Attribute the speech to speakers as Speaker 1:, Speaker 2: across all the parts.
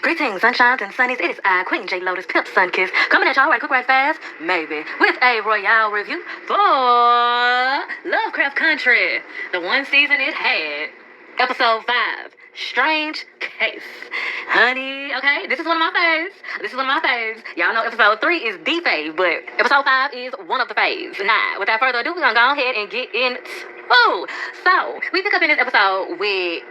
Speaker 1: Greetings, sunshines and sunnies. It is I, Queen J. Lotus, Pimp Sunkiss, coming at y'all right quick, right fast, maybe, with a royale review for LoveCraft Country, the one season it had, episode 5, Strange Case. Honey, okay, this is one of my faves. Y'all know episode 3 is the fave, but episode 5 is one of the faves. Now, without further ado, we're gonna go ahead and get in. So we pick up in this episode with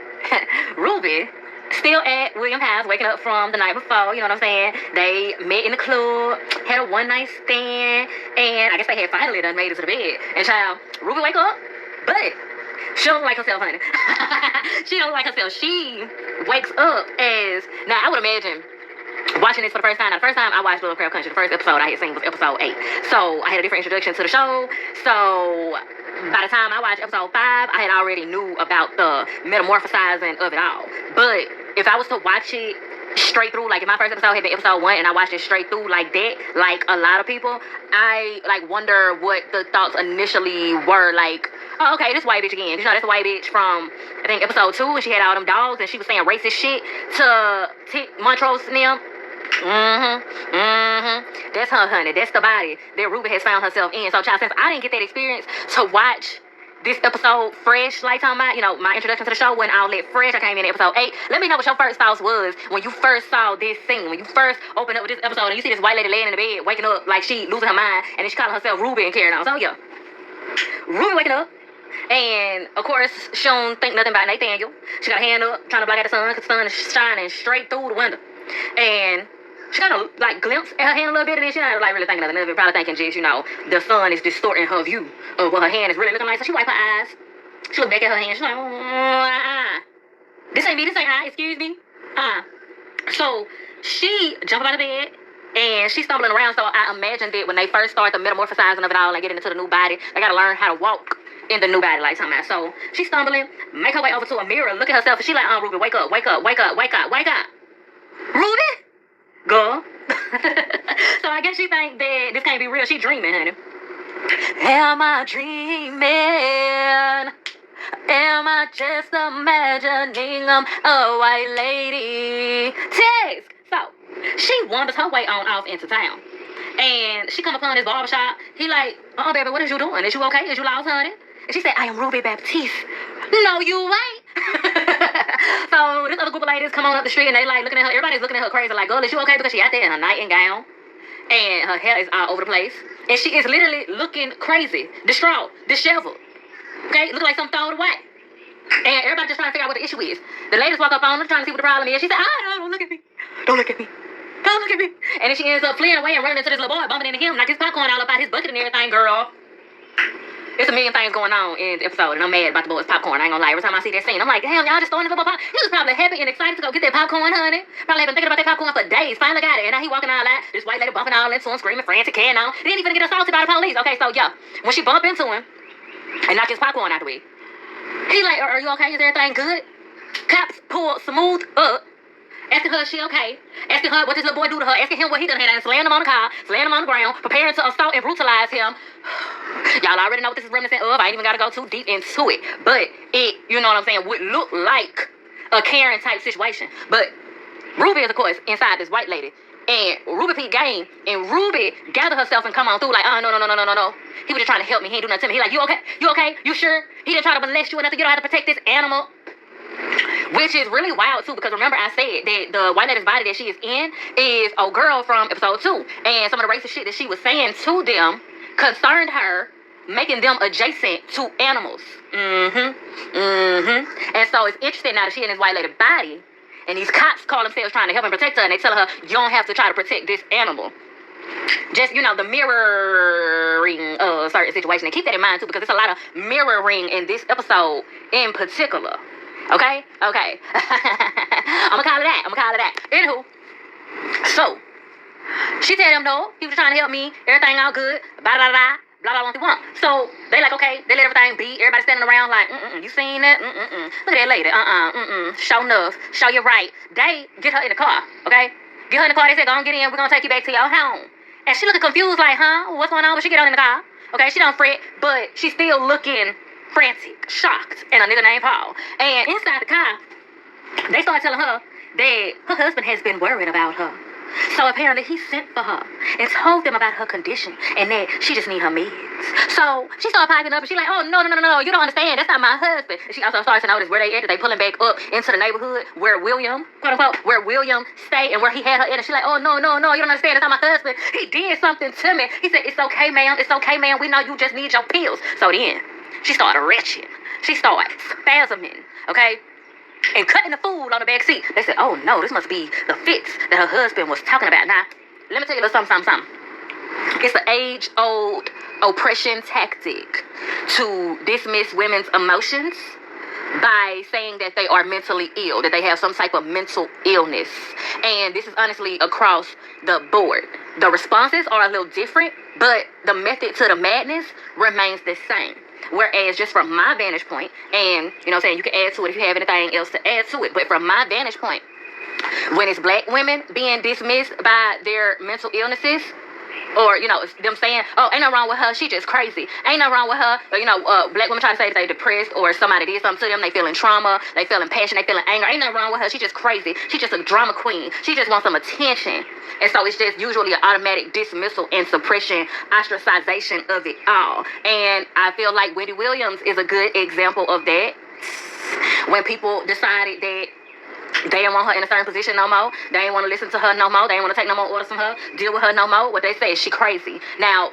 Speaker 1: Ruby still at William's house, waking up from the night before, you know what I'm saying? They met in the club, had a one night stand, and I guess they had finally done made it to the bed. And child, Ruby wake up, but she don't like herself, honey. She don't like herself. She wakes up as, now I would imagine, watching this for the first time. Now, the first time I watched LoveCraft Country, the first episode I had seen was episode 8. So I had a different introduction to the show. So by the time I watched episode 5, I had already knew about the metamorphosizing of it all. But if I was to watch it straight through, like if my first episode had been episode 1 and I watched it straight through like that, like a lot of people, I like wonder what the thoughts initially were. Like, oh, okay, this white bitch again. You know, that's the white bitch from, I think, episode 2, and she had all them dogs and she was saying racist shit to Montrose and them. That's her, honey. That's the body that Ruby has found herself in. So, child, since I didn't get that experience to watch this episode fresh, like talking about, you know, my introduction to the show, when I let fresh, I came in at episode 8. Let me know what your first thoughts was when you first saw this scene, when you first opened up with this episode and you see this white lady laying in the bed, waking up like she losing her mind, and then she calling herself Ruby and carrying on. So, yeah. Ruby waking up. And, of course, she don't think nothing about Nathaniel. She got a hand up, trying to block out the sun, because the sun is shining straight through the window. And she kind of, like, glimpsed at her hand a little bit, and then she not, like, really thinking nothing of it. Probably thinking just, you know, the sun is distorting her view of what her hand is really looking like. So she wiped her eyes. She looked back at her hand. She's like, this ain't me, this ain't I, excuse me. So she jumped out of bed, and she's stumbling around. So I imagined that when they first start the metamorphosizing of it all and getting into the new body, they got to learn how to walk in the new body, like something else. So she's stumbling, make her way over to a mirror, look at herself, and she like, Ruby, wake up, wake up, wake up, wake up, wake up. Ruby? Girl. So I guess she think that this can't be real. She dreaming, honey. Am I dreaming? Am I just imagining I'm a white lady? Text. So she wanders her way on off into town. And she come upon this barbershop. He like, baby, what is you doing? Is you okay? Is you lost, honey? And she said, I am Ruby Baptiste. No, you ain't. So this other group of ladies come on up the street and they like looking at her. Everybody's looking at her crazy like, girl, is you okay? Because she out there in her nightingale and her hair is all over the place. And she is literally looking crazy, distraught, disheveled. Okay? Looking like something thrown away. And everybody just trying to figure out what the issue is. The ladies walk up on her trying to see what the problem is. She said, don't look at me. Don't look at me. Don't look at me. And then she ends up fleeing away and running into this little boy, bumping into him, like his popcorn all up out his bucket and everything, girl. There's a million things going on in the episode, and I'm mad about the boy's popcorn. I ain't gonna lie. Every time I see that scene, I'm like, damn, y'all just throwing this little popcorn. He was probably happy and excited to go get that popcorn, honey. Probably been thinking about that popcorn for days. Finally got it. And now he walking all out. This white lady bumping all into him, screaming, frantic, carrying on. Then he finna get assaulted by the police. Okay, so, yeah. When she bumped into him and knocked his popcorn out the way, he like, are you okay? Is everything good? Cops pulled Smooth up. Asking her, is she okay? Asking her what this little boy do to her. Asking him what he done had and slaying him on the car, slaying him on the ground, preparing to assault and brutalize him. Y'all already know what this is reminiscent of. I ain't even got to go too deep into it. But it, you know what I'm saying, would look like a Karen type situation. But Ruby is, of course, inside this white lady. And Ruby peeped game. And Ruby gathered herself and come on through like, no. He was just trying to help me. He ain't do nothing to me. He like, you okay? You okay? You sure? He didn't try to molest you or nothing. You don't have to protect this animal. Which is really wild, too, because remember I said that the white lady's body that she is in is a girl from episode 2. And some of the racist shit that she was saying to them concerned her, making them adjacent to animals. And so it's interesting now that she in this white lady's body, and these cops call themselves trying to help and protect her, and they tell her, you don't have to try to protect this animal. Just, you know, the mirroring of certain situations. And keep that in mind, too, because there's a lot of mirroring in this episode in particular. Okay? Okay. I'm gonna call it that. Anywho. So, she tell them no. He was trying to help me. Everything all good. Blah, blah, blah. Blah, blah, blah. So, they like, okay. They let everything be. Everybody standing around like, you seen that? Look at that lady. Show enough. Show you right. They get her in the car. Okay? Get her in the car. They said, go on, get in. We're gonna take you back to your home. And she looking confused like, what's going on? But she get on in the car. Okay? She don't fret. But she's still looking frantic, shocked, and a nigga named Paul. And inside the car, they start telling her that her husband has been worried about her. So apparently he sent for her and told them about her condition and that she just need her meds. So she started piping up and she's like, oh, no, you don't understand. That's not my husband. And she also starts to notice where they at. They pulling back up into the neighborhood where William, quote unquote, where William stayed and where he had her in. And she's like, oh, no, you don't understand. That's not my husband. He did something to me. He said, it's okay, ma'am. We know you just need your pills. So then she started retching. She started spasming, okay? And cutting the food on the back seat. They said, oh no, this must be the fits that her husband was talking about. Now, let me tell you a little something. It's an age-old oppression tactic to dismiss women's emotions by saying that they are mentally ill, that they have some type of mental illness. And this is honestly across the board. The responses are a little different, but the method to the madness remains the same. Whereas just from my vantage point, and you know what I'm saying, you can add to it if you have anything else to add to it, but from my vantage point, when it's black women being dismissed by their mental illnesses, or, you know, them saying, oh, ain't no wrong with her, she just crazy. Ain't no wrong with her. Or, you know, black women try to say that they depressed or somebody did something to them. They feeling trauma. They feeling passion. They feeling anger. Ain't nothing wrong with her. She just crazy. She just a drama queen. She just wants some attention. And so it's just usually an automatic dismissal and suppression, ostracization of it all. And I feel like Wendy Williams is a good example of that. When people decided that they didn't want her in a certain position no more. They didn't want to listen to her no more. They didn't want to take no more orders from her, deal with her no more. What they say is she crazy. Now,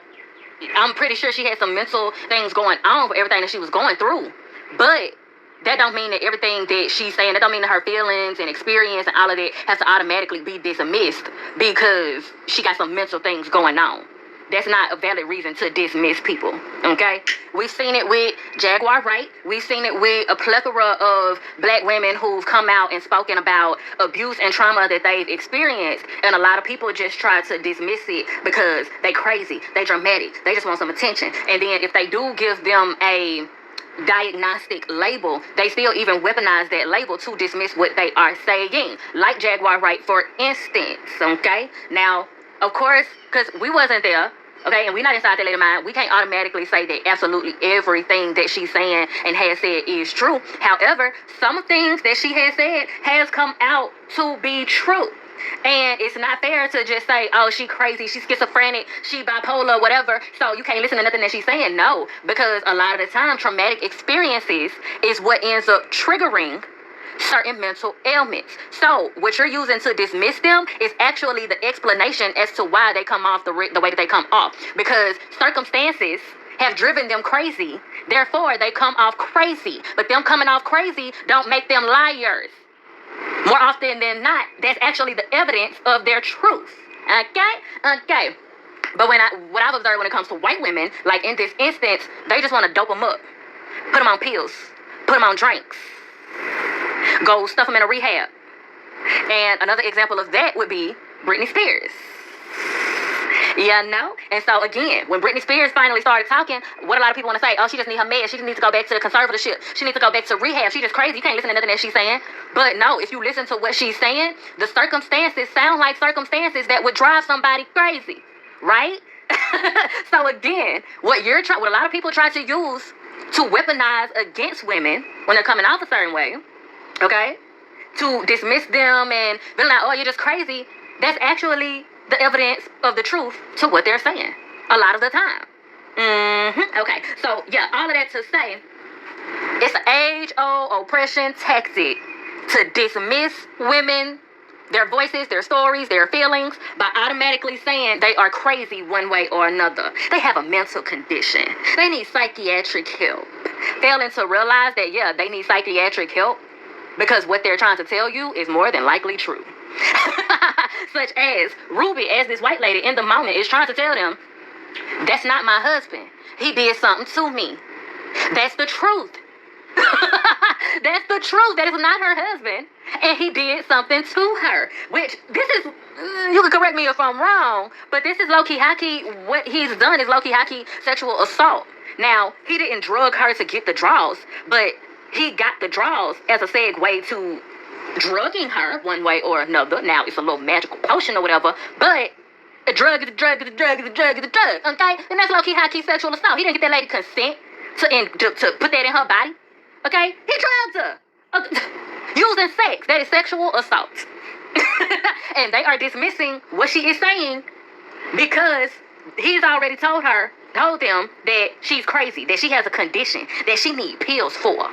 Speaker 1: I'm pretty sure she had some mental things going on for everything that she was going through. But that don't mean that everything that she's saying, that don't mean that her feelings and experience and all of that has to automatically be dismissed because she got some mental things going on. That's not a valid reason to dismiss people, okay? We've seen it with Jaguar Wright. We've seen it with a plethora of black women who've come out and spoken about abuse and trauma that they've experienced. And a lot of people just try to dismiss it because they crazy, they dramatic, they just want some attention. And then if they do give them a diagnostic label, they still even weaponize that label to dismiss what they are saying. Like Jaguar Wright, for instance, okay? Now, of course, because we wasn't there, okay, and we're not inside that lady's mind, we can't automatically say that absolutely everything that she's saying and has said is true. However, some things that she has said has come out to be true. And it's not fair to just say, oh, she crazy, she's schizophrenic, she bipolar, whatever, so you can't listen to nothing that she's saying. No, because a lot of the time, traumatic experiences is what ends up triggering certain mental ailments. So what you're using to dismiss them is actually the explanation as to why they come off the way that they come off. Because circumstances have driven them crazy. Therefore, they come off crazy. But them coming off crazy don't make them liars. More often than not, that's actually the evidence of their truth. Okay. But what I've observed when it comes to white women, like in this instance, they just want to dope them up, put them on pills, put them on drinks, go stuff them in a rehab. And another example of that would be Britney Spears. Yeah, no? And so again, when Britney Spears finally started talking, what a lot of people want to say, oh, she just need her meds. She just needs to go back to the conservatorship. She needs to go back to rehab. She just crazy. You can't listen to nothing that she's saying. But no, if you listen to what she's saying, the circumstances sound like circumstances that would drive somebody crazy, right? So again, what a lot of people try to use to weaponize against women when they're coming off a certain way, okay, to dismiss them and be like, oh, you're just crazy, that's actually the evidence of the truth to what they're saying a lot of the time. Okay, so yeah, all of that to say, it's an age-old oppression tactic to dismiss women, their voices, their stories, their feelings, by automatically saying they are crazy one way or another. They have a mental condition. They need psychiatric help. Failing to realize that, yeah, they need psychiatric help because what they're trying to tell you is more than likely true. Such as Ruby, as this white lady in the moment, is trying to tell them, that's not my husband. He did something to me. That's the truth. That's the truth. That is not her husband. And he did something to her. Which, this is, you can correct me if I'm wrong, but this is low-key high-key, what he's done is low-key high-key sexual assault. Now, he didn't drug her to get the draws, but he got the draws as a segue to drugging her one way or another. Now, it's a little magical potion or whatever, but a drug is a drug is a drug is a drug is a drug, okay? And that's low-key high-key sexual assault. He didn't get that lady consent to put that in her body, okay? He drugged her. Using sex, that is sexual assault. And they are dismissing what she is saying because he's already told them that she's crazy, that she has a condition, that she needs pills for.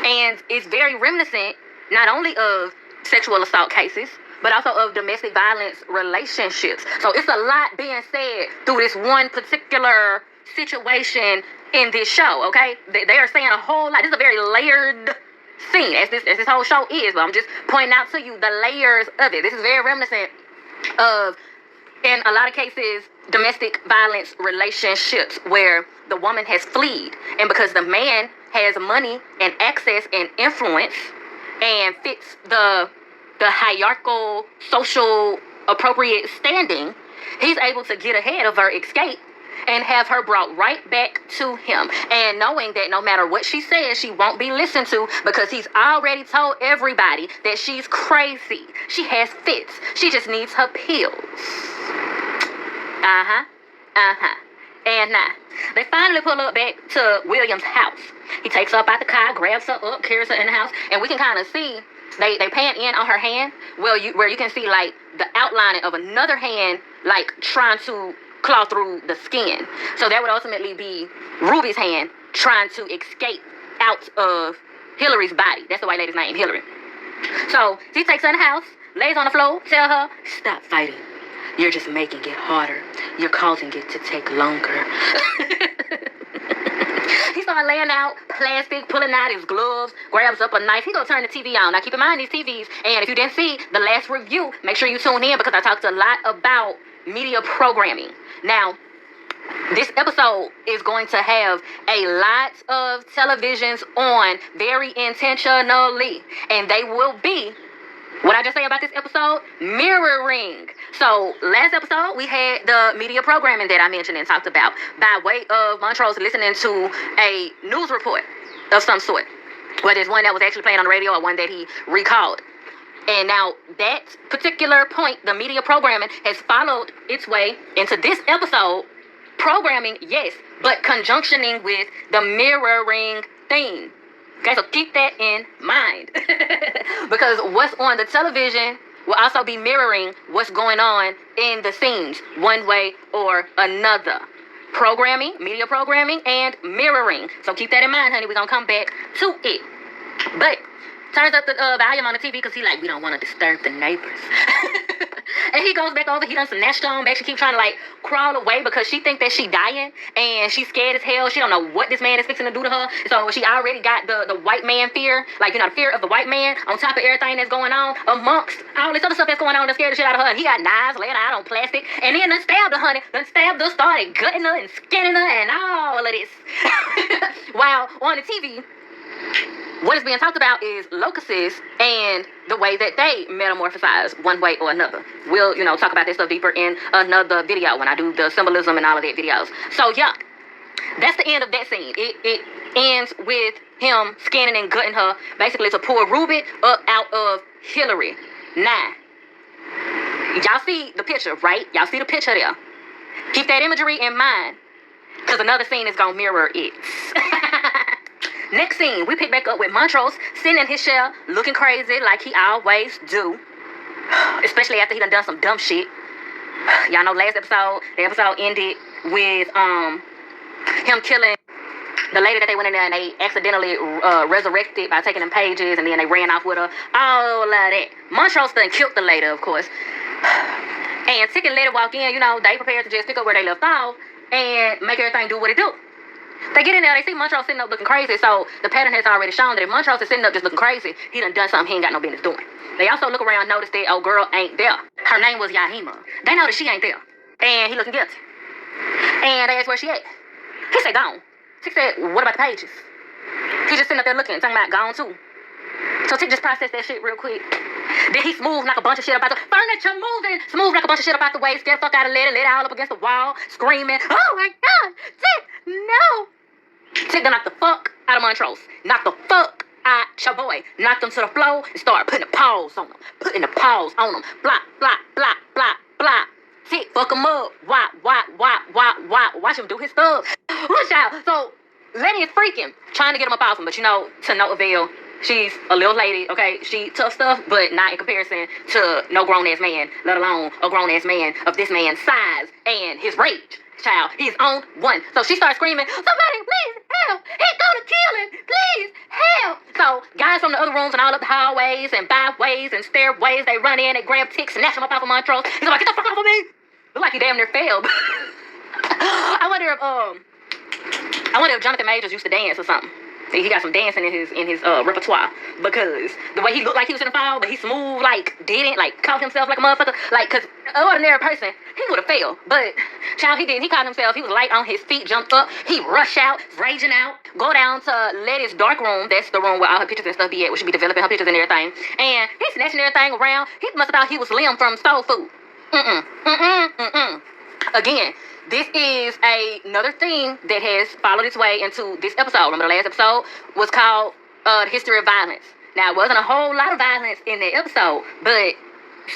Speaker 1: And it's very reminiscent not only of sexual assault cases, but also of domestic violence relationships. So it's a lot being said through this one particular situation in this show, okay? They are saying a whole lot. This is a very layered scene, as this whole show is, but I'm just pointing out to you the layers of it. This is very reminiscent of, in a lot of cases, domestic violence relationships where the woman has fled, and because the man has money and access and influence and fits the hierarchical social appropriate standing, he's able to get ahead of her escape and have her brought right back to him. And knowing that no matter what she says, she won't be listened to because he's already told everybody that she's crazy. She has fits. She just needs her pills. And now, they finally pull up back to William's house. He takes her up out the car, grabs her up, carries her in the house, and we can kind of see, they pan in on her hand, where you can see, like, the outlining of another hand, like, trying to claw through the skin. So that would ultimately be Ruby's hand trying to escape out of Hillary's body. That's the white lady's name, Hillary. So he takes her in the house, lays on the floor, tell her, stop fighting. You're just making it harder. You're causing it to take longer. He started laying out plastic, pulling out his gloves, grabs up a knife. He gonna turn the TV on. Now keep in mind these TVs, and if you didn't see the last review, make sure you tune in because I talked a lot about media programming. Now, this episode is going to have a lot of televisions on very intentionally, and they will be, what I just say about this episode, mirroring. So last episode, we had the media programming that I mentioned and talked about by way of Montrose listening to a news report of some sort, whether it's one that was actually playing on the radio or one that he recalled. And now that particular point, the media programming has followed its way into this episode. Programming, yes, but conjunctioning with the mirroring theme. Okay, so keep that in mind. Because what's on the television will also be mirroring what's going on in the scenes, one way or another. Programming, media programming, and mirroring. So keep that in mind, honey. We're going to come back to it. But turns up the volume on the TV because he like, we don't want to disturb the neighbors. And he goes back over, he done some snatched on back. She keeps trying to like crawl away because she think that she dying and she's scared as hell. She don't know what this man is fixing to do to her. So she already got the white man fear, like, you know, the fear of the white man on top of everything that's going on amongst all this other stuff that's going on that scared the shit out of her. And he got knives laying out on plastic and then done stabbed her, honey. Done stabbed her, started gutting her and skinning her and all of this. While on the TV, what is being talked about is locusts and the way that they metamorphosize one way or another. We'll, you know, talk about this stuff deeper in another video when I do the symbolism and all of that videos. So, yeah, that's the end of that scene. It ends with him scanning and gutting her, basically to pull Ruby up out of Hillary. Now, y'all see the picture, right? Y'all see the picture there. Keep that imagery in mind, because another scene is going to mirror it. Next scene, we pick back up with Montrose sitting in his shell, looking crazy like he always do. Especially after he done some dumb shit. Y'all know last episode, the episode ended with him killing the lady that they went in there and they accidentally resurrected by taking them pages, and then they ran off with her. All of that. Montrose done killed the lady, of course. And Tick and Letty walk in, you know, they prepared to just pick up where they left off and make everything do what it do. They get in there, they see Montrose sitting up looking crazy, so the pattern has already shown that if Montrose is sitting up just looking crazy, he done something he ain't got no business doing. They also look around and notice that old girl ain't there. Her name was Yahima. They know that she ain't there. And he looking guilty. And they asked where she at. He said gone. Tick said, what about the pages? He just sitting up there looking, talking about gone too. So Tick just processed that shit real quick. Then he smooth like a bunch of shit about the furniture moving. Smooth like a bunch of shit about the way. Scared the fuck out of Letty. Letty all up against the wall, screaming, oh my God, Tick, no. Tick done knocked the fuck out of Montrose. Knocked the fuck out your boy. Knocked him to the floor and started putting the paws on him. Putting the paws on him. Blah, blah, blah, blah, blah. Tick, fuck him up. Watch him do his stuff. Watch out. So Letty is freaking, trying to get him up off him, but you know, to no avail. She's a little lady, okay? She tough stuff, but not in comparison to no grown-ass man, let alone a grown-ass man of this man's size and his rage. Child, he's on one. So she starts screaming, somebody please help. He's gonna kill him. Please help. So guys from the other rooms and all up the hallways and byways and stairways, they run in, they grab Tick, snatch him up off of Montrose. He's like, get the fuck off of me. Look like he damn near failed. I wonder if Jonathan Majors used to dance or something. See, he got some dancing in his repertoire, because the way he looked like he was gonna fall, but he smooth, like, didn't, like, caught himself like a motherfucker, like, cause an ordinary person, he would have failed, but, child, he didn't. He caught himself, he was light on his feet, jumped up, he rushed out, raging out, go down to Letty's dark room, that's the room where all her pictures and stuff be at, where she be developing her pictures and everything, and he snatching everything around. He must have thought he was Slim from Soul Food. Again, this is another theme that has followed its way into this episode. Remember, the last episode was called The History of Violence. Now, it wasn't a whole lot of violence in that episode, but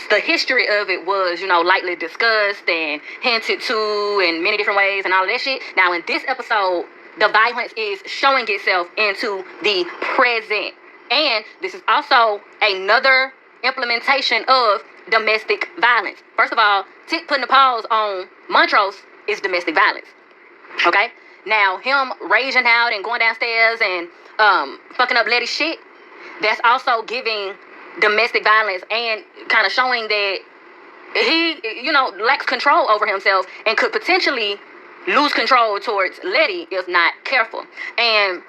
Speaker 1: the history of it was, lightly discussed and hinted to in many different ways and all of that shit. Now, in this episode, the violence is showing itself into the present. And this is also another implementation of domestic violence. First of all, Tick putting the pause on Montrose is domestic violence. Okay? Now, him raging out and going downstairs and fucking up Letty's shit, that's also giving domestic violence and kind of showing that he, lacks control over himself and could potentially lose control towards Letty if not careful. And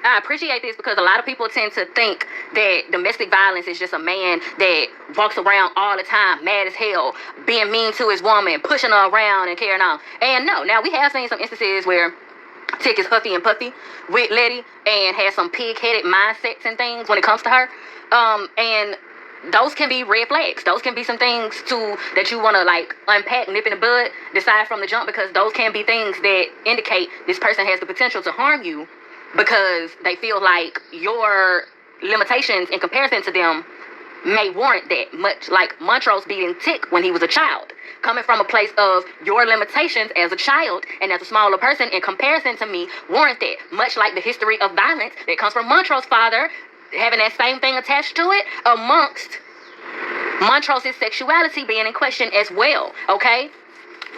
Speaker 1: I appreciate this because a lot of people tend to think that domestic violence is just a man that walks around all the time, mad as hell, being mean to his woman, pushing her around and carrying on. And no, now we have seen some instances where Tick is huffy and puffy with Letty and has some pig-headed mindsets and things when it comes to her. And those can be red flags. Those can be some things too that you want to unpack, nip in the bud, decide from the jump, because those can be things that indicate this person has the potential to harm you, because they feel like your limitations in comparison to them may warrant that, much like Montrose beating Tick when he was a child. Coming from a place of your limitations as a child and as a smaller person in comparison to me warrant that, much like the history of violence that comes from Montrose's father having that same thing attached to it, amongst Montrose's sexuality being in question as well, okay?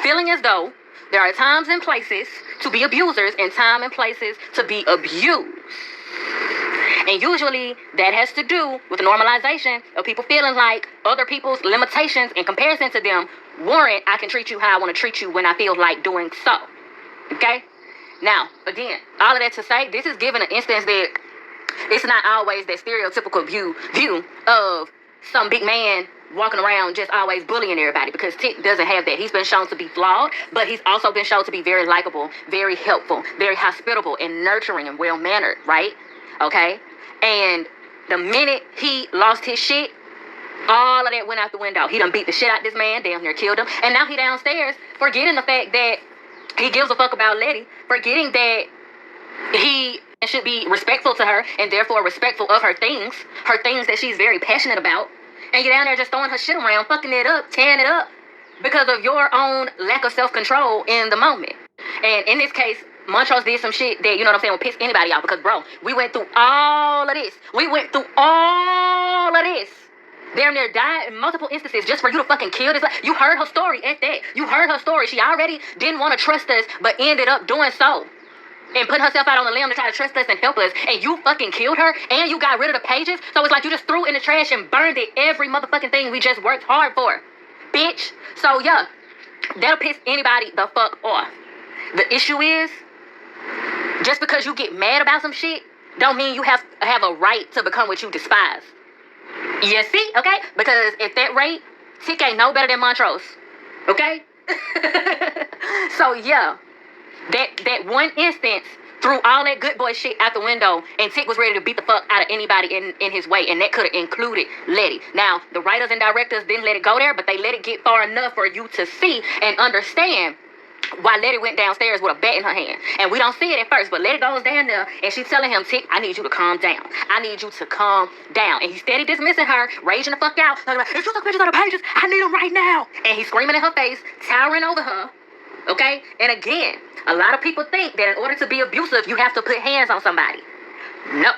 Speaker 1: Feeling as though there are times and places to be abusers and time and places to be abused. And usually that has to do with the normalization of people feeling like other people's limitations in comparison to them warrant I can treat you how I want to treat you when I feel like doing so. Okay? Now, again, all of that to say, this is given an instance that it's not always that stereotypical view of some big man walking around just always bullying everybody, because Tick doesn't have that. He's been shown to be flawed, but he's also been shown to be very likable, very helpful, very hospitable and nurturing and well-mannered, right? Okay? And the minute he lost his shit, all of that went out the window. He done beat the shit out this man, damn near killed him, and now he downstairs forgetting the fact that he gives a fuck about Letty, forgetting that he should be respectful to her and therefore respectful of her things that she's very passionate about. And you're down there just throwing her shit around, fucking it up, tearing it up, because of your own lack of self-control in the moment. And in this case, Montrose did some shit that, would piss anybody off. Because, bro, we went through all of this. Damn near died in multiple instances just for you to fucking kill this. You heard her story at that. You heard her story. She already didn't want to trust us, but ended up doing so. And putting herself out on the limb to try to trust us and help us. And you fucking killed her. And you got rid of the pages. So it's like you just threw it in the trash and burned it. Every motherfucking thing we just worked hard for. Bitch. So, yeah. That'll piss anybody the fuck off. The issue is, just because you get mad about some shit, don't mean you have a right to become what you despise. You see? Okay? Because at that rate, Tick ain't no better than Montrose. Okay? So, yeah. That one instance threw all that good boy shit out the window, and Tick was ready to beat the fuck out of anybody in his way, and that could have included Letty. Now, the writers and directors didn't let it go there, but they let it get far enough for you to see and understand why Letty went downstairs with a bat in her hand. And we don't see it at first, but Letty goes down there, and she's telling him, Tick, I need you to calm down. I need you to calm down. And he's steady dismissing her, raging the fuck out. Like, if you took pictures of the pages, I need them right now. And he's screaming in her face, towering over her. Okay? And again, a lot of people think that in order to be abusive, you have to put hands on somebody. No.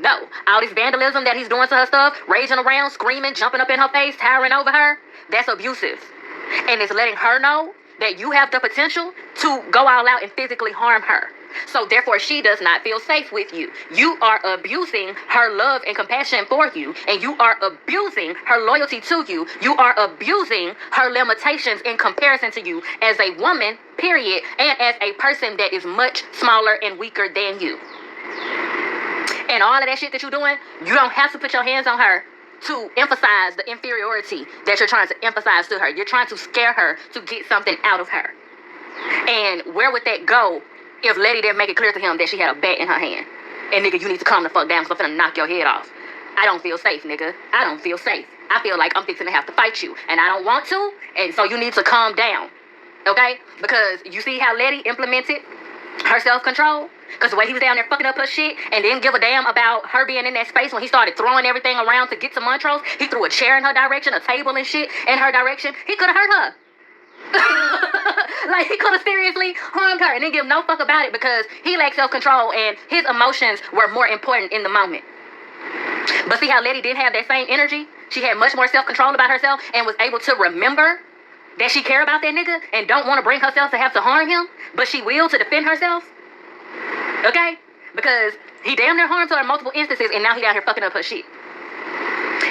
Speaker 1: No. All this vandalism that he's doing to her stuff, raging around, screaming, jumping up in her face, towering over her, that's abusive. And it's letting her know that you have the potential to go all out and physically harm her. So therefore, she does not feel safe with you. You are abusing her love and compassion for you, and you are abusing her loyalty to you. You are abusing her limitations in comparison to you as a woman, period, and as a person that is much smaller and weaker than you. And all of that shit that you're doing, you don't have to put your hands on her to emphasize the inferiority that you're trying to emphasize to her. You're trying to scare her to get something out of her. And where would that go if Letty didn't make it clear to him that she had a bat in her hand? And nigga, you need to calm the fuck down because I'm finna knock your head off. I don't feel safe, nigga. I don't feel safe. I feel like I'm fixing to have to fight you. And I don't want to. And so you need to calm down. Okay? Because you see how Letty implemented her self-control? Because the way he was down there fucking up her shit and didn't give a damn about her being in that space when he started throwing everything around to get to Montrose. He threw a chair in her direction, a table and shit in her direction. He could have hurt her. Like, he could have seriously harmed her and didn't give no fuck about it because he lacked self-control and his emotions were more important in the moment. But see how Letty didn't have that same energy? She had much more self-control about herself and was able to remember that she cared about that nigga and don't want to bring herself to have to harm him, but she will to defend herself. Okay? Because he damn near harmed her in multiple instances and now he down here fucking up her shit.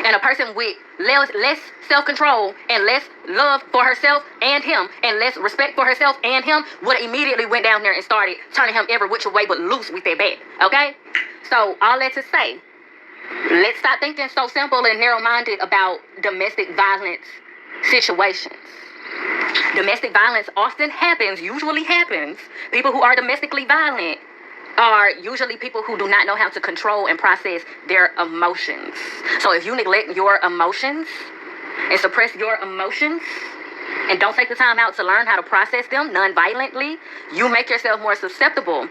Speaker 1: And a person with less self-control and less love for herself and him and less respect for herself and him would immediately went down there and started turning him every which way but loose with their bat. Okay? So all that to say, let's stop thinking so simple and narrow-minded about domestic violence situations. Domestic violence often happens, usually happens. People who are domestically violent are usually people who do not know how to control and process their emotions. So if you neglect your emotions and suppress your emotions and don't take the time out to learn how to process them non-violently, you make yourself more susceptible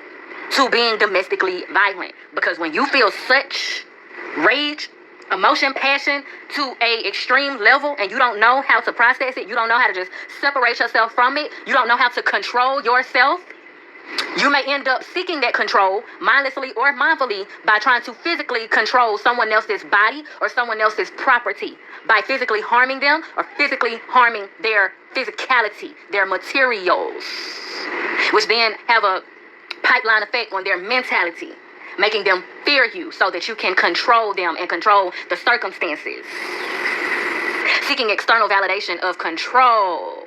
Speaker 1: to being domestically violent. Because when you feel such rage, emotion, passion to a extreme level and you don't know how to process it, you don't know how to just separate yourself from it, you don't know how to control yourself, you may end up seeking that control mindlessly or mindfully by trying to physically control someone else's body or someone else's property by physically harming them or physically harming their physicality, their materials, which then have a pipeline effect on their mentality, making them fear you so that you can control them and control the circumstances. Seeking external validation of control.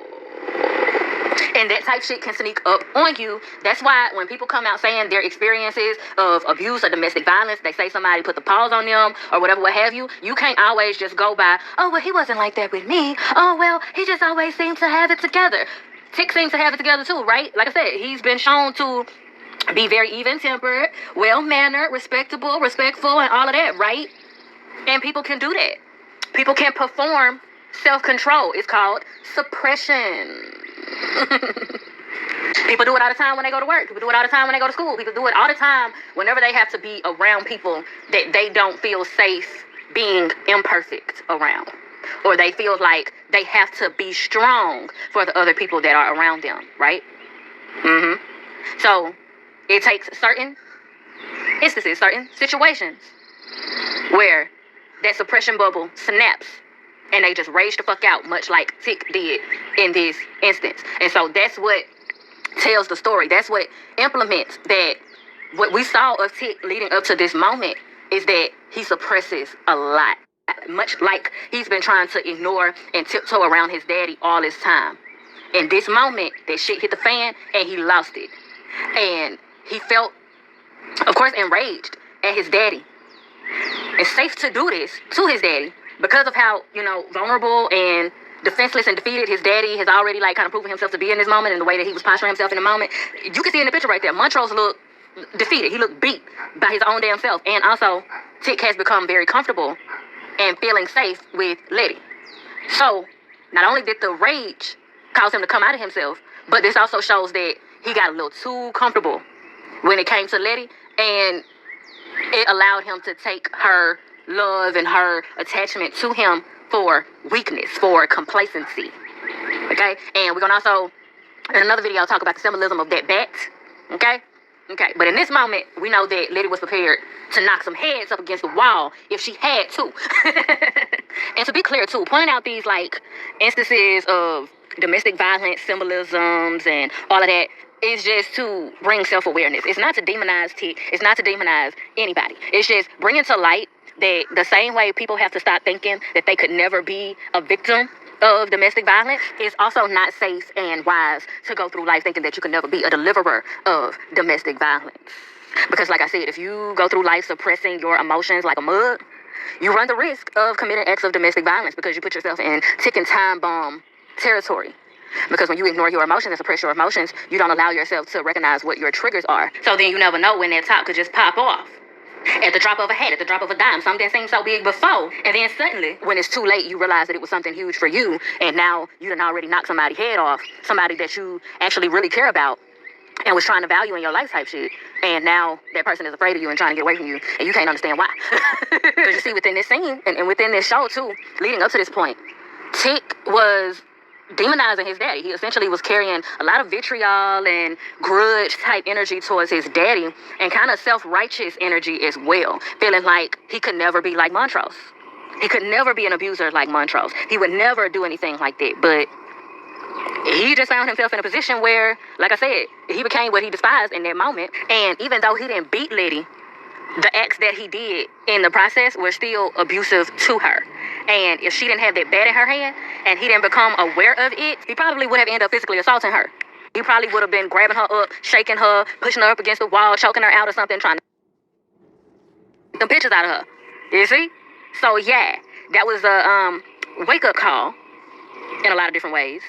Speaker 1: And that type shit can sneak up on you. That's why when people come out saying their experiences of abuse or domestic violence, they say somebody put the paws on them or whatever, what have you, you can't always just go by, oh, well, he wasn't like that with me. Oh, well, he just always seemed to have it together. Tick seems to have it together too, right? Like I said, he's been shown to be very even-tempered, well-mannered, respectful, and all of that, right? And people can do that. People can perform self-control. It's called suppression. People do it all the time when they go to work. People do it all the time when they go to school. People do it all the time whenever they have to be around people that they don't feel safe being imperfect around. Or they feel like they have to be strong for the other people that are around them, right? So it takes certain instances, certain situations where that suppression bubble snaps and they just rage the fuck out, much like Tick did in this instance. And so that's what tells the story. That's what implements that. What we saw of Tick leading up to this moment is that he suppresses a lot. Much like he's been trying to ignore and tiptoe around his daddy all this time. In this moment, that shit hit the fan and he lost it. And he felt, of course, enraged at his daddy. It's safe to do this to his daddy because of how, vulnerable and defenseless and defeated his daddy has already, kind of proven himself to be in this moment and the way that he was posturing himself in the moment. You can see in the picture right there, Montrose looked defeated. He looked beat by his own damn self. And also, Tick has become very comfortable and feeling safe with Letty. So, not only did the rage cause him to come out of himself, but this also shows that he got a little too comfortable when it came to Letty, and it allowed him to take her love and her attachment to him for weakness, for complacency. Okay? And we're going to also, in another video, talk about the symbolism of that bat. Okay? Okay, but in this moment, we know that Letty was prepared to knock some heads up against the wall if she had to. And to be clear, too, pointing out these, like, instances of domestic violence symbolisms and all of that is just to bring self-awareness. It's not to demonize Tick. It's not to demonize anybody. It's just bringing to light that the same way people have to stop thinking that they could never be a victim of domestic violence, it's also not safe and wise to go through life thinking that you can never be a deliverer of domestic violence. Because like I said, if you go through life suppressing your emotions like a mug, you run the risk of committing acts of domestic violence because you put yourself in ticking time bomb territory. Because when you ignore your emotions and suppress your emotions, you don't allow yourself to recognize what your triggers are. So then you never know when that top could just pop off. At the drop of a hat, at the drop of a dime, something seemed so big before. And then suddenly, when it's too late, you realize that it was something huge for you. And now you done already knocked somebody's head off, somebody that you actually really care about and was trying to value in your life type shit. And now that person is afraid of you and trying to get away from you, and you can't understand why. Because you see, within this scene and within this show too, leading up to this point, Tick was demonizing his daddy. He essentially was carrying a lot of vitriol and grudge type energy towards his daddy and kind of self-righteous energy as well, feeling like he could never be like Montrose. He could never be an abuser like Montrose. He would never do anything like that. But he just found himself in a position where, like I said, he became what he despised in that moment. And even though he didn't beat Letty, the acts that he did in the process were still abusive to her. And if she didn't have that bat in her hand and he didn't become aware of it, he probably would have ended up physically assaulting her. He probably would have been grabbing her up, shaking her, pushing her up against the wall, choking her out or something, trying to get them pictures out of her. You see? So yeah, that was a wake-up call in a lot of different ways.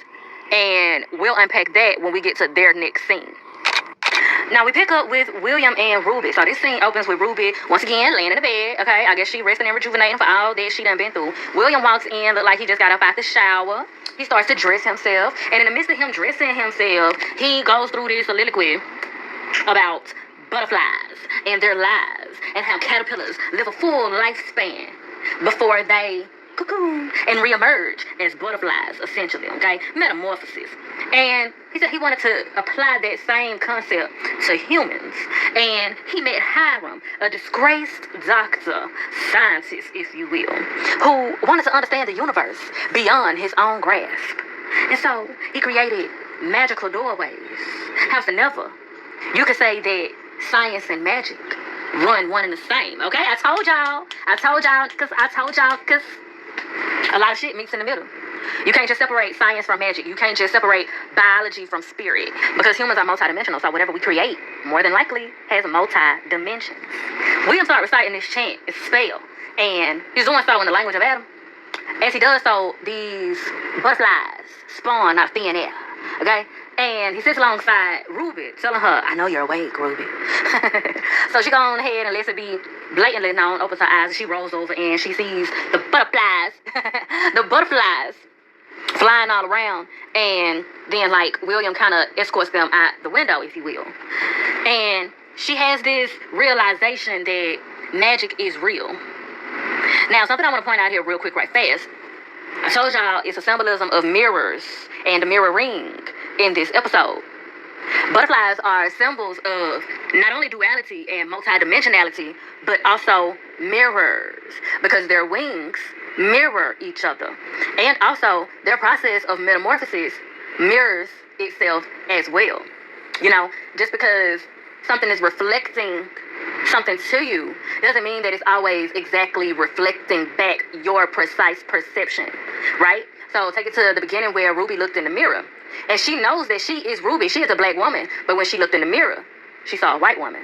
Speaker 1: And we'll unpack that when we get to their next scene. Now we pick up with William and Ruby. So this scene opens with Ruby once again laying in the bed. Okay, I guess she resting and rejuvenating for all that she done been through. William walks in, look like he just got up out the shower. He starts to dress himself, and in the midst of him dressing himself, he goes through this soliloquy about butterflies and their lives and how caterpillars live a full lifespan before they cocoon and reemerge as butterflies, essentially, okay? Metamorphosis. And he said he wanted to apply that same concept to humans. And he met Hiram, a disgraced doctor, scientist, if you will, who wanted to understand the universe beyond his own grasp. And so he created magical doorways. Howsoever, you could say that science and magic run one and the same, okay? I told y'all, because a lot of shit meets in the middle. You can't just separate science from magic. You can't just separate biology from spirit. Because humans are multidimensional, so whatever we create, more than likely, has multi-dimensions. William started reciting this chant, this spell, and he's doing so in the language of Adam. As he does so, these butterflies spawn out of thin air, okay? And he sits alongside Ruby, telling her, I know you're awake, Ruby. So she goes ahead and lets it be blatantly known, opens her eyes, and she rolls over and she sees the butterflies, flying all around. And then, like, William kind of escorts them out the window, if you will. And she has this realization that magic is real. Now, something I want to point out here real quick, right fast. I told y'all it's a symbolism of mirrors and the mirror ring in this episode. Butterflies are symbols of not only duality and multidimensionality, but also mirrors, because their wings mirror each other. And also, their process of metamorphosis mirrors itself as well. You know, just because something is reflecting something to you doesn't mean that it's always exactly reflecting back your precise perception, right? So take it to the beginning where Ruby looked in the mirror, and she knows that she is Ruby. She is a black woman, but when she looked in the mirror, she saw a white woman.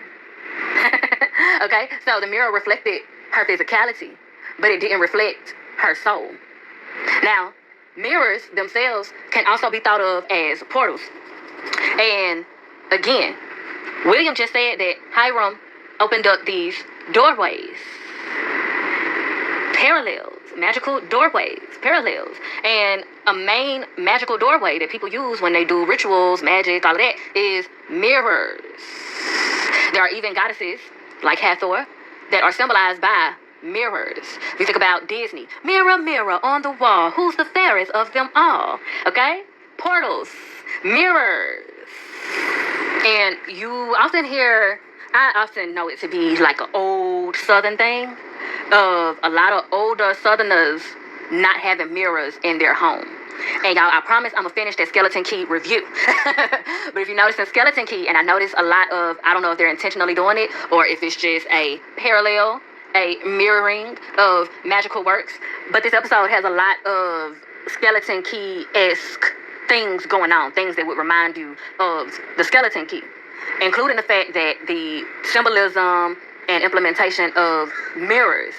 Speaker 1: Okay, so the mirror reflected her physicality, but it didn't reflect her soul. Now, mirrors themselves can also be thought of as portals. And again, William just said that Hiram opened up these doorways, magical doorways, parallels. And a main magical doorway that people use when they do rituals, magic, all of that, is mirrors. There are even goddesses, like Hathor, that are symbolized by mirrors. If you think about Disney, mirror, mirror on the wall, who's the fairest of them all? Okay? Portals, mirrors. And I often know it to be like an old Southern thing of a lot of older Southerners not having mirrors in their home. And y'all, I promise I'm going to finish that Skeleton Key review. But if you notice in Skeleton Key, and I notice a lot of, I don't know if they're intentionally doing it or if it's just a parallel, a mirroring of magical works. But this episode has a lot of Skeleton Key-esque things going on, things that would remind you of the Skeleton Key, including the fact that the symbolism and implementation of mirrors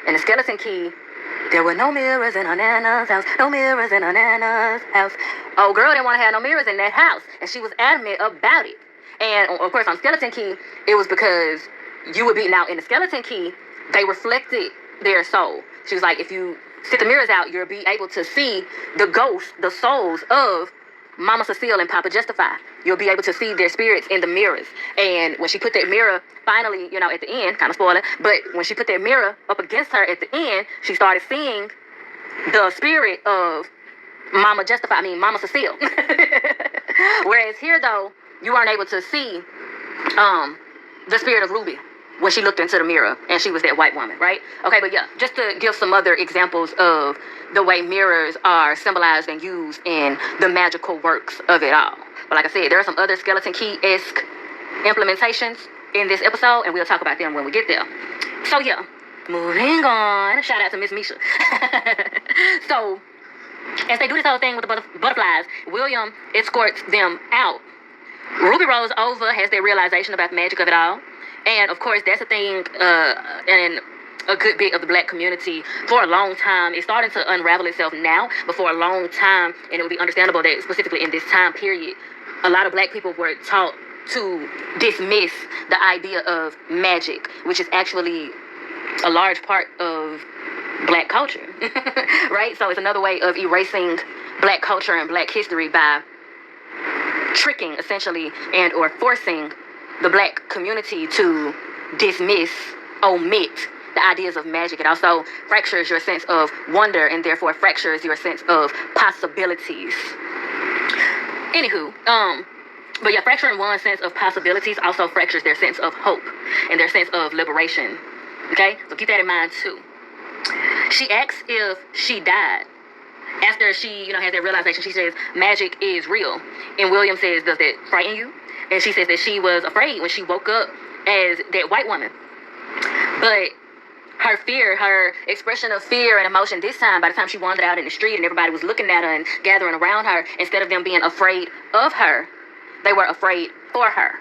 Speaker 1: in the Skeleton Key. There were no mirrors in her Nana's house. No mirrors in her Nana's house. Oh, girl didn't want to have no mirrors in that house. And she was adamant about it. And, of course, on Skeleton Key, it was because you would be... Now, in the Skeleton Key, they reflected their soul. She was like, if you sit the mirrors out, you'll be able to see the ghosts, the souls of Mama Cecile and Papa Justify. You'll be able to see their spirits in the mirrors. And when she put that mirror, finally, at the end, kind of spoiler, but when she put that mirror up against her at the end, she started seeing the spirit of Mama Cecile. Whereas here, though, you weren't able to see the spirit of Ruby when she looked into the mirror and she was that white woman, right? Okay, but yeah, just to give some other examples of the way mirrors are symbolized and used in the magical works of it all. But like I said, there are some other Skeleton Key-esque implementations in this episode, and we'll talk about them when we get there. So yeah, moving on. Shout out to Miss Misha. So, as they do this whole thing with the butterflies, William escorts them out. Ruby rolls over, has that realization about the magic of it all. And, of course, that's a thing in a good bit of the black community for a long time. It's starting to unravel itself now, but for a long time, and it would be understandable that specifically in this time period, a lot of black people were taught to dismiss the idea of magic, which is actually a large part of black culture, right? So it's another way of erasing black culture and black history by tricking, essentially, and or forcing the black community to dismiss, omit the ideas of magic. It also fractures your sense of wonder and therefore fractures your sense of possibilities. Anywho, but yeah, fracturing one's sense of possibilities also fractures their sense of hope and their sense of liberation. Okay, so keep that in mind too. She asks if she died. After she, has that realization, she says, magic is real. And William says, does that frighten you? And she says that she was afraid when she woke up as that white woman. But her fear, her expression of fear and emotion this time, by the time she wandered out in the street and everybody was looking at her and gathering around her, instead of them being afraid of her, they were afraid for her.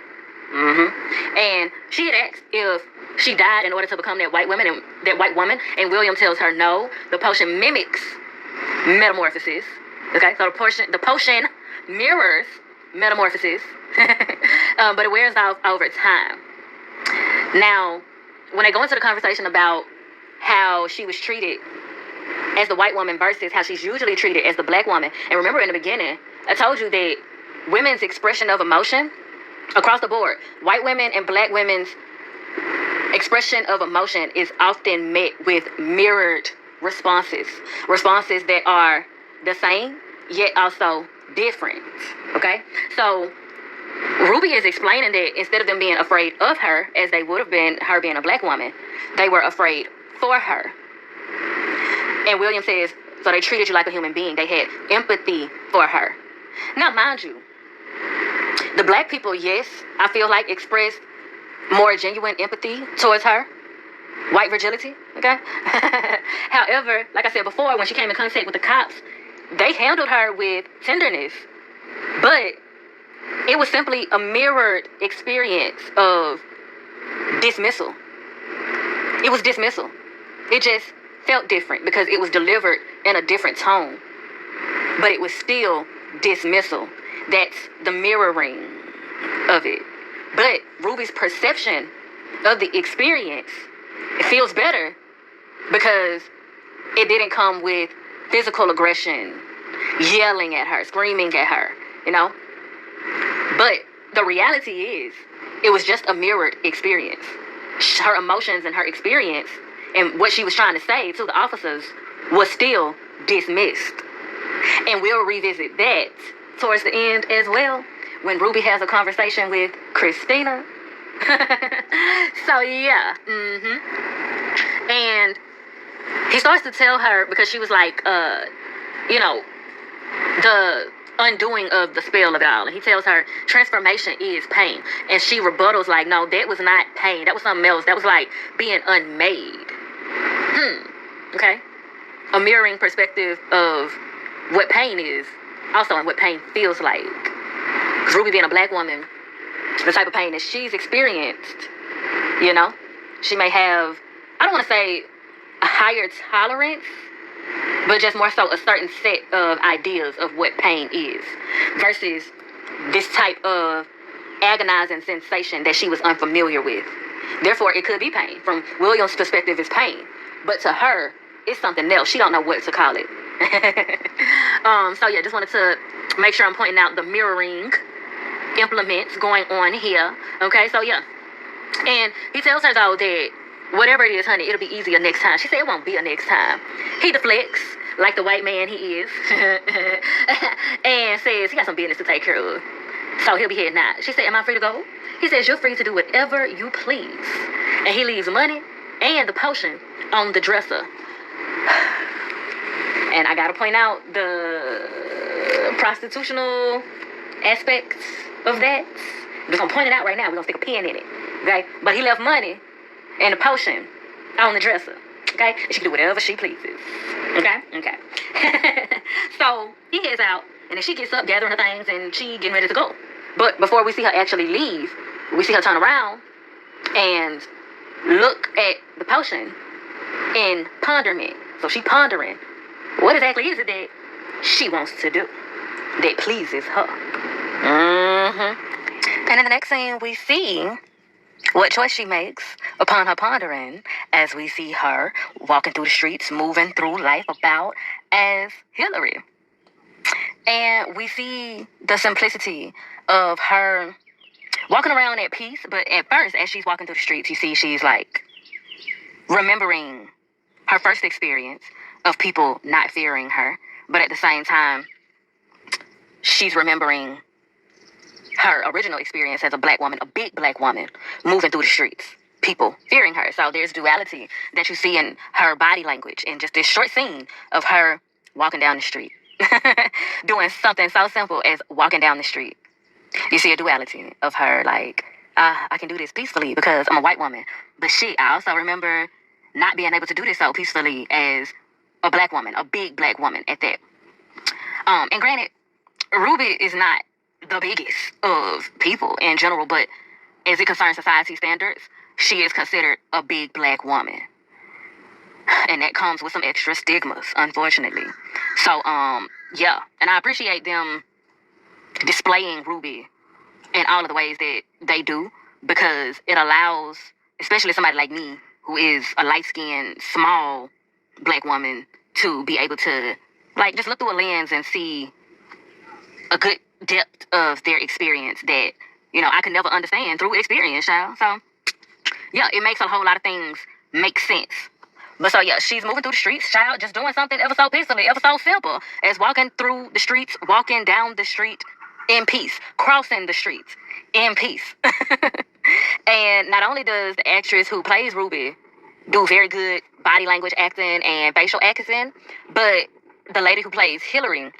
Speaker 1: And she had asked if she died in order to become that white woman, and William tells her no. The potion mimics metamorphosis. Okay, so the potion mirrors metamorphosis, but it wears off over time. Now, when they go into the conversation about how she was treated as the white woman versus how she's usually treated as the black woman, and remember in the beginning, I told you that women's expression of emotion across the board, white women and black women's expression of emotion is often met with mirrored responses that are the same yet also different. Okay, so Ruby is explaining that instead of them being afraid of her, as they would have been her being a black woman, they were afraid for her. And William says, so they treated you like a human being. They had empathy for her. Now, mind you, the black people, yes, I feel like expressed more genuine empathy towards her. White fragility, okay? However, like I said before, when she came in contact with the cops, they handled her with tenderness. But it was simply a mirrored experience of dismissal. It was dismissal. It just felt different because it was delivered in a different tone. But it was still dismissal. That's the mirroring of it. But Ruby's perception of the experience, it feels better because it didn't come with physical aggression, yelling at her, screaming at her, But the reality is, it was just a mirrored experience. Her emotions and her experience and what she was trying to say to the officers was still dismissed. And we'll revisit that towards the end as well. when Ruby has a conversation with Christina. So yeah, and he starts to tell her, because she was like, you know, the undoing of the spell of it all. And he tells her transformation is pain. And she rebuttals like, no, that was not pain. That was something else. That was like being unmade. Okay. A mirroring perspective of what pain is, also, and what pain feels like. Because Ruby being a black woman, the type of pain that she's experienced, you know, she may have, I don't want to say a higher tolerance, but just more so a certain set of ideas of what pain is versus this type of agonizing sensation that she was unfamiliar with. Therefore, it could be pain. From William's perspective, it's pain. But to her, it's something else. She don't know what to call it. So yeah, just wanted to make sure I'm pointing out the mirroring implements going on here. Okay, so yeah. And he tells her, though, that whatever it is, honey, it'll be easier next time. She said it won't be a next time. He deflects, like the white man he is, and says he got some business to take care of. So he'll be heading out. She said, am I free to go? He says, you're free to do whatever you please. And he leaves money and the potion on the dresser. And I gotta point out the prostitutional aspects of that. I'm just gonna point it out right now. We're gonna stick a pin in it. Okay? But he left money and a potion on the dresser. Okay? And she can do whatever she pleases. Okay? Okay. So he heads out, and then she gets up gathering her things, and she getting ready to go. But before we see her actually leave, we see her turn around and look at the potion in ponderment. So she pondering, what exactly is it that she wants to do that pleases her? And in the next scene, we see what choice she makes upon her pondering, as we see her walking through the streets, moving through life about as Hillary. And we see the simplicity of her walking around at peace. But at first, as she's walking through the streets, you see she's like remembering her first experience of people not fearing her. But at the same time, she's remembering her original experience as a black woman, a big black woman, moving through the streets, people fearing her. So there's duality that you see in her body language in just this short scene of her walking down the street, doing something so simple as walking down the street. You see a duality of her like, I can do this peacefully because I'm a white woman. But shit, I also remember not being able to do this so peacefully as a black woman, a big black woman at that. And granted, Ruby is not the biggest of people in general, but as it concerns society standards, she is considered a big black woman. And that comes with some extra stigmas, unfortunately. So, yeah. And I appreciate them displaying Ruby in all of the ways that they do, because it allows, especially somebody like me, who is a light-skinned, small black woman, to be able to, like, just look through a lens and see a good depth of their experience that, you know, I could never understand through experience, child. So, yeah, it makes a whole lot of things make sense. But so, yeah, she's moving through the streets, child, just doing something ever so peacefully, ever so simple as walking through the streets, walking down the street in peace, crossing the streets in peace. And not only does the actress who plays Ruby do very good body language acting and facial acting, but the lady who plays Hillary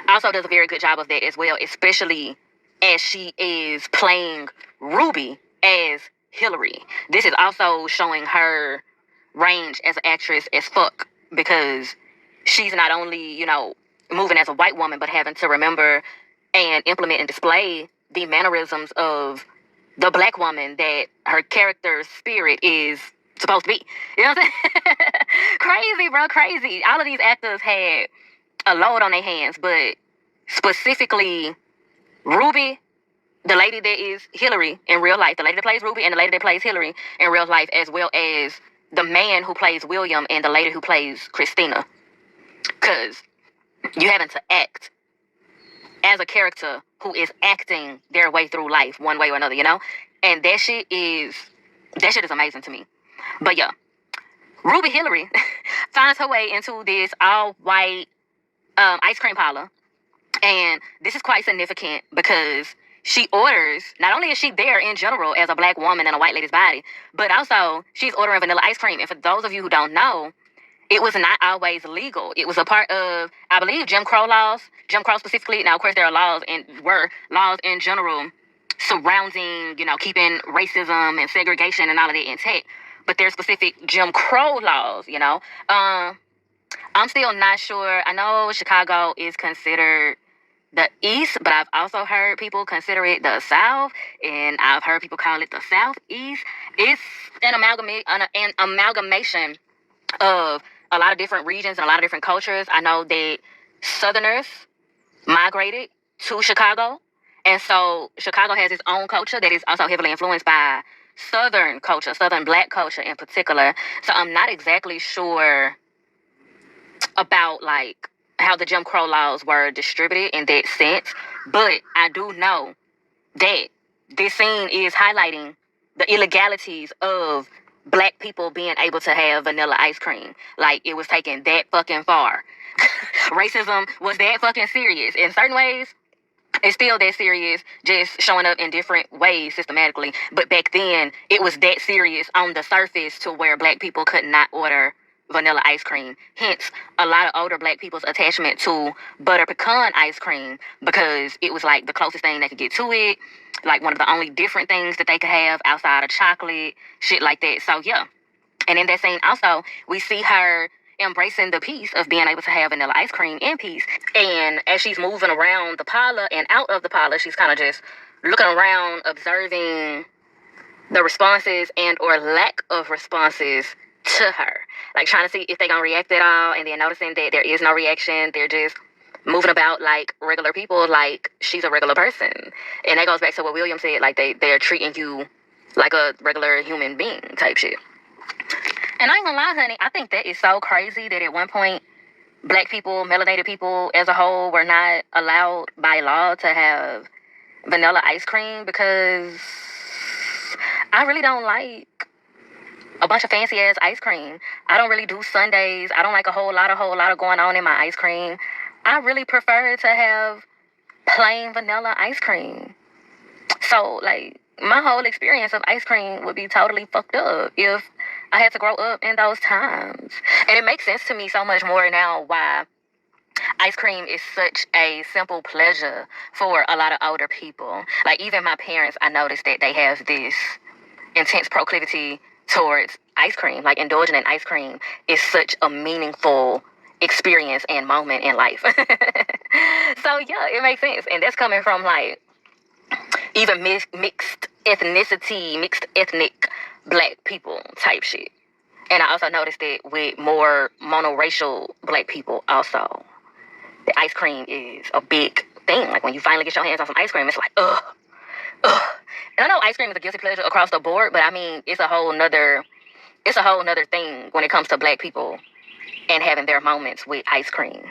Speaker 1: also does a very good job of that as well, especially as she is playing Ruby as Hillary. This is also showing her range as an actress as fuck, because she's not only, you know, moving as a white woman, but having to remember and implement and display the mannerisms of the black woman that her character's spirit is supposed to be. You know what I'm saying? Crazy, bro, crazy. All of these actors had a load on their hands, but specifically Ruby, the lady that is Hillary in real life, the lady that plays Ruby and the lady that plays Hillary in real life, as well as the man who plays William and the lady who plays Christina. Because you having to act as a character who is acting their way through life one way or another, you know? And that shit is amazing to me. But yeah, Ruby Hillary finds her way into this all-white ice cream parlor. And this is quite significant because she orders, not only is she there in general as a black woman in a white lady's body, but also she's ordering vanilla ice cream. And for those of you who don't know, it was not always legal. It was a part of, I believe, Jim Crow laws. Jim Crow specifically. Now, of course, there are laws and were laws in general surrounding, keeping racism and segregation and all of that intact. But there's specific Jim Crow laws, I'm still not sure. I know Chicago is considered the East, but I've also heard people consider it the South, and I've heard people call it the Southeast. It's an amalgamation of a lot of different regions and a lot of different cultures. I know that Southerners migrated to Chicago, and so Chicago has its own culture that is also heavily influenced by Southern culture, Southern black culture in particular. So I'm not exactly sure about like how the Jim Crow laws were distributed in that sense, but I do know that this scene is highlighting the illegalities of black people being able to have vanilla ice cream. Like, it was taken that fucking far. Racism was that fucking serious. In certain ways, it's still that serious, just showing up in different ways systematically. But back then, it was that serious on the surface to where black people could not order vanilla ice cream. Hence, a lot of older black people's attachment to butter pecan ice cream, because it was like the closest thing they could get to it, like one of the only different things that they could have outside of chocolate, shit like that. So yeah. And in that scene also, we see her embracing the peace of being able to have vanilla ice cream in peace. And as she's moving around the parlor and out of the parlor, she's kind of just looking around, observing the responses and or lack of responses to her. Like, trying to see if they're going to react at all, and then noticing that there is no reaction. They're just moving about like regular people, like she's a regular person. And that goes back to what William said, like they're treating you like a regular human being type shit. And I ain't gonna lie, honey, I think that is so crazy that at one point, black people, melanated people as a whole, were not allowed by law to have vanilla ice cream, because I really don't like a bunch of fancy ass ice cream. I don't really do sundaes. I don't like a whole lot of going on in my ice cream. I really prefer to have plain vanilla ice cream. So, like, my whole experience of ice cream would be totally fucked up if I had to grow up in those times. And it makes sense to me so much more now why ice cream is such a simple pleasure for a lot of older people. Like, even my parents, I noticed that they have this intense proclivity towards ice cream. Like, indulging in ice cream is such a meaningful experience and moment in life. So yeah, it makes sense. And that's coming from like even mixed ethnic black people type shit. And I also noticed that with more monoracial black people also, the ice cream is a big thing. Like, when you finally get your hands on some ice cream, it's like, ugh. And I know ice cream is a guilty pleasure across the board, but I mean, it's a whole nother thing when it comes to black people and having their moments with ice cream.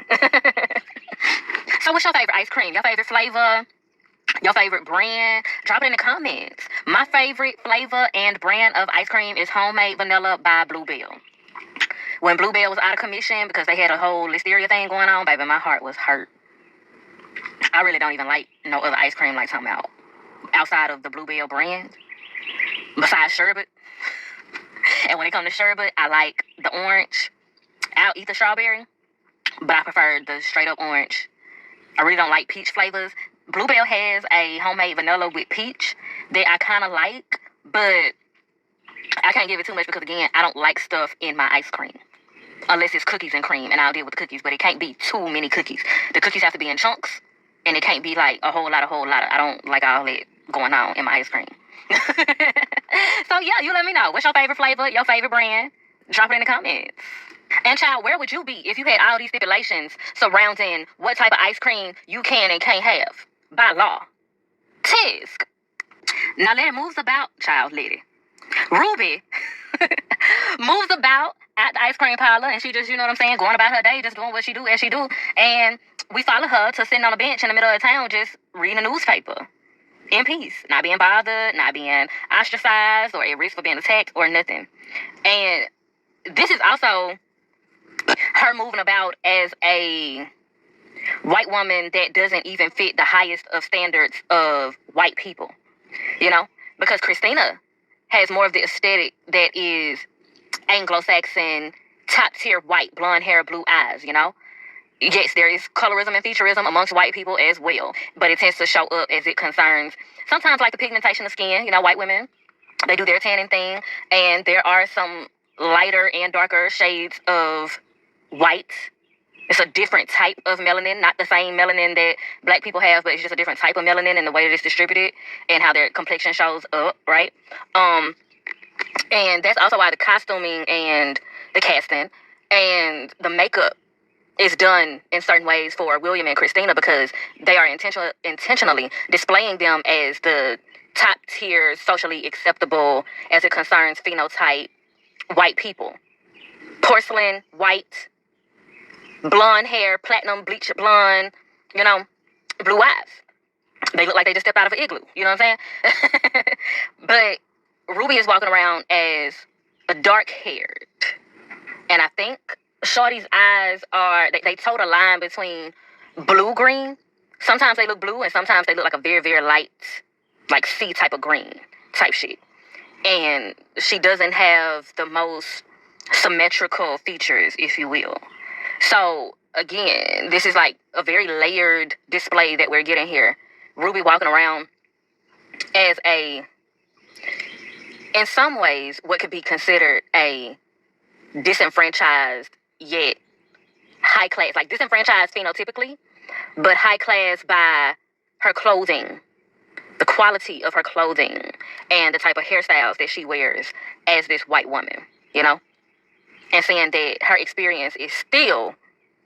Speaker 1: So what's your favorite ice cream? Your favorite flavor? Your favorite brand? Drop it in the comments. My favorite flavor and brand of ice cream is homemade vanilla by Bluebell. When Bluebell was out of commission because they had a whole listeria thing going on, baby, my heart was hurt. I really don't even like no other ice cream like something else outside of the Bluebell brand, besides sherbet. And when it comes to sherbet, I like the orange. I'll eat the strawberry, but I prefer the straight up orange. I really don't like peach flavors. Bluebell has a homemade vanilla with peach that I kind of like, but I can't give it too much because, again, I don't like stuff in my ice cream. Unless it's cookies and cream, and I'll deal with the cookies, but it can't be too many cookies. The cookies have to be in chunks, and it can't be like a whole lot of. I don't like all that going on in my ice cream. So yeah, you let me know. What's your favorite flavor, your favorite brand? Drop it in the comments. And child, where would you be if you had all these stipulations surrounding what type of ice cream you can and can't have by law? Tisk. Now let it moves about, child lady. Ruby moves about at the ice cream parlor, and she just, you know what I'm saying, going about her day, just doing what she do as she do. And we follow her to sitting on a bench in the middle of town, just reading a newspaper in peace, not being bothered, not being ostracized or at risk for being attacked or nothing. And this is also her moving about as a white woman that doesn't even fit the highest of standards of white people, you know? Because Christina has more of the aesthetic that is Anglo-Saxon, top-tier white, blonde hair, blue eyes, you know? Yes, there is colorism and featureism amongst white people as well, but it tends to show up as it concerns sometimes like the pigmentation of skin. You know, white women, they do their tanning thing, and there are some lighter and darker shades of white. It's a different type of melanin, not the same melanin that black people have, but it's just a different type of melanin in the way that it's distributed and how their complexion shows up, right? And that's also why the costuming and the casting and the makeup is done in certain ways for William and Christina, because they are intentionally displaying them as the top tier, socially acceptable as it concerns phenotype white people. Porcelain, white, blonde hair, platinum, bleach blonde, you know, blue eyes. They look like they just stepped out of an igloo. You know what I'm saying? But Ruby is walking around as a dark-haired. And I think Shorty's eyes are, they told a line between blue-green. Sometimes they look blue, and sometimes they look like a very, very light, like sea type of green type shit. And she doesn't have the most symmetrical features, if you will. So, again, this is like a very layered display that we're getting here. Ruby walking around as a, in some ways, what could be considered a disenfranchised yet high class, like disenfranchised phenotypically, but high class by her clothing, the quality of her clothing, and the type of hairstyles that she wears as this white woman, you know? And saying that her experience is still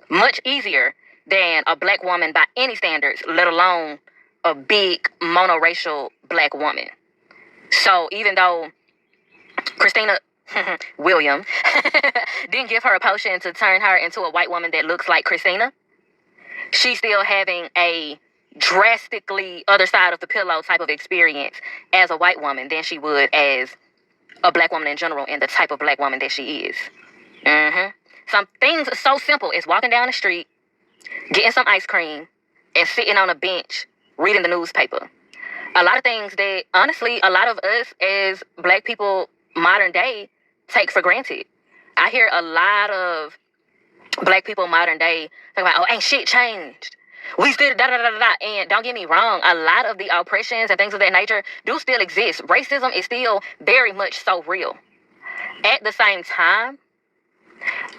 Speaker 1: much easier than a black woman by any standards, let alone a big monoracial black woman. So even though Christina William didn't give her a potion to turn her into a white woman that looks like Christina, she's still having a drastically other side of the pillow type of experience as a white woman than she would as a black woman in general and the type of black woman that she is. Some things so simple as walking down the street, getting some ice cream, and sitting on a bench reading the newspaper. A lot of things that, honestly, a lot of us as black people modern day take for granted. I hear a lot of black people modern day talk about, oh, ain't shit changed. We still da-da-da-da-da. And don't get me wrong, a lot of the oppressions and things of that nature do still exist. Racism is still very much so real. At the same time,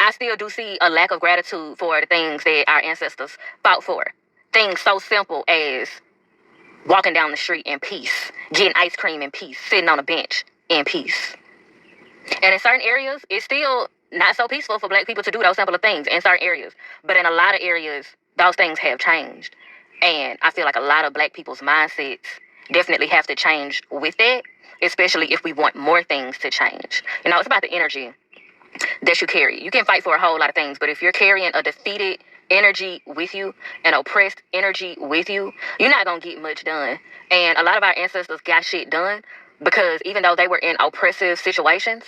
Speaker 1: I still do see a lack of gratitude for the things that our ancestors fought for. Things so simple as walking down the street in peace, getting ice cream in peace, sitting on a bench in peace. And in certain areas, it's still not so peaceful for black people to do those simple things in certain areas. But in a lot of areas, those things have changed. And I feel like a lot of black people's mindsets definitely have to change with that, especially if we want more things to change. You know, it's about the energy that you carry. You can fight for a whole lot of things, but if you're carrying a defeated energy with you, an oppressed energy with you, you're not going to get much done. And a lot of our ancestors got shit done because even though they were in oppressive situations,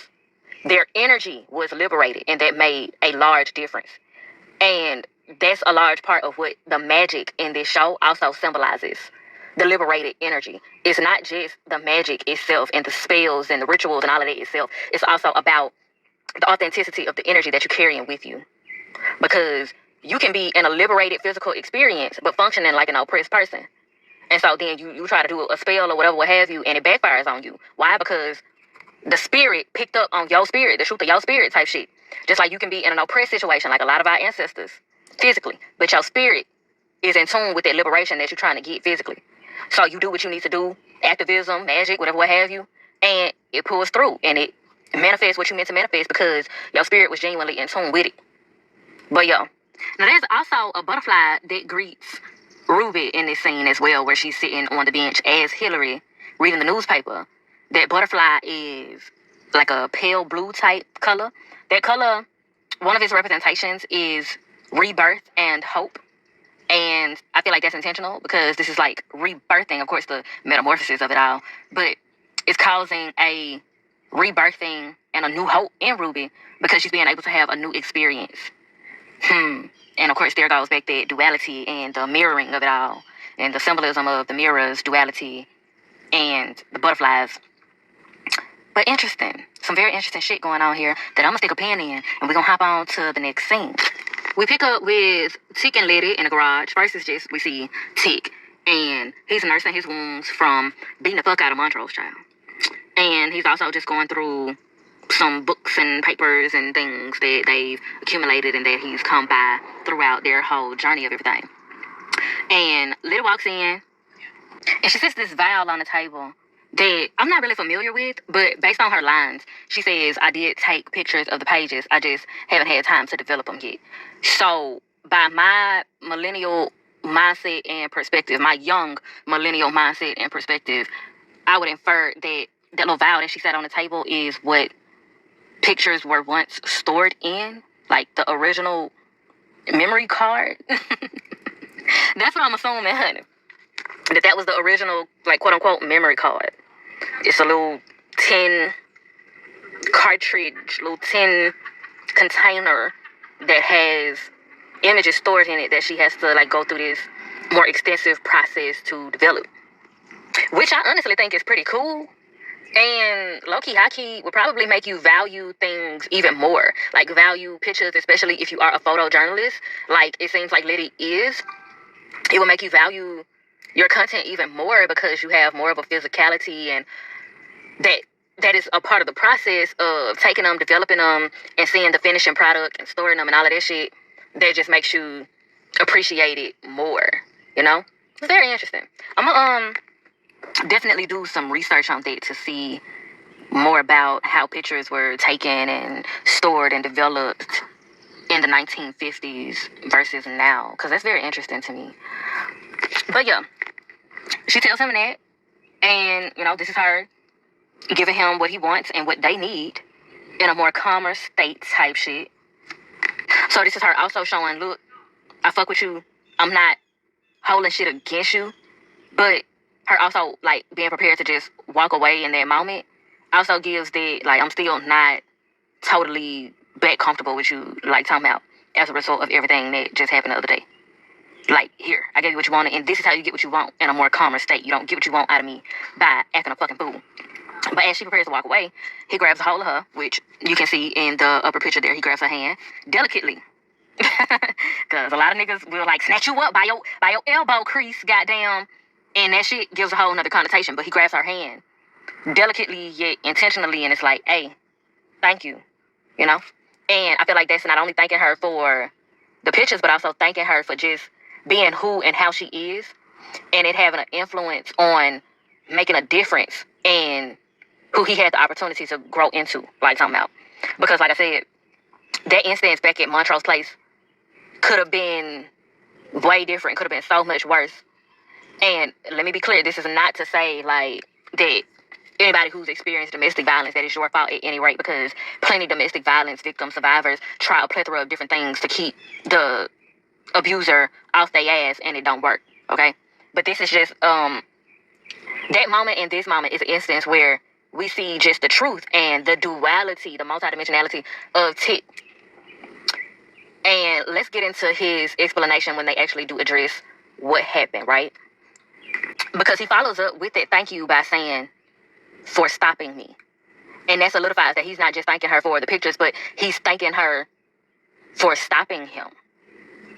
Speaker 1: their energy was liberated, and that made a large difference. And that's a large part of what the magic in this show also symbolizes. The liberated energy. It's not just the magic itself and the spells and the rituals and all of that itself. It's also about the authenticity of the energy that you're carrying with you. Because you can be in a liberated physical experience, but functioning like an oppressed person. And so then you try to do a spell or whatever, what have you, and it backfires on you. Why? Because the spirit picked up on your spirit, the truth of your spirit type shit. Just like you can be in an oppressed situation, like a lot of our ancestors, physically, but your spirit is in tune with that liberation that you're trying to get physically. So you do what you need to do, activism, magic, whatever, what have you, and it pulls through, and it manifests what you meant to manifest because your spirit was genuinely in tune with it. But yo, now there's also a butterfly that greets Ruby in this scene as well, where she's sitting on the bench as Hillary reading the newspaper. That butterfly is like a pale blue type color. That color, one of its representations is rebirth and hope. And I feel like that's intentional because this is like rebirthing, of course, the metamorphosis of it all. But it's causing a rebirthing and a new hope in Ruby because she's being able to have a new experience. And of course, there goes back that duality and the mirroring of it all, and the symbolism of the mirrors, duality, and the butterflies. But interesting. Some very interesting shit going on here that I'm going to stick a pin in, and we're going to hop on to the next scene. We pick up with Tick and Letty in the garage. First is just, we see Tick, and he's nursing his wounds from beating the fuck out of Montrose child. And he's also just going through some books and papers and things that they've accumulated and that he's come by throughout their whole journey of everything. And Letty walks in, and she sets this vial on the table that I'm not really familiar with, but based on her lines, she says, I did take pictures of the pages. I just haven't had time to develop them yet. So by my millennial mindset and perspective, my young millennial mindset and perspective, I would infer that that little vial that she set on the table is what pictures were once stored in, like the original memory card. That's what I'm assuming, honey. That was the original, like, quote-unquote memory card. It's a little tin cartridge, little tin container that has images stored in it that she has to, like, go through this more extensive process to develop. Which I honestly think is pretty cool. And low-key, high-key would probably make you value things even more. Like, value pictures, especially if you are a photojournalist, like it seems like Letty is. It will make you value your content even more because you have more of a physicality, and that is a part of the process of taking them, developing them, and seeing the finishing product and storing them and all of that shit. That just makes you appreciate it more, you know? It's very interesting. I'm gonna definitely do some research on that to see more about how pictures were taken and stored and developed in the 1950s versus now, because that's very interesting to me. But yeah, she tells him that, and you know, this is her giving him what he wants and what they need in a more calmer state type shit. So this is her also showing, look, I fuck with you. I'm not holding shit against you, but her also, like, being prepared to just walk away in that moment also gives that, like, I'm still not totally back comfortable with you, like, talking about as a result of everything that just happened the other day. Like, here, I gave you what you wanted, and this is how you get what you want in a more calmer state. You don't get what you want out of me by acting a fucking fool. But as she prepares to walk away, he grabs a hold of her, which you can see in the upper picture there. He grabs her hand delicately. Because a lot of niggas will, like, snatch you up by your elbow crease, goddamn. And that shit gives a whole nother connotation. But he grabs her hand delicately yet intentionally, and it's like, hey, thank you, you know? And I feel like that's not only thanking her for the pictures, but also thanking her for just being who and how she is, and it having an influence on making a difference in who he had the opportunity to grow into, like talking about. Because like I said, that instance back at Montrose Place could have been way different, could have been so much worse. And let me be clear, this is not to say, like, that anybody who's experienced domestic violence, that is your fault at any rate, because plenty of domestic violence victim survivors try a plethora of different things to keep the abuser off their ass, and it don't work, okay? But this is just, that moment and this moment is an instance where we see just the truth and the duality, the multidimensionality of Tick. And let's get into his explanation when they actually do address what happened, right? Because he follows up with that thank you by saying, for stopping me. And that solidifies that he's not just thanking her for the pictures, but he's thanking her for stopping him,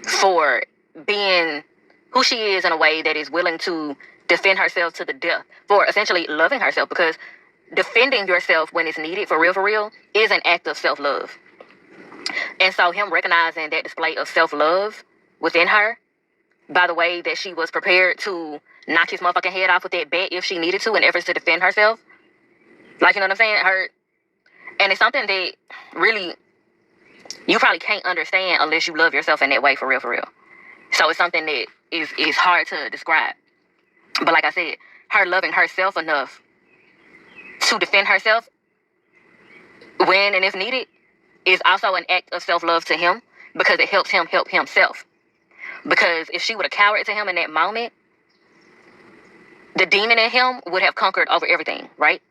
Speaker 1: for being who she is in a way that is willing to defend herself to the death, for essentially loving herself, because defending yourself when it's needed, for real, is an act of self-love. And so him recognizing that display of self-love within her, by the way that she was prepared to knock his motherfucking head off with that bat if she needed to in efforts to defend herself. Like, you know what I'm saying? And it's something that really you probably can't understand unless you love yourself in that way, for real. So it's something that is hard to describe. But like I said, her loving herself enough to defend herself when and if needed is also an act of self-love to him, because it helps him help himself. Because if she would have cowered to him in that moment, the demon in him would have conquered over everything, right?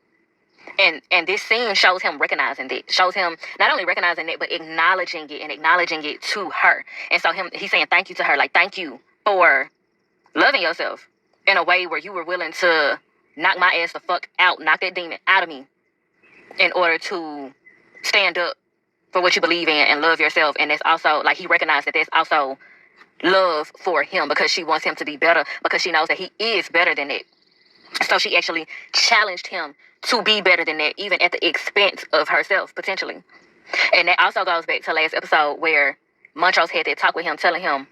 Speaker 1: And this scene shows him recognizing it, shows him not only recognizing it, but acknowledging it and acknowledging it to her. And so he's saying thank you to her, like, thank you for loving yourself in a way where you were willing to knock my ass the fuck out, knock that demon out of me in order to stand up for what you believe in and love yourself. And that's also, like, he recognized that that's also love for him because she wants him to be better, because she knows that he is better than it. So she actually challenged him to be better than that, even at the expense of herself, potentially. And that also goes back to last episode where Montrose had that talk with him, telling him,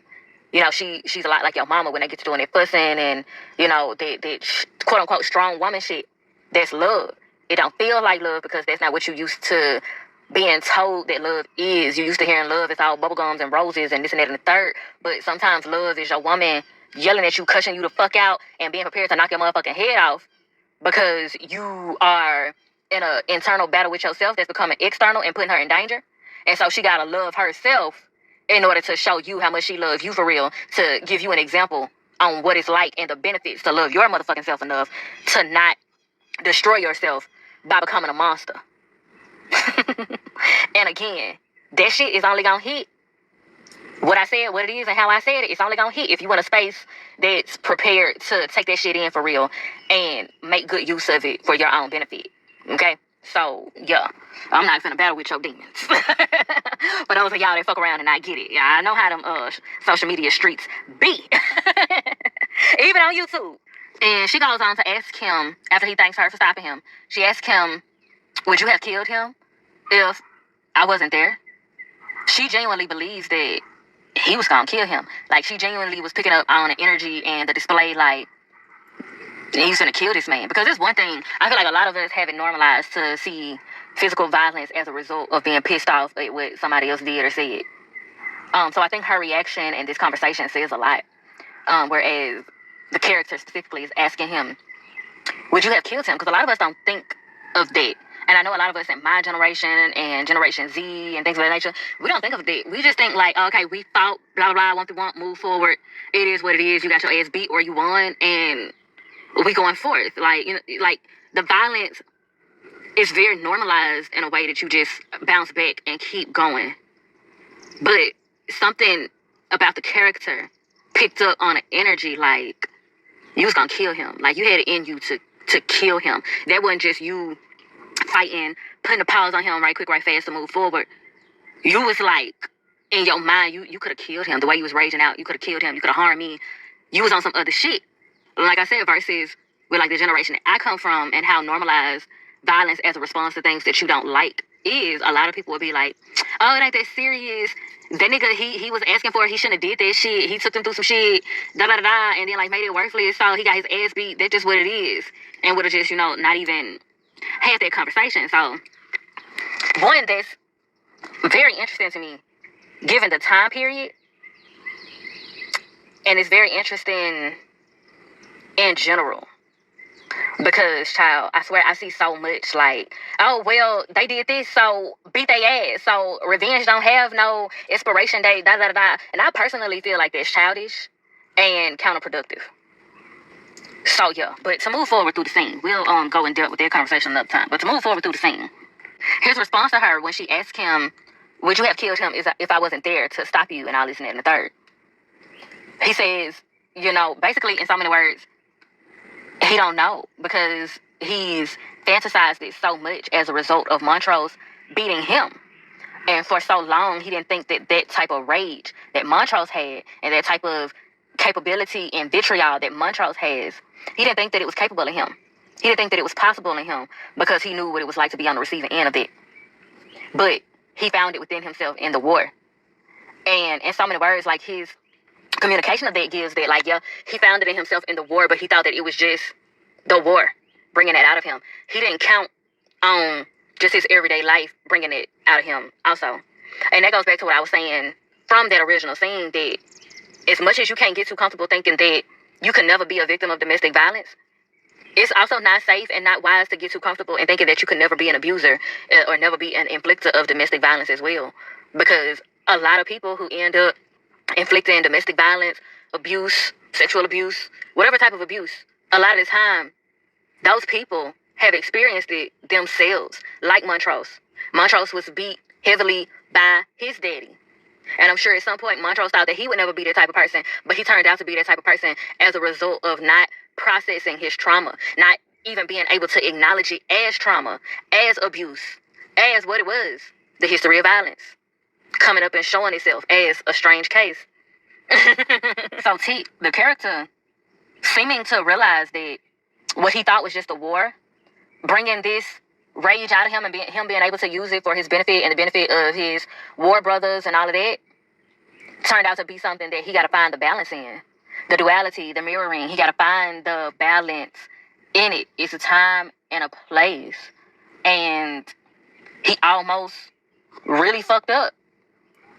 Speaker 1: you know, she's a lot like your mama when they get to doing that fussing and, you know, that quote-unquote strong woman shit. That's love. It don't feel like love because that's not what you used to being told that love is. You used to hearing love is all bubblegums and roses and this and that and the third. But sometimes love is your woman yelling at you, cussing you the fuck out, and being prepared to knock your motherfucking head off because you are in an internal battle with yourself that's becoming external and putting her in danger. And so she got to love herself in order to show you how much she loves you for real, to give you an example on what it's like and the benefits to love your motherfucking self enough to not destroy yourself by becoming a monster. And again, that shit is only gonna hit what I said, what it is, and how I said it. It's only gonna hit if you want a space that's prepared to take that shit in for real and make good use of it for your own benefit. Okay? So, yeah, I'm not finna battle with your demons. For those of y'all that fuck around and not get it, yeah, I know how them social media streets be. Even on YouTube. And she goes on to ask him, after he thanks her for stopping him, she asks him, would you have killed him if I wasn't there? She genuinely believes that he was gonna kill him. Like, she genuinely was picking up on the energy and the display, like, he's gonna kill this man. Because there's one thing, I feel like a lot of us have it normalized to see physical violence as a result of being pissed off at what somebody else did or said. So I think her reaction in this conversation says a lot. Whereas the character specifically is asking him, would you have killed him? Because a lot of us don't think of that. And I know a lot of us in my generation and Generation Z and things of that nature, we don't think of that. We just think like, okay, we fought, blah, blah, blah, 1 through 1, move forward. It is what it is. You got your ass beat or you won, and we going forth. Like, you know, like the violence is very normalized in a way that you just bounce back and keep going. But something about the character picked up on an energy like you was gonna kill him. Like you had it in you to kill him. That wasn't just you fighting, putting a pause on him right quick, right fast to move forward. You was like, in your mind, you could have killed him. The way you was raging out, you could have killed him. You could have harmed me. You was on some other shit. Like I said, versus with like the generation that I come from and how normalized violence as a response to things that you don't like is. A lot of people would be like, oh, it ain't that serious. That nigga, he was asking for it. He shouldn't have did that shit. He took them through some shit, da-da-da-da, and then like made it worthless. So he got his ass beat. That's just what it is. And would have just, you know, not even had that conversation. So one that's very interesting to me, given the time period, and it's very interesting in general. Because, child, I swear I see so much like, oh, well, they did this, so beat their ass. So revenge don't have no expiration date, da-da-da-da. And I personally feel like that's childish and counterproductive. So, yeah, but to move forward through the scene, we'll go in depth with that conversation another time. But to move forward through the scene, his response to her when she asked him, would you have killed him if I wasn't there to stop you and all this and that and the third? He says, you know, basically in so many words, he don't know because he's fantasized it so much as a result of Montrose beating him. And for so long, he didn't think that that type of rage that Montrose had and that type of capability and vitriol that Montrose has, he didn't think that it was capable of him. He didn't think that it was possible in him because he knew what it was like to be on the receiving end of it. But he found it within himself in the war. And in so many words, like his communication of that gives that, like, yeah, he found it in himself in the war, but he thought that it was just the war bringing that out of him. He didn't count on just his everyday life bringing it out of him also. And that goes back to what I was saying from that original scene, that as much as you can't get too comfortable thinking that you can never be a victim of domestic violence, it's also not safe and not wise to get too comfortable in thinking that you can never be an abuser or never be an inflictor of domestic violence as well. Because a lot of people who end up inflicting domestic violence, abuse, sexual abuse, whatever type of abuse, a lot of the time, those people have experienced it themselves, like Montrose. Montrose was beat heavily by his daddy. And I'm sure at some point Montrose thought that he would never be that type of person, but he turned out to be that type of person as a result of not processing his trauma, not even being able to acknowledge it as trauma, as abuse, as what it was, the history of violence, coming up and showing itself as a strange case. So T, the character, seeming to realize that what he thought was just a war, bringing this rage out of him and him being able to use it for his benefit and the benefit of his war brothers and all of that, turned out to be something that he got to find the balance in. The duality, the mirroring, he got to find the balance in it. It's a time and a place. And he almost really fucked up.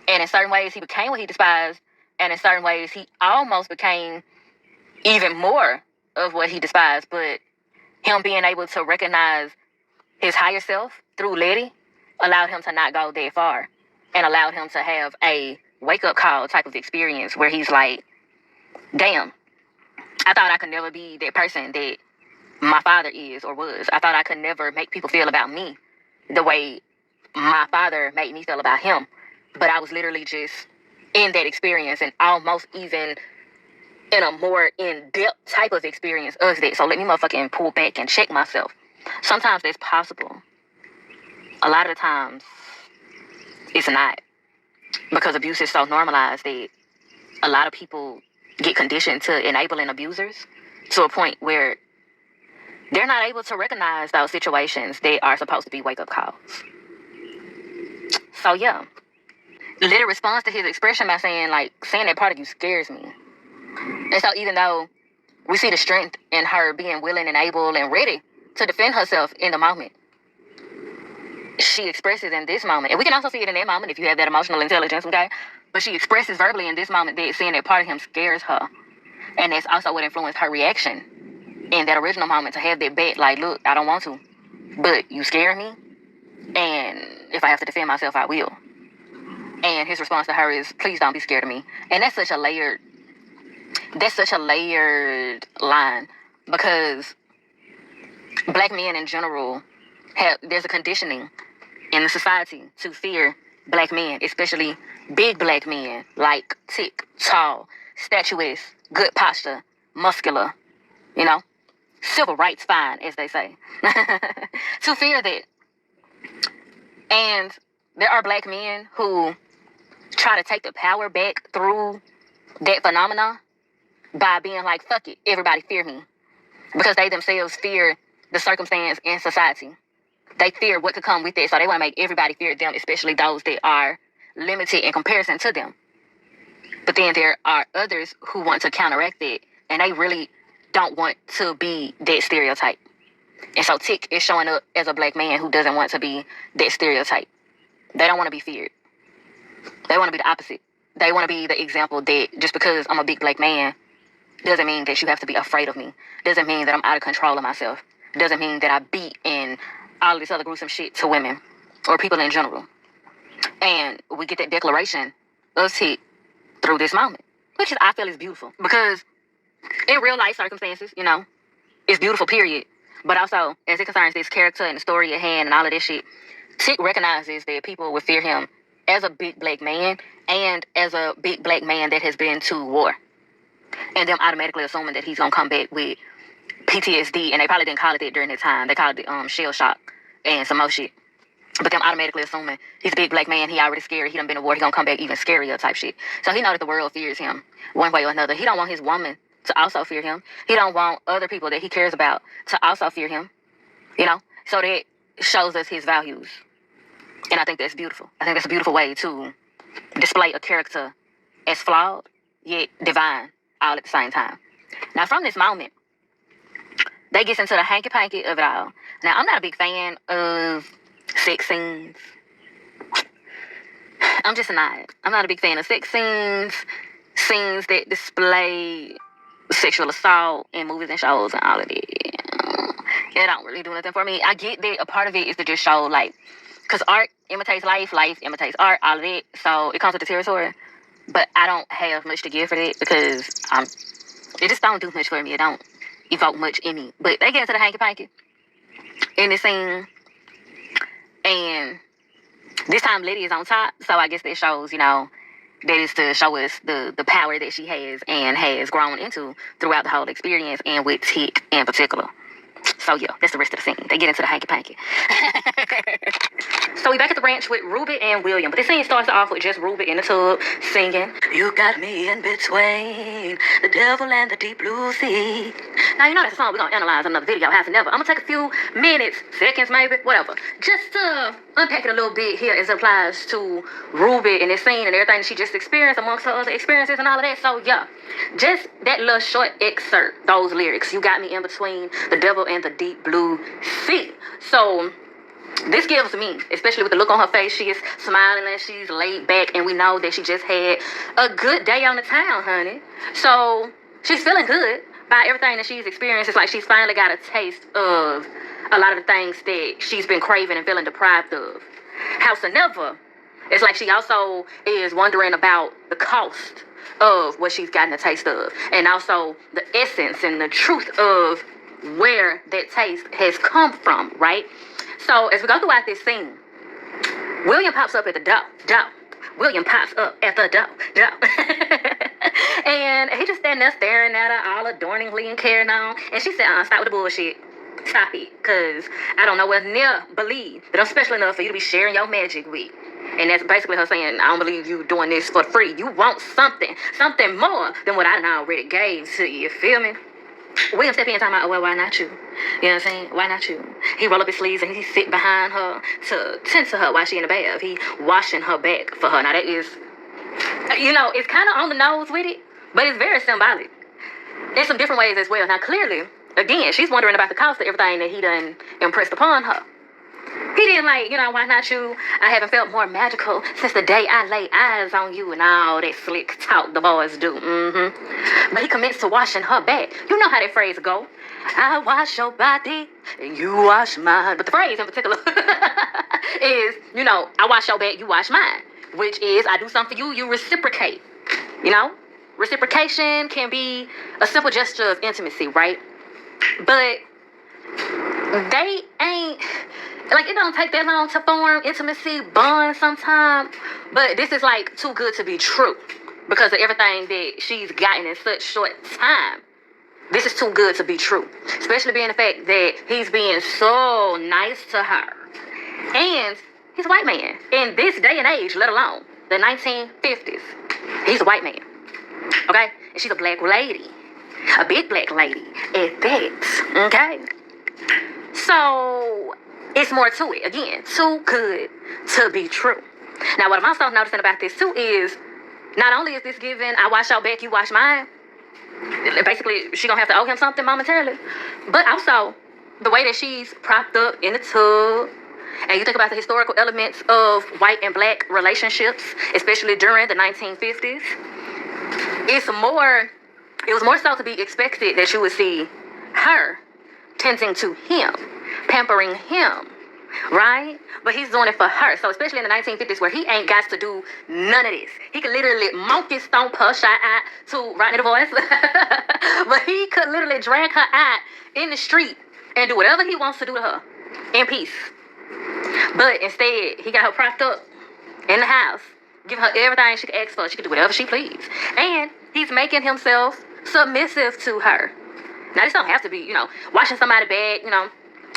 Speaker 1: And in certain ways, he became what he despised. And in certain ways, he almost became even more of what he despised. But him being able to recognize his higher self through Letty allowed him to not go that far and allowed him to have a wake-up call type of experience where he's like, damn, I thought I could never be that person that my father is or was. I thought I could never make people feel about me the way my father made me feel about him. But I was literally just in that experience and almost even in a more in-depth type of experience of that. So let me motherfucking pull back and check myself. Sometimes that's possible. A lot of the times, it's not. Because abuse is so normalized that a lot of people get conditioned to enabling abusers to a point where they're not able to recognize those situations that are supposed to be wake-up calls. So, yeah. Letty responds to his expression by saying, like, saying that part of you scares me. And so even though we see the strength in her being willing and able and ready to defend herself in the moment, she expresses in this moment, and we can also see it in that moment if you have that emotional intelligence, okay? But she expresses verbally in this moment that saying that part of him scares her. And that's also what influenced her reaction in that original moment to have that bet, like, look, I don't want to, but you scare me, and if I have to defend myself, I will. And his response to her is, please don't be scared of me. And that's such a layered line, because black men in general there's a conditioning in the society to fear black men, especially big black men, like thick, tall, statuesque, good posture, muscular, civil rights fine, as they say, to fear that. And there are black men who try to take the power back through that phenomena by being like, fuck it, everybody fear me. Because they themselves fear the circumstance in society. They fear what could come with it, so they want to make everybody fear them, especially those that are limited in comparison to them. But then there are others who want to counteract that, and they really don't want to be that stereotype. And so Tick is showing up as a black man who doesn't want to be that stereotype. They don't want to be feared. They want to be the opposite. They want to be the example that just because I'm a big black man doesn't mean that you have to be afraid of me. Doesn't mean that I'm out of control of myself. Doesn't mean that I beat and all of this other gruesome shit to women or people in general. And we get that declaration of Tick through this moment, which I feel is beautiful. Because in real life circumstances, it's beautiful, period. But also, as it concerns this character and the story at hand and all of this shit, Tick recognizes that people would fear him as a big black man and as a big black man that has been to war. And them automatically assuming that he's going to come back with PTSD. And they probably didn't call it that during that time. They called it shell shock and some more shit. But them automatically assuming he's a big black man, he already scared, he done been to war, he going to come back even scarier type shit. So he know that the world fears him one way or another. He don't want his woman to also fear him. He don't want other people that he cares about to also fear him. So that shows us his values. And I think that's beautiful. I think that's a beautiful way to display a character as flawed, yet divine, all at the same time. Now, from this moment, they get into the hanky-panky of it all. Now, I'm not a big fan of sex scenes. I'm just not. I'm not a big fan of sex scenes that display sexual assault in movies and shows and all of that. It don't really do nothing for me. I get that a part of it is to just show, because art imitates life imitates art, all of that. So it comes with the territory. But I don't have much to give for that because it just don't do much for me. It don't evoke much in me. But they get into the hanky-panky. in the scene. And this time Letty is on top, so I guess that shows, that is to show us the power that she has and has grown into throughout the whole experience, and with Tick in particular. So yeah, that's the rest of the scene. They get into the hanky-panky. So we back at the ranch with Ruby and William. But this scene starts off with just Ruby in the tub singing, "You got me in between the devil and the deep blue sea." Now, that's a song we're going to analyze another video, Half and Never. I'm going to take a few minutes, seconds maybe, whatever, just to unpack it a little bit here as it applies to Ruby in this scene and everything that she just experienced amongst her other experiences and all of that. So yeah, just that little short excerpt, those lyrics, "You got me in between the devil and the deep blue sea." So this gives me, especially with the look on her face, she is smiling and she's laid back, and we know that she just had a good day on the town, honey. So she's feeling good by everything that she's experienced. It's like she's finally got a taste of a lot of the things that she's been craving and feeling deprived of. Howsoever, it's like she also is wondering about the cost of what she's gotten a taste of, and also the essence and the truth of where that taste has come from, right? So as we go throughout this scene, William pops up at the door. William pops up at the door. And he just standing there staring at her all adorningly and carrying on. And she said, stop with the bullshit. Stop it. Because I don't nowhere near believe that I'm special enough for you to be sharing your magic with. And that's basically her saying, I don't believe you doing this for free. You want something more than what I done already gave to you. You feel me? William step in and talking about, well, why not you? You know what I'm saying? Why not you? He roll up his sleeves and he sit behind her to tend to her while she in the bath. He washing her back for her. Now that is, it's kind of on the nose with it, but it's very symbolic in some different ways as well. Now clearly, again, she's wondering about the cost of everything that he done impressed upon her. He didn't why not you? I haven't felt more magical since the day I laid eyes on you, and all that slick talk the boys do. But he commenced to washing her back. You know how that phrase go. I wash your body and you wash mine. But the phrase in particular is, I wash your back, you wash mine. Which is, I do something for you, you reciprocate. Reciprocation can be a simple gesture of intimacy, right? But they ain't, it don't take that long to form intimacy, bond sometimes. But this is too good to be true because of everything that she's gotten in such short time. This is too good to be true, especially being the fact that he's being so nice to her. And he's a white man in this day and age, let alone the 1950s. He's a white man, okay? And she's a black lady, a big black lady at that, okay? So it's more to it. Again, too good to be true. Now, what I'm also noticing about this too is not only is this given, I wash your back, you wash mine. Basically, she gonna have to owe him something momentarily. But also, the way that she's propped up in the tub, and you think about the historical elements of white and black relationships, especially during the 1950s, it was more so to be expected that you would see her tending to him, pampering him, right? But he's doing it for her. So especially in the 1950s where he ain't got to do none of this. He could literally monkey stomp her shot out to Rodney the Voice. But he could literally drag her out in the street and do whatever he wants to do to her in peace. But instead, he got her propped up in the house, give her everything she could ask for. She could do whatever she please. And he's making himself submissive to her. Now, this don't have to be, washing somebody's back,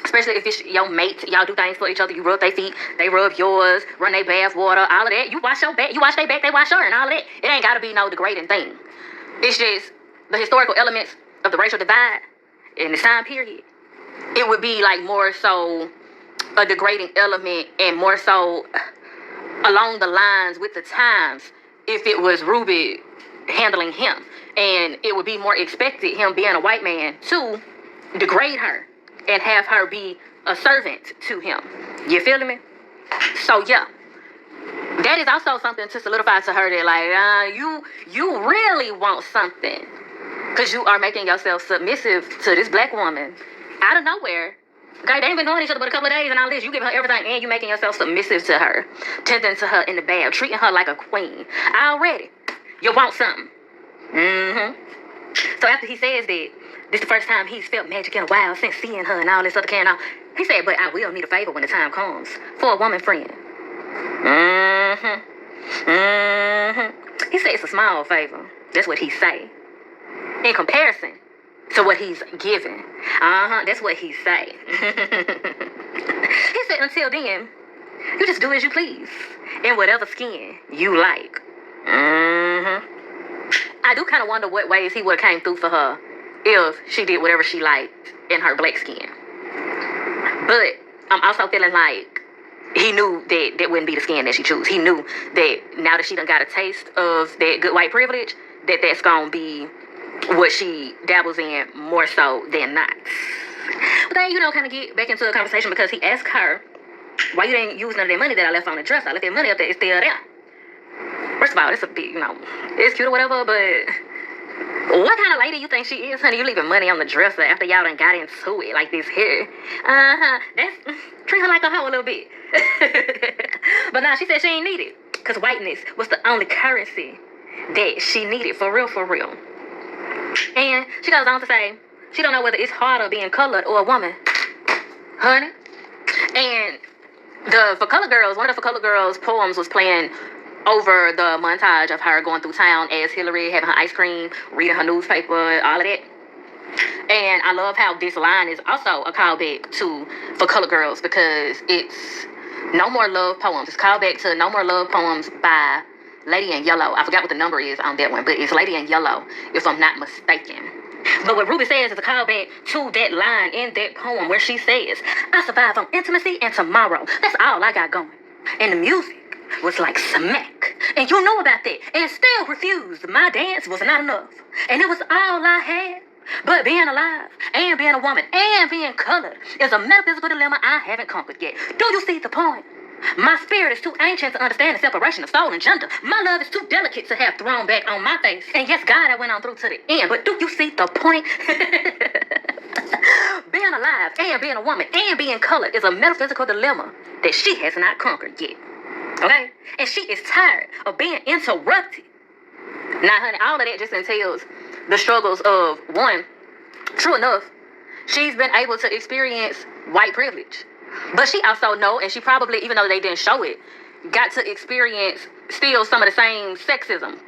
Speaker 1: especially if it's your mate. Y'all do things for each other. You rub their feet, they rub yours, run their bath water, all of that. You wash your back, you wash their back, they wash her, and all of that. It ain't got to be no degrading thing. It's just the historical elements of the racial divide in this time period. It would be more so a degrading element and more so along the lines with the times if it was Ruby handling him. And it would be more expected, him being a white man, to degrade her and have her be a servant to him. You feeling me? So yeah, that is also something to solidify to her that you really want something because you are making yourself submissive to this black woman out of nowhere. Okay, they ain't been knowing each other but a couple of days and all this. You giving her everything and you making yourself submissive to her, tending to her in the bath, treating her like a queen. Already, you want something. So after he says that, this the first time he's felt magic in a while since seeing her and all this other carrying on. He said, but I will need a favor when the time comes for a woman friend. He said it's a small favor. That's what he say. In comparison to what he's given. That's what he say. He said until then, you just do as you please. In whatever skin you like. I do kind of wonder what ways he would have came through for her if she did whatever she liked in her black skin. But I'm also feeling like he knew that that wouldn't be the skin that she chose. He knew that now that she done got a taste of that good white privilege, that that's going to be what she dabbles in more so than not. But then, kind of get back into a conversation because he asked her, why you didn't use none of that money that I left on the dresser? I left that money up there. It's still there. First of all, it's a big, it's cute or whatever, but what kind of lady you think she is, honey? You leaving money on the dresser after y'all done got into it like this here. That's, treat her like a hoe a little bit. But nah, she said she ain't need it because whiteness was the only currency that she needed, for real, for real. And she goes on to say, she don't know whether it's harder being colored or a woman, honey. And for Colored Girls, one of the For Colored Girls poems was playing over the montage of her going through town as Hillary, having her ice cream, reading her newspaper, all of that. And I love how this line is also a callback to For Colored Girls because it's No More Love Poems. It's called back to No More Love Poems by Lady in Yellow. I forgot what the number is on that one, but it's Lady in Yellow, if I'm not mistaken. But what Ruby says is a callback to that line in that poem where she says, I survive on intimacy and tomorrow. That's all I got going. And the music was like smack. And you know about that. And still refused. My dance was not enough. And it was all I had. But being alive and being a woman and being colored is a metaphysical dilemma I haven't conquered yet. Do you see the point? My spirit is too ancient to understand the separation of soul and gender. My love is too delicate to have thrown back on my face. And yes, God, I went on through to the end. But do you see the point? Being alive and being a woman and being colored is a metaphysical dilemma that she has not conquered yet. Okay? And she is tired of being interrupted. Now, honey, all of that just entails the struggles of, one, true enough, she's been able to experience white privilege. But she also know, and she probably, even though they didn't show it, got to experience still some of the same sexism.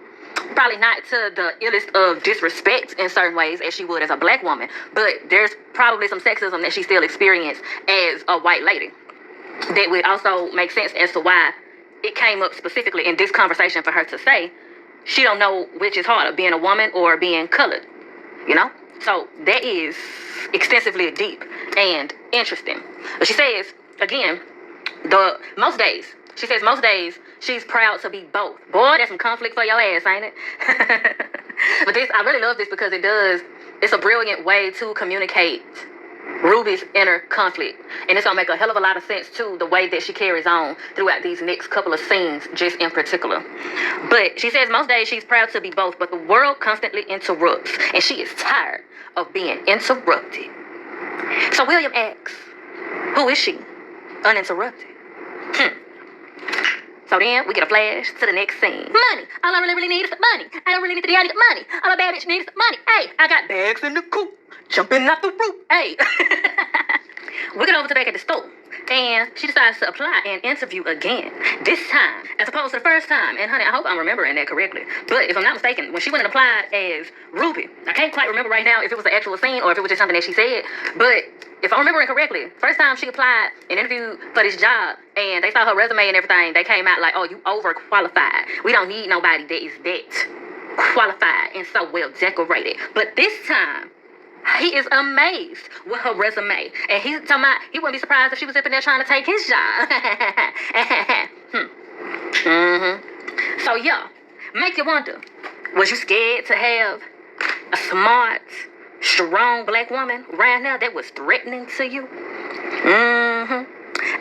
Speaker 1: Probably not to the illest of disrespect in certain ways as she would as a black woman, but there's probably some sexism that she still experienced as a white lady. That would also make sense as to why it came up specifically in this conversation for her to say she don't know which is harder, being a woman or being colored, So that is extensively deep and interesting. But she says, again, most days she's proud to be both. Boy, that's some conflict for your ass, ain't it? But I really love this because it's a brilliant way to communicate Ruby's inner conflict. And it's going to make a hell of a lot of sense, too, the way that she carries on throughout these next couple of scenes, just in particular. But she says most days she's proud to be both, but the world constantly interrupts, and she is tired of being interrupted. So William asks, who is she? Uninterrupted. So then we get a flash to the next scene. Money. All I really need is money. I don't really need the I need money. All a bad bitch needs is money. Hey, I got bags in the coop. Jumping out the roof. Hey. We get over to back at the store. And she decides to apply and interview again. This time, as opposed to the first time. And honey, I hope I'm remembering that correctly. But if I'm not mistaken, when she went and applied as Ruby, I can't quite remember right now if it was the actual scene or if it was just something that she said. But if I'm remembering correctly, first time she applied and interviewed for this job, and they saw her resume and everything, they came out like, oh, you overqualified. We don't need nobody that is that qualified and so well decorated. But this time, he is amazed with her resume. And he's talking about he wouldn't be surprised if she was up in there trying to take his job. So, yeah, make you wonder, was you scared to have a smart, strong black woman right now that was threatening to you?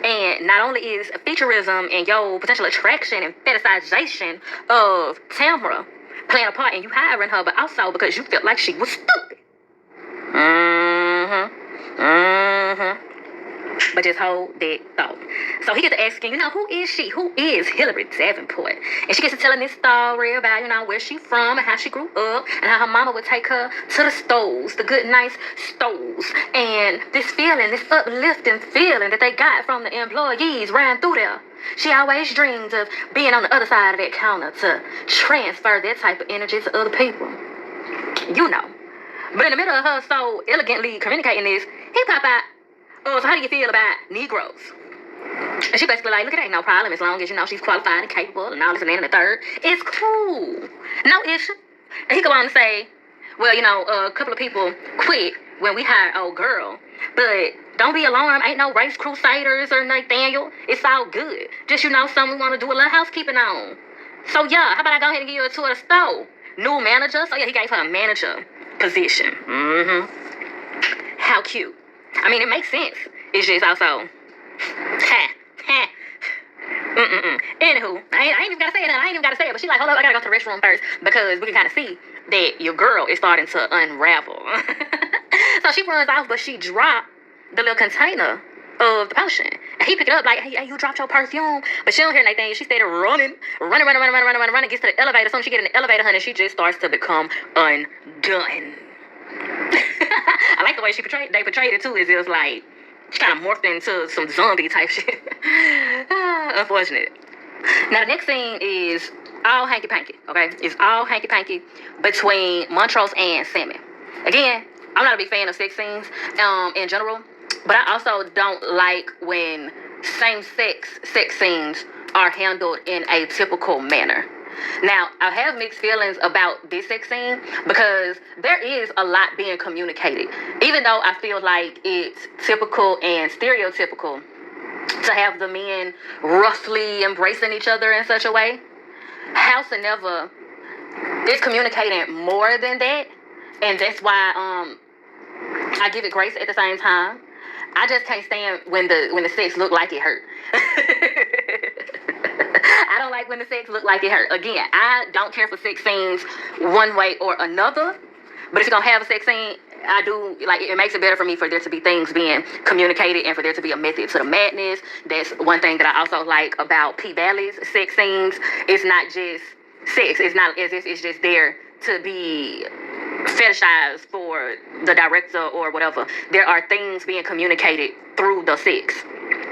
Speaker 1: And not only is featureism and your potential attraction and fetishization of Tamra playing a part in you hiring her, but also because you felt like she was stupid. But just hold that thought. So he gets to asking, who is she? Who is Hillary Davenport? And she gets to telling this story about, where she from and how she grew up and how her mama would take her to the stores, the good, nice stores. And this feeling, this uplifting feeling that they got from the employees ran through there. She always dreamed of being on the other side of that counter to transfer that type of energy to other people. But in the middle of her so elegantly communicating this, he pop out, so how do you feel about Negroes? And she basically like, look, it ain't no problem as long as, she's qualified and capable and all this and that and the third. It's cool. No issue. And he go on to say, well, a couple of people quit when we hired old girl. But don't be alarmed. Ain't no race crusaders or Nathaniel. It's all good. Just, something we want to do a little housekeeping on. So, yeah, how about I go ahead and give you a tour of the store? New manager. So, yeah, he gave her a manager position. How cute. I mean, it makes sense. It's just also, Anywho, I ain't even gotta say it. But she like, hold up, I gotta go to the restroom first because we can kind of see that your girl is starting to unravel. So she runs off, but she dropped the little container of the potion. And he picked it up like, hey, you dropped your perfume. But she don't hear anything. She started running, gets to the elevator. As soon as she get in the elevator, honey, she just starts to become undone. I like the way they portrayed it too. Is it was like she kind of morphed into some zombie type shit. Unfortunate. Now the next scene is all hanky panky. Okay, it's all hanky panky between Montrose and Sammy. Again, I'm not a big fan of sex scenes in general, but I also don't like when same-sex sex scenes are handled in a typical manner. Now, I have mixed feelings about this sex scene because there is a lot being communicated. Even though I feel like it's typical and stereotypical to have the men roughly embracing each other in such a way, howsoever, it's communicating more than that. And that's why I give it grace at the same time. I just can't stand when the sex look like it hurt. I don't like when the sex look like it hurt. Again, I don't care for sex scenes one way or another. But if you're going to have a sex scene, I do, like, it makes it better for me for there to be things being communicated and for there to be a method to the madness. That's one thing that I also like about P. Valley's sex scenes. It's not just sex. It's not as if it's just there to be fetishized for the director or whatever. There are things being communicated through the sex.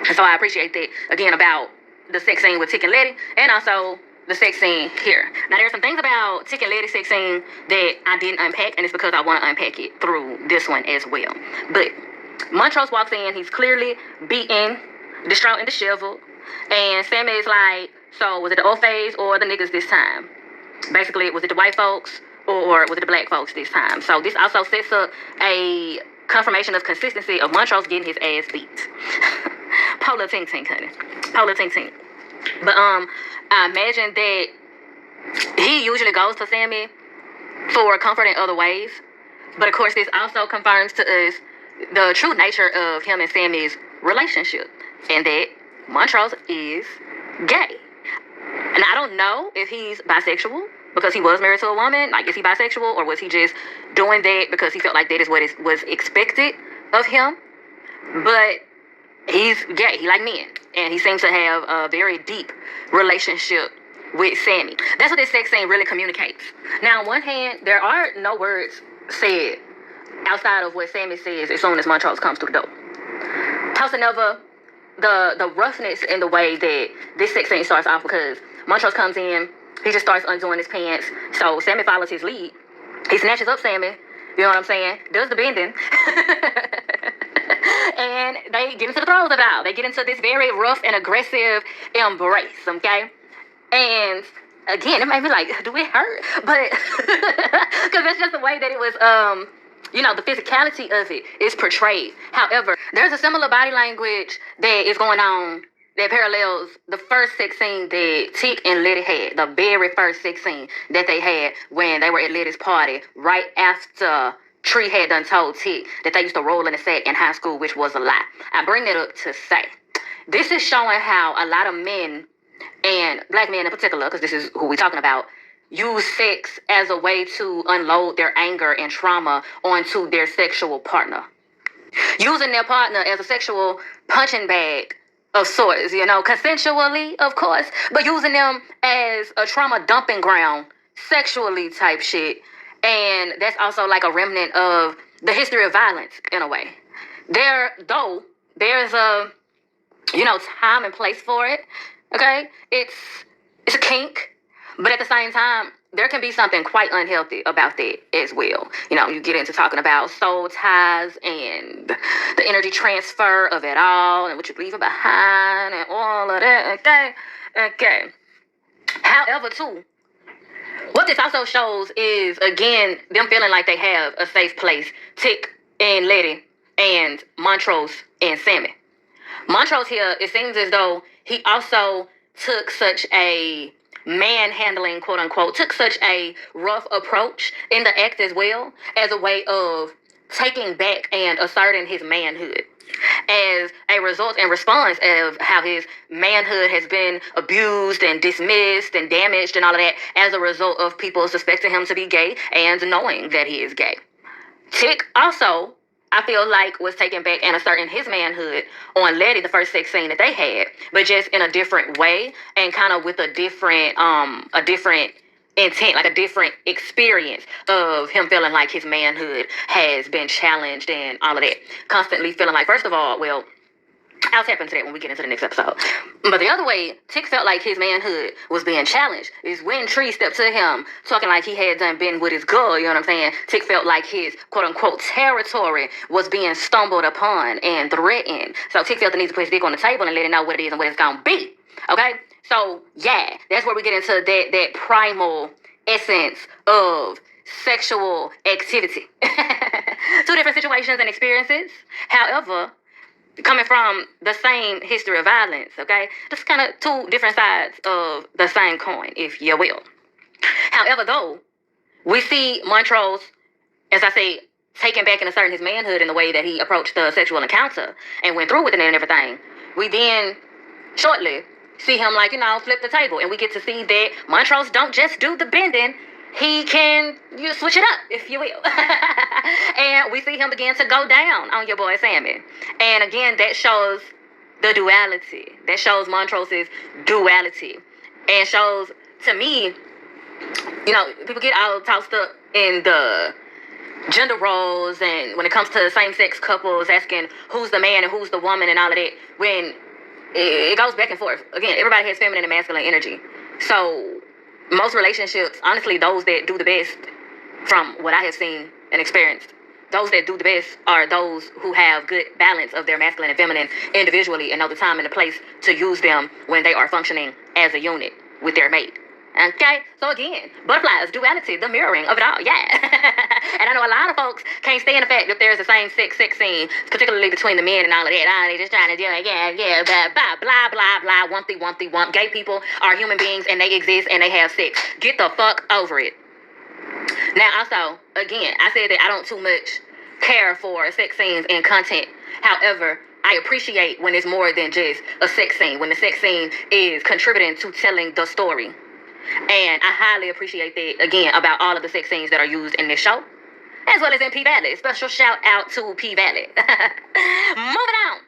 Speaker 1: And so I appreciate that, again, about the sex scene with Tick and Letty, and also the sex scene here. Now, there's some things about Tick and Letty's sex scene that I didn't unpack, and it's because I want to unpack it through this one as well. But Montrose walks in, he's clearly beaten, distraught and disheveled, and Sammy is like, so was it the old phase or the niggas this time? Basically, was it the white folks or was it the black folks this time? So this also sets up a confirmation of consistency of Montrose getting his ass beat. Polar tink tink, honey. Polar tink tink. But I imagine that he usually goes to Sammy for comfort in other ways. But of course, this also confirms to us the true nature of him and Sammy's relationship, and that Montrose is gay. And I don't know if he's bisexual because he was married to a woman. Like, is he bisexual, or was he just doing that because he felt like that is what was expected of him? But he's gay. He like men. And he seems to have a very deep relationship with Sammy. That's what this sex scene really communicates. Now, on one hand, there are no words said outside of what Sammy says as soon as Montrose comes through the door. Howsoever, the roughness in the way that this sex scene starts off, because Montrose comes in, he just starts undoing his pants. So Sammy follows his lead. He snatches up Sammy, you know what I'm saying, does the bending. And they get into the throes of it all. They get into this very rough and aggressive embrace, okay? And again, it made me like, do it hurt? But, because that's just the way that it was, the physicality of it is portrayed. However, there's a similar body language that is going on that parallels the first sex scene that Tick and Letty had, the very first sex scene that they had when they were at Letty's party, right after Tree had done told Tick that they used to roll in a sack in high school, which was a lie. I bring that up to say, this is showing how a lot of men, and black men in particular, because this is who we're talking about, use sex as a way to unload their anger and trauma onto their sexual partner. using their partner as a sexual punching bag of sorts, consensually, of course, but using them as a trauma dumping ground, sexually type shit. And that's also like a remnant of the history of violence in a way. There's a, time and place for it. Okay? It's a kink, but at the same time, there can be something quite unhealthy about that as well. You get into talking about soul ties and the energy transfer of it all and what you leave behind and all of that. Okay. However, too, what this also shows is, again, them feeling like they have a safe place. Tick and Letty and Montrose and Sammy. Montrose here, it seems as though he also took such a manhandling, quote unquote, took such a rough approach in the act as well, as a way of taking back and asserting his manhood. As a result and response of how his manhood has been abused and dismissed and damaged and all of that, as a result of people suspecting him to be gay and knowing that he is gay. Tick also, I feel like, was taken back and asserting his manhood on Letty, the first sex scene that they had, but just in a different way and kind of with a different intent, like a different experience of him feeling like his manhood has been challenged and all of that. Constantly feeling like, first of all, well, I'll tap into that when we get into the next episode. But the other way Tick felt like his manhood was being challenged is when Tree stepped to him talking like he had done been with his girl, you know what I'm saying? Tick felt like his quote-unquote territory was being stumbled upon and threatened. So Tick felt the need to put his dick on the table and let it know what it is and what it's gonna be. Okay? So, yeah, that's where we get into that primal essence of sexual activity. Two different situations and experiences. However, coming from the same history of violence, okay? Just kind of two different sides of the same coin, if you will. However, though, we see Montrose, as I say, taken back and asserting his manhood in the way that he approached the sexual encounter and went through with it and everything. We then, shortly, see him, flip the table. And we get to see that Montrose don't just do the bending. He can switch it up, if you will. And we see him begin to go down on your boy Sammy. And again, that shows the duality. That shows Montrose's duality. And shows, to me, people get all tossed up in the gender roles and when it comes to same-sex couples, asking who's the man and who's the woman and all of that, when it goes back and forth. Again, everybody has feminine and masculine energy. So most relationships, honestly, those that do the best, from what I have seen and experienced, those that do the best are those who have good balance of their masculine and feminine individually and know the time and the place to use them when they are functioning as a unit with their mate. Okay? So again, butterflies, duality, the mirroring of it all, yeah. And I know a lot of folks can't stand the fact that there's a same-sex sex scene, particularly between the men and all of that. They just trying to do it, yeah, blah, wump. Gay people are human beings and they exist and they have sex. Get the fuck over it. Now, also, again, I said that I don't too much care for sex scenes and content. However, I appreciate when it's more than just a sex scene, when the sex scene is contributing to telling the story. And I highly appreciate that, again, about all of the sex scenes that are used in this show, as well as in P-Valley. Special shout out to P-Valley. Moving on.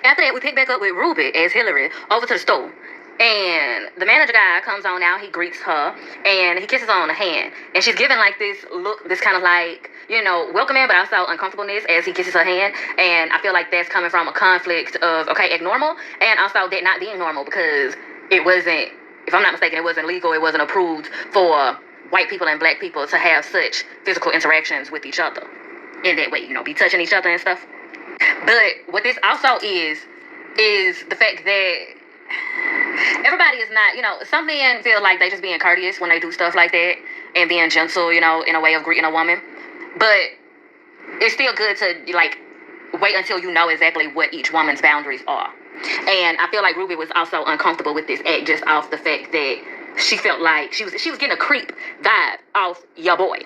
Speaker 1: After that, we pick back up with Ruby as Hillary over to the store. And the manager guy comes on out, he greets her, and he kisses her on the hand. And she's giving this look, this kind of welcoming, but also uncomfortableness as he kisses her hand. And I feel like that's coming from a conflict of, okay, act normal, and also that not being normal, because it wasn't, if I'm not mistaken, it wasn't legal, it wasn't approved for white people and black people to have such physical interactions with each other in that way, be touching each other and stuff. But what this also is the fact that everybody is not, some men feel like they just being courteous when they do stuff like that and being gentle, in a way of greeting a woman. But it's still good to, wait until you know exactly what each woman's boundaries are. And I feel like Ruby was also uncomfortable with this act just off the fact that she felt like she was getting a creep vibe off your boy.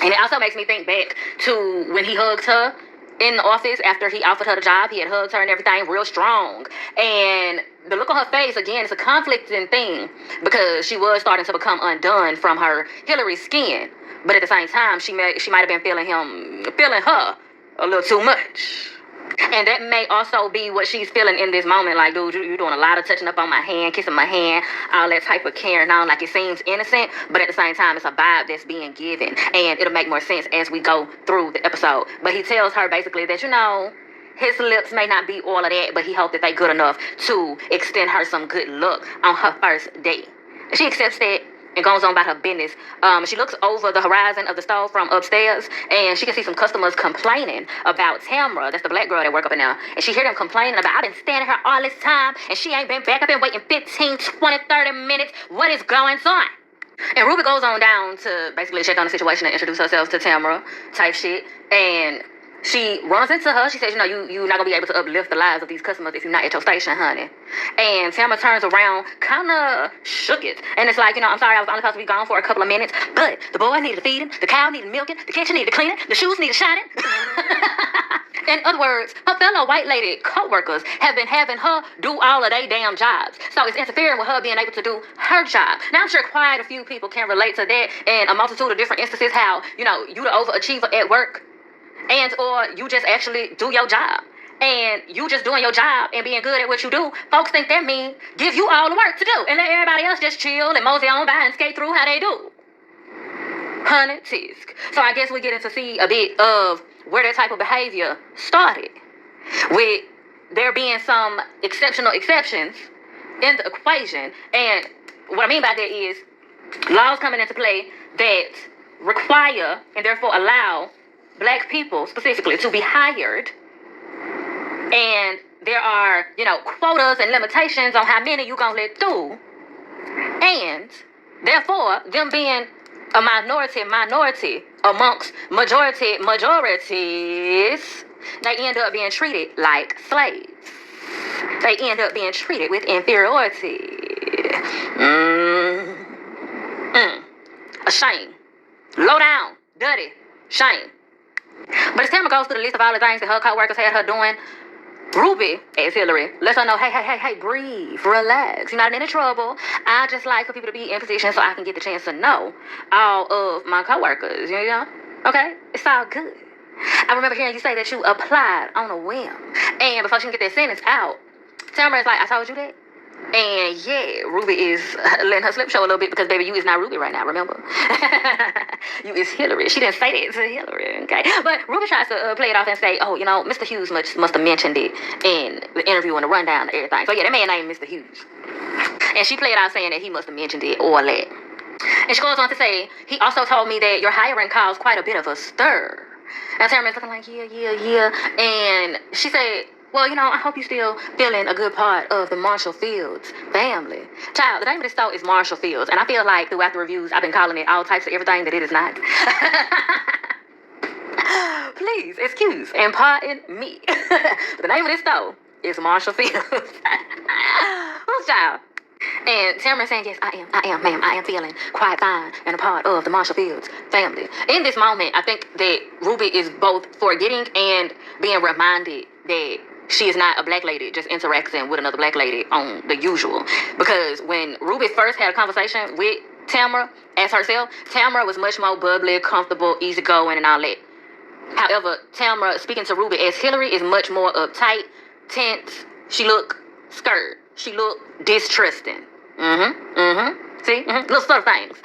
Speaker 1: And it also makes me think back to when he hugged her in the office after he offered her the job. He had hugged her and everything real strong. And the look on her face, again, it's a conflicting thing because she was starting to become undone from her Hillary skin. But at the same time, she might have been feeling her a little too much. And that may also be what she's feeling in this moment. Like, dude, you're doing a lot of touching up on my hand, kissing my hand, all that type of carrying on. Like, it seems innocent, but at the same time, it's a vibe that's being given. And it'll make more sense as we go through the episode. But he tells her basically that, his lips may not be all of that, but he hoped that they good enough to extend her some good luck on her first date. She accepts that and goes on about her business. She looks over the horizon of the stove from upstairs, and she can see some customers complaining about Tamra. That's the black girl that work up in there. And she hear them complaining about, I've been standing here all this time, and she ain't been back. I've been waiting 15, 20, 30 minutes. What is going on? And Ruby goes on down to basically check on the situation and introduce herself to Tamra type shit. And she runs into her. She says, you're not going to be able to uplift the lives of these customers if you're not at your station, honey. And Tamra turns around, kind of shook it. And it's like, I'm sorry, I was only supposed to be gone for a couple of minutes, but the boy needed feeding, the cow needed milking, the kitchen needed cleaning, the shoes needed shining. In other words, her fellow white lady co-workers have been having her do all of their damn jobs. So it's interfering with her being able to do her job. Now, I'm sure quite a few people can relate to that in a multitude of different instances, how, you the overachiever at work, and or you just actually do your job. And you just doing your job and being good at what you do, folks think that means give you all the work to do. And let everybody else just chill and mosey on by and skate through how they do. Honey, tisk. So I guess we're getting to see a bit of where that type of behavior started. With there being some exceptional exceptions in the equation. And what I mean by that is laws coming into play that require and therefore allow black people specifically to be hired, and there are quotas and limitations on how many you gonna let through, and therefore them being a minority amongst majorities, they end up being treated like slaves. They end up being treated with inferiority. A shame. Low down, dirty, shame. But as Tamra goes through the list of all the things that her co-workers had her doing, Ruby, as Hillary, lets her know, hey, breathe, relax. You're not in any trouble. I just like for people to be in position so I can get the chance to know all of my co-workers, Okay? It's all good. I remember hearing you say that you applied on a whim. And before she can get that sentence out, Tamra is like, I told you that? And yeah, Ruby is letting her slip show a little bit because, baby, you is not Ruby right now, remember? You is Hillary. She didn't say that to Hillary, okay? But Ruby tries to play it off and say, Mr. Hughes must have mentioned it in the interview and the rundown and everything. So yeah, that man named Mr. Hughes. And she played out saying that he must have mentioned it or that. And she goes on to say, he also told me that your hiring caused quite a bit of a stir. And Tamara's looking like, yeah. And she said, well, I hope you're still feeling a good part of the Marshall Fields family. Child, the name of this store is Marshall Fields. And I feel like throughout the reviews, I've been calling it all types of everything that it is not. Please, excuse and pardon me. But the name of this store is Marshall Fields. Who's child? And Tamara saying, yes, I am, ma'am. I am feeling quite fine and a part of the Marshall Fields family. In this moment, I think that Ruby is both forgetting and being reminded that she is not a black lady just interacting with another black lady on the usual. Because when Ruby first had a conversation with Tamara as herself, Tamara was much more bubbly, comfortable, easygoing, and all that. However, Tamara speaking to Ruby as Hillary is much more uptight, tense. She look scared. She look distrusting. See? Little sort of things.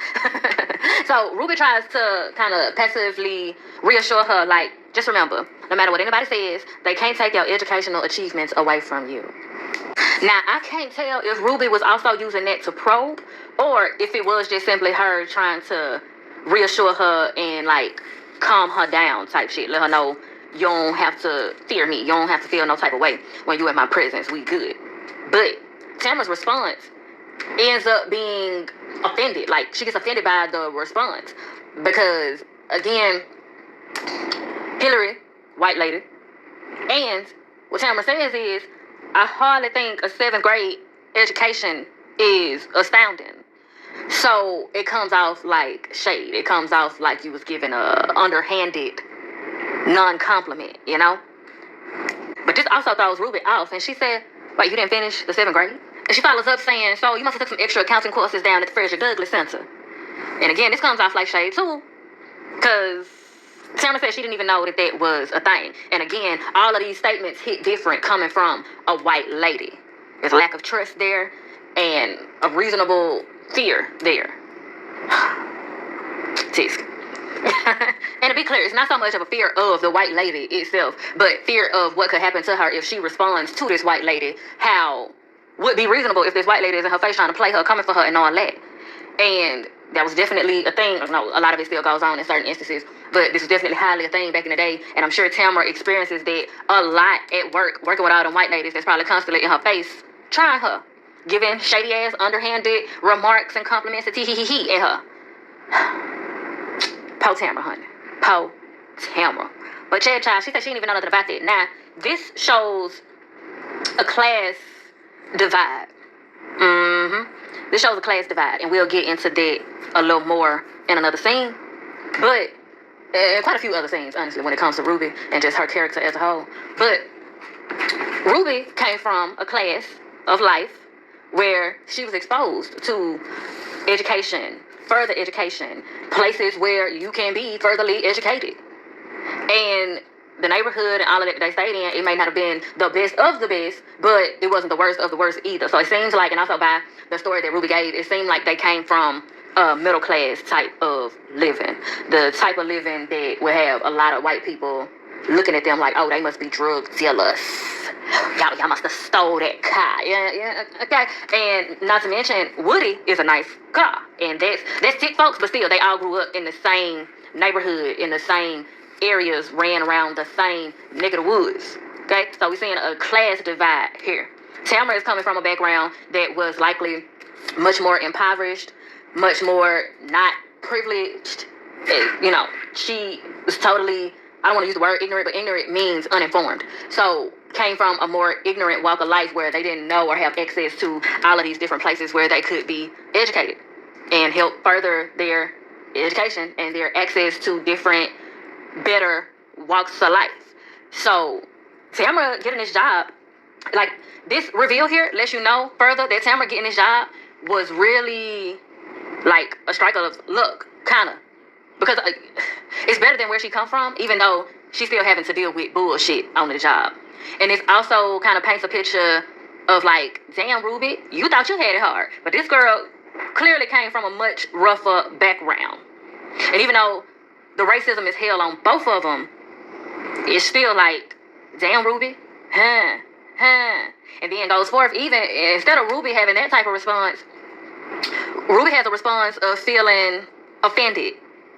Speaker 1: So Ruby tries to kind of passively reassure her, like, just remember, no matter what anybody says, they can't take your educational achievements away from you. Now, I can't tell if Ruby was also using that to probe, or if it was just simply her trying to reassure her and, like, calm her down type shit. Let her know, you don't have to fear me. You don't have to feel no type of way when you in my presence. We good. But Tamara's response ends up being offended. Like, she gets offended by the response. Because, again, Hillary, white lady, and what Tamara says is, I hardly think a 7th grade education is astounding. So it comes off like shade. It comes off like you was given a underhanded non-compliment, But this also throws Ruby off. And she said, wait, you didn't finish the 7th grade? And she follows up saying, so you must have took some extra accounting courses down at the Frederick Douglass Center. And again, this comes off like shade too. Because Tamara said she didn't even know that that was a thing. And again, all of these statements hit different coming from a white lady. There's a lack of trust there and a reasonable fear there. Tisk. And to be clear, it's not so much of a fear of the white lady itself, but fear of what could happen to her if she responds to this white lady. How would be reasonable if this white lady is in her face trying to play her, coming for her and all that. And that was definitely a thing. No, a lot of it still goes on in certain instances, but this was definitely highly a thing back in the day. And I'm sure Tamara experiences that a lot at work, working with all them white ladies that's probably constantly in her face, trying her, giving shady ass, underhanded remarks and compliments and tee-hee-hee-hee at her. Po Tamara, honey. Po Tamara. But Chad Child, she said she didn't even know nothing about that. Now, this shows a class divide. This shows a class divide, and we'll get into that a little more in another scene. But quite a few other scenes, honestly, when it comes to Ruby and just her character as a whole. But Ruby came from a class of life where she was exposed to education, further education, places where you can be furtherly educated. And the neighborhood and all of that they stayed in, it may not have been the best of the best, but it wasn't the worst of the worst either. So it seems like, and also by the story that Ruby gave, it seemed like they came from a middle class type of living. The type of living that would have a lot of white people looking at them like, oh, they must be drug dealers. Y'all must have stole that car. Yeah, okay. And not to mention, Woody is a nice car. And that's thick folks, but still, they all grew up in the same neighborhood, in the same areas, ran around the same neck of the woods. Okay? So we're seeing a class divide here. Tamara is coming from a background that was likely much more impoverished, much more not privileged. You know, she was totally, I don't want to use the word ignorant, but ignorant means uninformed. So came from a more ignorant walk of life where they didn't know or have access to all of these different places where they could be educated and help further their education and their access to different, better walks of life. So Tamara getting this job, like this reveal here lets you know further that Tamara getting this job was really like a strike of luck, kind of. Because it's better than where she come from, even though she's still having to deal with bullshit on the job. And it also kind of paints a picture of like, damn, Ruby, you thought you had it hard. But this girl clearly came from a much rougher background. And even though the racism is hell on both of them, it's still like, damn, Ruby, And then goes forth, even instead of Ruby having that type of response, Ruby has a response of feeling offended.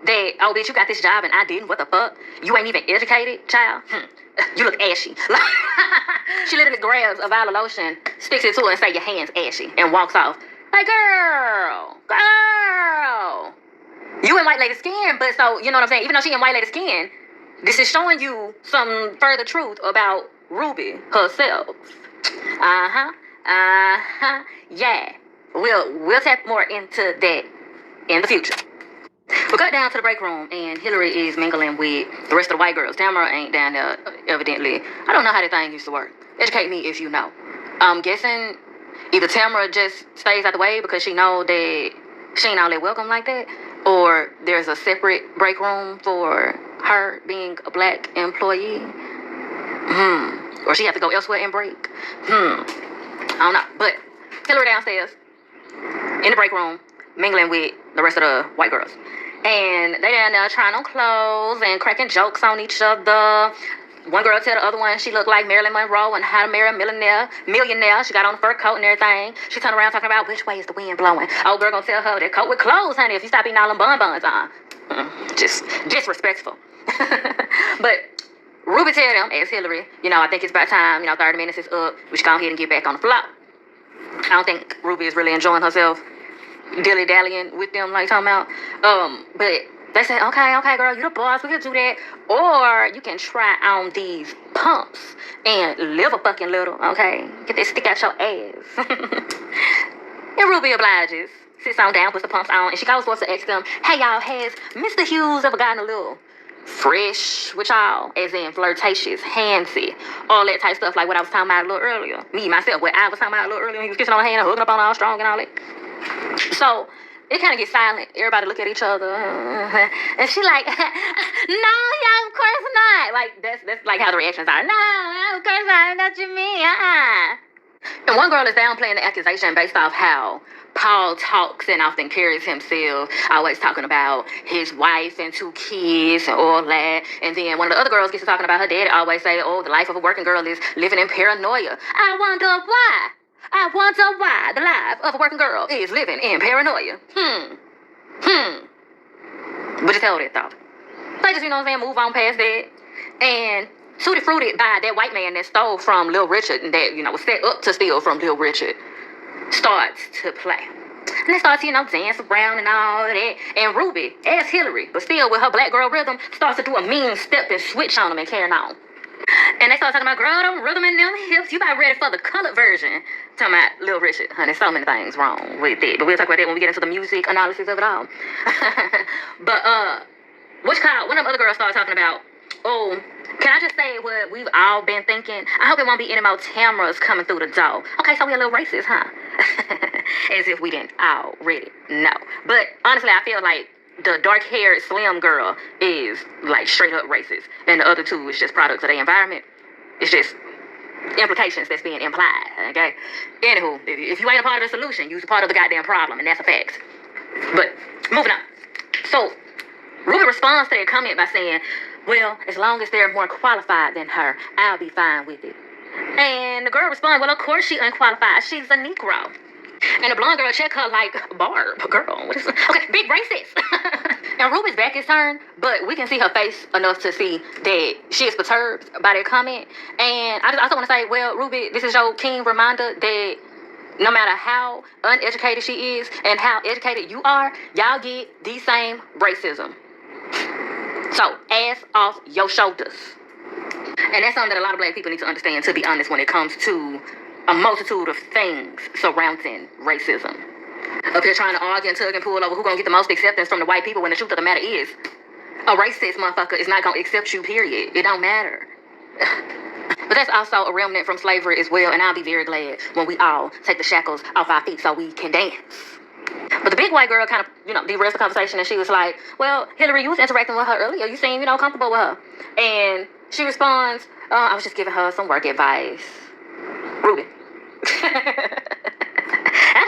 Speaker 1: That, oh, bitch, you got this job and I didn't. What the fuck? You ain't even educated, child? You look ashy. She literally grabs a vial of lotion, sticks it to her and say, your hand's ashy, and walks off. Like, girl, you in white lady skin, but so, you know what I'm saying? Even though she in white lady skin, this is showing you some further truth about Ruby herself. Yeah. We'll tap more into that in the future. We got down to the break room, and Hillary is mingling with the rest of the white girls. Tamara ain't down there, evidently. I don't know how that thing used to work. Educate me if you know. I'm guessing either Tamara just stays out the way because she know that she ain't all that welcome like that, or there's a separate break room for her being a black employee. Or she have to go elsewhere and break. I don't know. But Hillary downstairs in the break room, mingling with the rest of the white girls. And they down there trying on clothes and cracking jokes on each other. One girl tell the other one she looked like Marilyn Monroe and how to marry a millionaire. She got on a fur coat and everything. She turned around talking about which way is the wind blowing. Old girl gonna tell her that coat with clothes, honey, if you stop eating all them bonbons on. Just disrespectful. But Ruby tell them, as Hillary, I think it's about time, 30 minutes is up. We should go ahead and get back on the floor. I don't think Ruby is really enjoying herself dilly-dallying with them like talking about. But they said, okay, girl, you the boss, we can do that. Or you can try on these pumps and live a fucking little, okay? Get that stick out your ass. And Ruby obliges, sits on down, puts the pumps on, and she goes forth to ask them, hey, y'all, has Mr. Hughes ever gotten a little fresh with y'all? As in flirtatious, handsy, all that type stuff, like what I was talking about a little earlier. Me, myself, what I was talking about a little earlier when he was kissing on her hand and hooking up on her all strong and all that. So it kind of gets silent. Everybody look at each other, and she like, no, yeah, of course not. Like that's like how the reactions are. No, of course not. That's what you mean. And one girl is downplaying the accusation based off how Paul talks and often carries himself, always talking about his wife and 2 kids and all that. And then one of the other girls gets to talking about her dad, always say, oh, the life of a working girl is living in paranoia. I wonder why. I wonder why the life of a working girl is living in paranoia. But just hold that thought. They just, you know what I'm saying, move on past that. And Tutti Frutti by that white man that stole from Lil Richard and that, you know, was set up to steal from Lil Richard starts to play. And they starts, you know, dance around and all that. And Ruby, as Hillary, but still with her black girl rhythm, starts to do a mean step and switch on them and carrying on. And they start talking about, girl, them rhythm and them hips, you about ready for the colored version. Talking about Lil Richard. Honey, so many things wrong with it. But we'll talk about that when we get into the music analysis of it all. But, one of them other girls started talking about, oh, can I just say what we've all been thinking? I hope it won't be any more cameras coming through the door. Okay, so we're a little racist, huh? As if we didn't already know. But honestly, I feel like the dark-haired slim girl is like straight up racist. And the other two is just products of the environment. It's just implications that's being implied, okay? Anywho, if you ain't a part of the solution, you're a part of the goddamn problem, and that's a fact. But moving on. So Ruby responds to that comment by saying, well, as long as they're more qualified than her, I'll be fine with it. And the girl responds, well, of course she unqualified. She's a Negro. And the blonde girl check her like, Barb, girl, what is this? Okay, big racist. And Ruby's back is turned, but we can see her face enough to see that she is perturbed by that comment. And I just also want to say, well, Ruby, this is your keen reminder that no matter how uneducated she is and how educated you are, y'all get the same racism. So, ass off your shoulders. And that's something that a lot of black people need to understand, to be honest, when it comes to a multitude of things surrounding racism. Up here trying to argue and tug and pull over who's going to get the most acceptance from the white people when the truth of the matter is, a racist motherfucker is not going to accept you, period. It don't matter. But that's also a remnant from slavery as well, and I'll be very glad when we all take the shackles off our feet so we can dance. But the big white girl kind of, you know, derailed the conversation, and she was like, well, Hillary, you was interacting with her earlier. You seem, you know, comfortable with her. And she responds, I was just giving her some work advice. Ruby. Okay,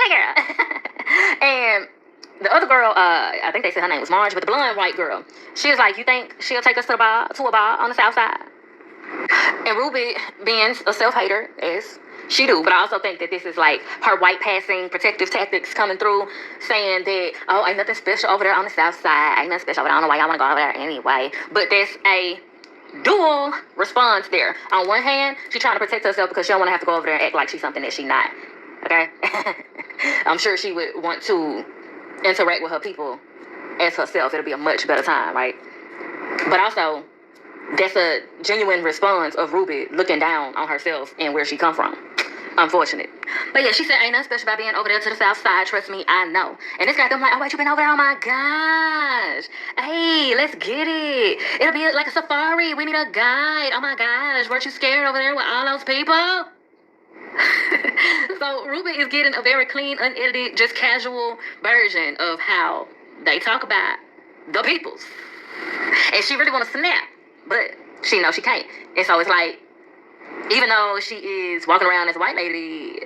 Speaker 1: girl. And the other girl, I think they said her name was Marge, but the blonde white girl, she was like, you think she'll take us to a bar on the south side? And Ruby, being a self-hater, as she do, but I also think that this is like her white passing protective tactics coming through, saying that, oh, ain't nothing special over there on the south side. Ain't nothing special over there. I don't know why y'all want to go over there anyway. But there's a dual response there. On one hand, she's trying to protect herself because she don't want to have to go over there and act like she's something that she's not. Okay? I'm sure she would want to interact with her people as herself. It'll be a much better time, right? But also, that's a genuine response of Ruby looking down on herself and where she come from. Unfortunate. But yeah, she said, ain't nothing special about being over there to the south side. Trust me, I know. And this guy, I'm like, oh, wait, you been over there? Oh, my gosh. Hey, let's get it. It'll be like a safari. We need a guide. Oh, my gosh. Weren't you scared over there with all those people? So Ruby is getting a very clean, unedited, just casual version of how they talk about the peoples. And she really want to snap, but she knows she can't. And so it's like, even though she is walking around as a white lady,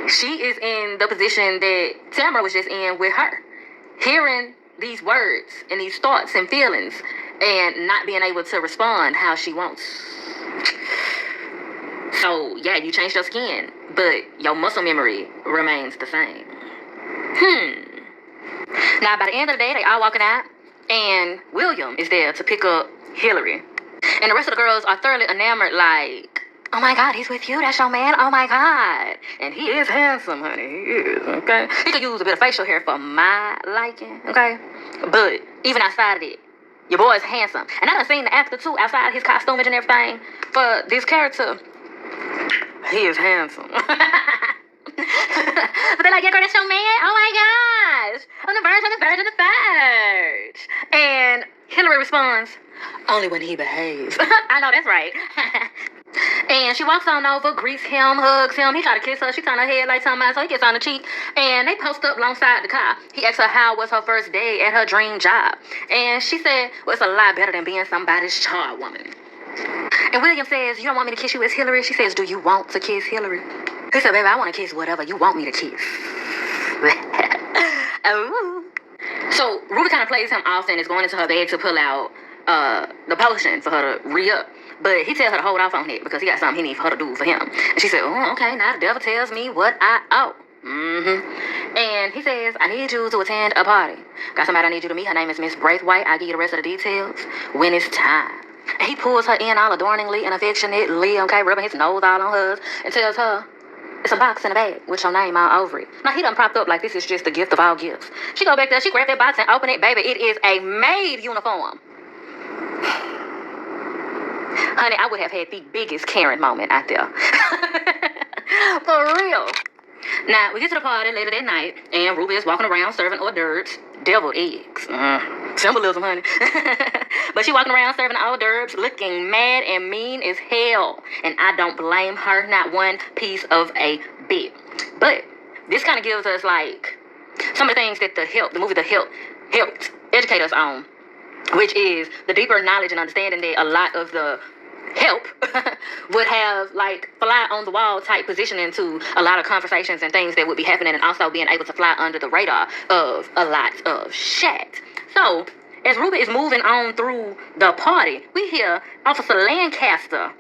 Speaker 1: she is in the position that Tamara was just in with her. Hearing these words and these thoughts and feelings and not being able to respond how she wants. So, yeah, you changed your skin, but your muscle memory remains the same. Now, by the end of the day, they all walking out, and William is there to pick up Hillary. And the rest of the girls are thoroughly enamored, like, oh my God, he's with you, that's your man, oh my God. And he is handsome, honey, he is, okay? He could use a bit of facial hair for my liking, okay? But even outside of it, your boy is handsome. And I done seen the actor too, outside his costumage and everything, for this character, he is handsome. But they're like, yeah, girl, that's your man? Oh my gosh. On the verge. And Hillary responds, only when he behaves. I know, that's right. And she walks on over, greets him, hugs him. He try to kiss her. She turn her head like something, so he gets on the cheek. And they post up alongside the car. He asks her how was her first day at her dream job. And she said, well, it's a lot better than being somebody's charwoman woman. And William says, you don't want me to kiss you as Hillary? She says, do you want to kiss Hillary? He said, baby, I want to kiss whatever you want me to kiss. Oh. So Ruby kind of plays him off and is going into her bag to pull out the potion for her to re-up. But he tells her to hold off on it because he got something he needs her to do for him. And she said, oh, okay, now the devil tells me what I owe. And he says, I need you to attend a party. Got somebody I need you to meet. Her name is Miss Braithwaite. I'll give you the rest of the details when it's time. And he pulls her in all adorningly and affectionately, okay, rubbing his nose all on hers, and tells her, it's a box in a bag with your name all over it. Now, he done propped up like this is just the gift of all gifts. She go back there, she grab that box and open it, baby. It is a maid uniform. Honey, I would have had the biggest Karen moment out there. For real. Now, we get to the party later that night, and Ruby is walking around serving hors d'oeuvres, deviled eggs. Symbolism, honey. But she walking around serving hors d'oeuvres, looking mad and mean as hell. And I don't blame her, not one piece of a bit. But this kind of gives us, like, some of the things that the movie The Help helped educate us on, which is the deeper knowledge and understanding that a lot of the help would have, like, fly on the wall type positioning to a lot of conversations and things that would be happening, and also being able to fly under the radar of a lot of shit. So as Ruby is moving on through the party, we hear Officer Lancaster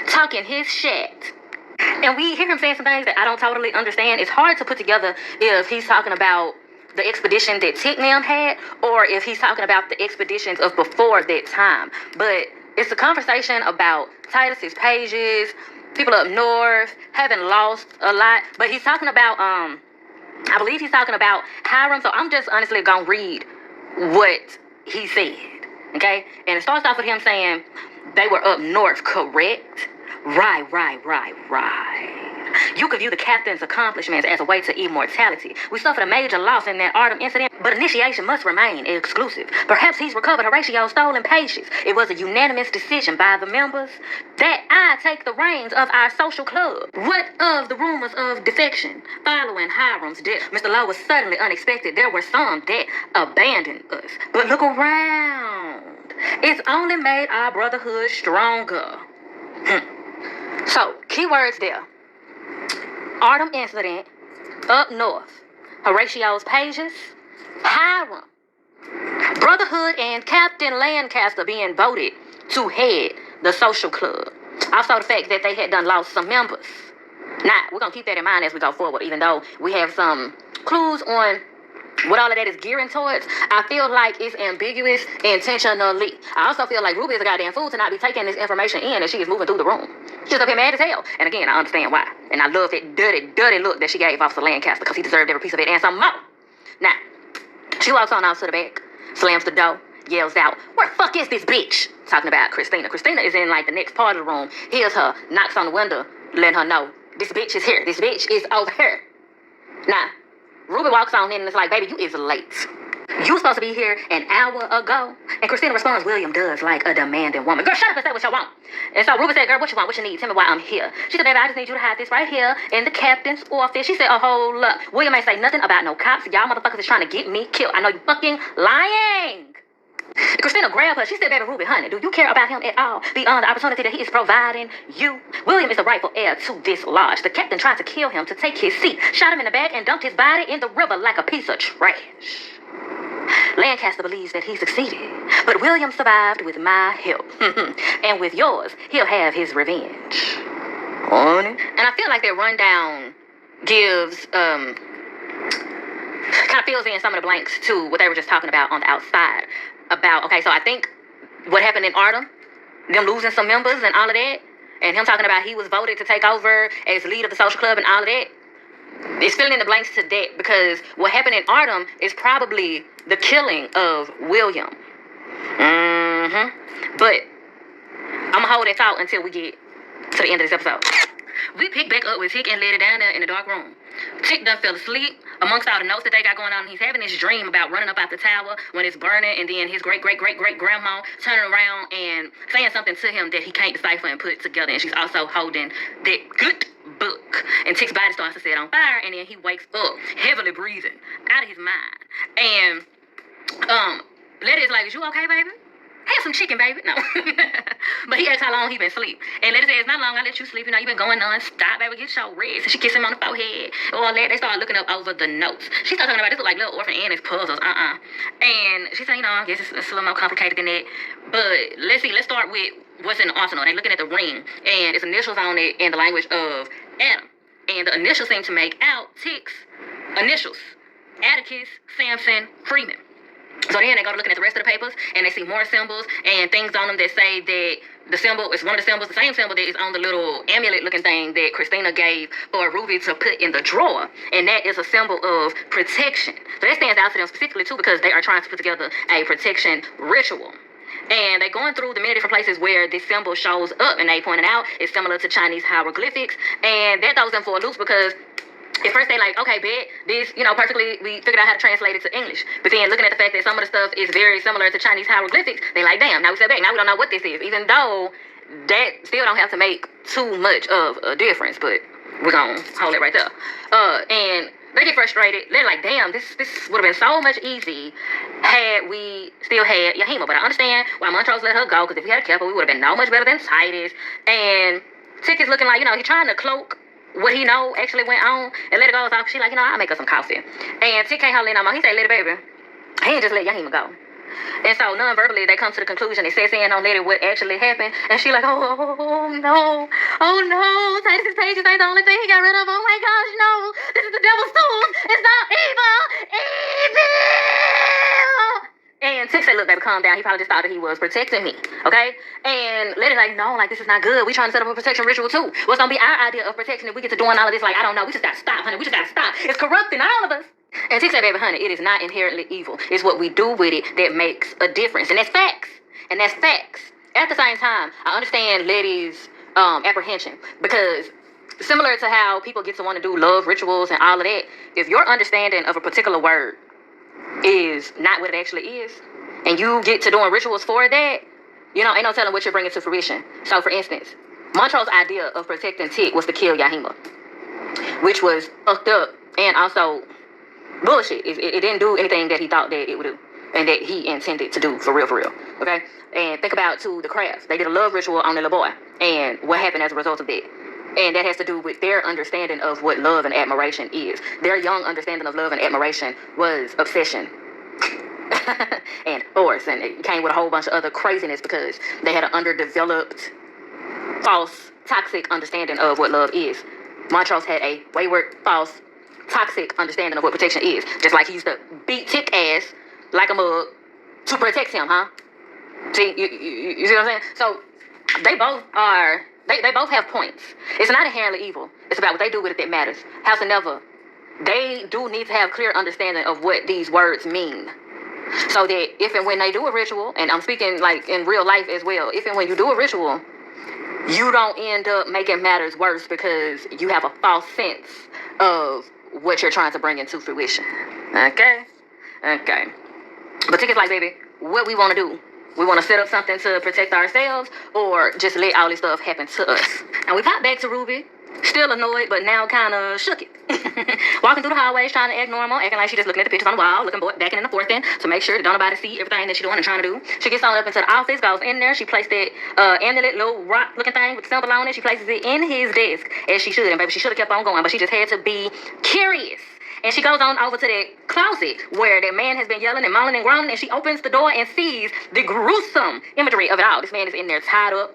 Speaker 1: talking his shit. And we hear him saying some things that I don't totally understand. It's hard to put together if he's talking about the expedition that Ticknam had, or if he's talking about the expeditions of before that time. But it's a conversation about Titus's pages, people up north, having lost a lot. But he's talking about, I believe he's talking about Hiram. So I'm just honestly going to read what he said, okay? And it starts off with him saying, they were up north, correct? Right. You could view the captain's accomplishments as a way to immortality. We suffered a major loss in that Artem incident, but initiation must remain exclusive. Perhaps he's recovered Horatio's stolen pages. It was a unanimous decision by the members that I take the reins of our social club. What of the rumors of defection following Hiram's death? Mr. Lowe was suddenly unexpected. There were some that abandoned us. But look around. It's only made our brotherhood stronger. So, keywords there. Artem incident, up north, Horatio's pages, Hiram, brotherhood, and Captain Lancaster being voted to head the social club. Also the fact that they had done lost some members. Now, we're going to keep that in mind as we go forward, even though we have some clues on what all of that is gearing towards. I feel like it's ambiguous intentionally. I also feel like Ruby is a goddamn fool to not be taking this information in as she is moving through the room. She's up here mad as hell. And again, I understand why. And I love that dirty look that she gave Officer Lancaster, because he deserved every piece of it and some more. Now, she walks on out to the back, slams the door, yells out, where the fuck is this bitch? Talking about Christina. Christina is in, like, the next part of the room, hears her, knocks on the window, letting her know, this bitch is here. This bitch is over here. Now, Ruby walks on in and it's like, baby, you is late. You were supposed to be here an hour ago. And Christina responds, William does like a demanding woman. Girl, shut up and say what you want. And so Ruby said, girl, what you want? What you need? Tell me why I'm here. She said, baby, I just need you to hide this right here in the captain's office. She said, hold up. William ain't say nothing about no cops. Y'all motherfuckers is trying to get me killed. I know you fucking lying. And Christina grabbed her. She said, baby, Ruby, honey, do you care about him at all beyond the opportunity that he is providing you? William is the rightful heir to this lodge. The captain tried to kill him to take his seat, shot him in the back, and dumped his body in the river like a piece of trash. Lancaster believes that he succeeded, but William survived with my help. And with yours, he'll have his revenge. Honey. And I feel like that rundown gives, kind of fills in some of the blanks to what they were just talking about on the outside. About, okay, so I think what happened in Artem, them losing some members and all of that, and him talking about he was voted to take over as lead of the social club and all of that, it's filling in the blanks to that, because what happened in Artem is probably the killing of William. But I'm going to hold that thought until we get to the end of this episode. We pick back up with Tick and Letty down there in the dark room. Chick done fell asleep amongst all the notes that they got going on. He's having this dream about running up out the tower when it's burning, and then his great-great-great-great-grandma turning around and saying something to him that he can't decipher and put together. And she's also holding that good book. And Tick's body starts to set on fire, and then he wakes up heavily breathing out of his mind. And Letty's like, "Is you okay, baby? Have some chicken, baby." No. But he asked how long he been asleep. And Letty says, "Not long, I let you sleep. You know, you been going non-stop, baby. Get your rest." And she kissed him on the forehead. All that. They started looking up over the notes. She started talking about this look like little orphan Annie's puzzles. And she said, you know, I guess it's a little more complicated than that. But let's see. Let's start with what's in the arsenal. They're looking at the ring. And it's initials on it in the language of Adam. And the initials seem to make out Tick's initials. Atticus, Samson, Freeman. So then they go to looking at the rest of the papers, and they see more symbols and things on them that say that the symbol is one of the symbols, the same symbol that is on the little amulet-looking thing that Christina gave for Ruby to put in the drawer, and that is a symbol of protection. So that stands out to them specifically, too, because they are trying to put together a protection ritual. And they're going through the many different places where this symbol shows up, and they pointed out it's similar to Chinese hieroglyphics, and that throws them for a loop because at first they like, okay, bet this, you know, perfectly, we figured out how to translate it to English. But then looking at the fact that some of the stuff is very similar to Chinese hieroglyphics, they like, damn, now we step back. Now we don't know what this is, even though that still don't have to make too much of a difference. But we're going to hold it right there. And they get frustrated. They're like, damn, this would have been so much easy had we still had Yahima. But I understand why Montrose let her go, because if we had kept her, we would have been no much better than Titus. And Tick is looking like, you know, he's trying to cloak what he know actually went on, and Letty goes off. She like, you know, I'll make her some coffee. And Tick can't hold it no more. He say, Letty, baby, he ain't just let Yahima go. And so non-verbally, they come to the conclusion. It says in on Letty what actually happened. And she like, oh no. Titus's pages ain't the only thing he got rid of. Oh my gosh, no. This is the devil's tools. It's not evil. And Tick said, look, baby, calm down. He probably just thought that he was protecting me, okay? And Letty's like, no, like, this is not good. We trying to set up a protection ritual, too. What's going to be our idea of protection if we get to doing all of this? Like, I don't know. We just got to stop, honey. We just got to stop. It's corrupting all of us. And Tick said, baby, honey, it is not inherently evil. It's what we do with it that makes a difference. And that's facts. At the same time, I understand Letty's apprehension, because similar to how people get to want to do love rituals and all of that, if your understanding of a particular word is not what it actually is, and you get to doing rituals for that, you know, ain't no telling what you're bringing to fruition. So, for instance, Montrose's idea of protecting Tick was to kill Yahima, which was fucked up and also bullshit. It didn't do anything that he thought that it would do and that he intended to do for real, okay? And think about, too, the crafts. They did a love ritual on their little boy, and what happened as a result of that? And that has to do with their understanding of what love and admiration is. Their young understanding of love and admiration was obsession and force. And it came with a whole bunch of other craziness because they had an underdeveloped, false, toxic understanding of what love is. Montrose had a wayward, false, toxic understanding of what protection is. Just like he used to beat Tick ass like a mug to protect him, huh? See, you see what I'm saying? So they both are... They both have points. It's not inherently evil. It's about what they do with it that matters. Howsoever, they do need to have clear understanding of what these words mean. So that if and when they do a ritual, and I'm speaking like in real life as well, if and when you do a ritual, you don't end up making matters worse because you have a false sense of what you're trying to bring into fruition. Okay? But Tick is like, baby, what we want to do? We want to set up something to protect ourselves, or just let all this stuff happen to us. And we pop back to Ruby, still annoyed, but now kind of shook it. Walking through the hallways, trying to act normal, acting like she just looking at the pictures on the wall, looking back and forth in to make sure that don't nobody see everything that she doing and trying to do. She gets on up into the office, goes in there. She placed that amulet, little rock-looking thing with the symbol on it. She places it in his desk, as she should. And baby, she should have kept on going, but she just had to be curious. And she goes on over to that closet where that man has been yelling and moaning and groaning, and she opens the door and sees the gruesome imagery of it all. This man is in there tied up,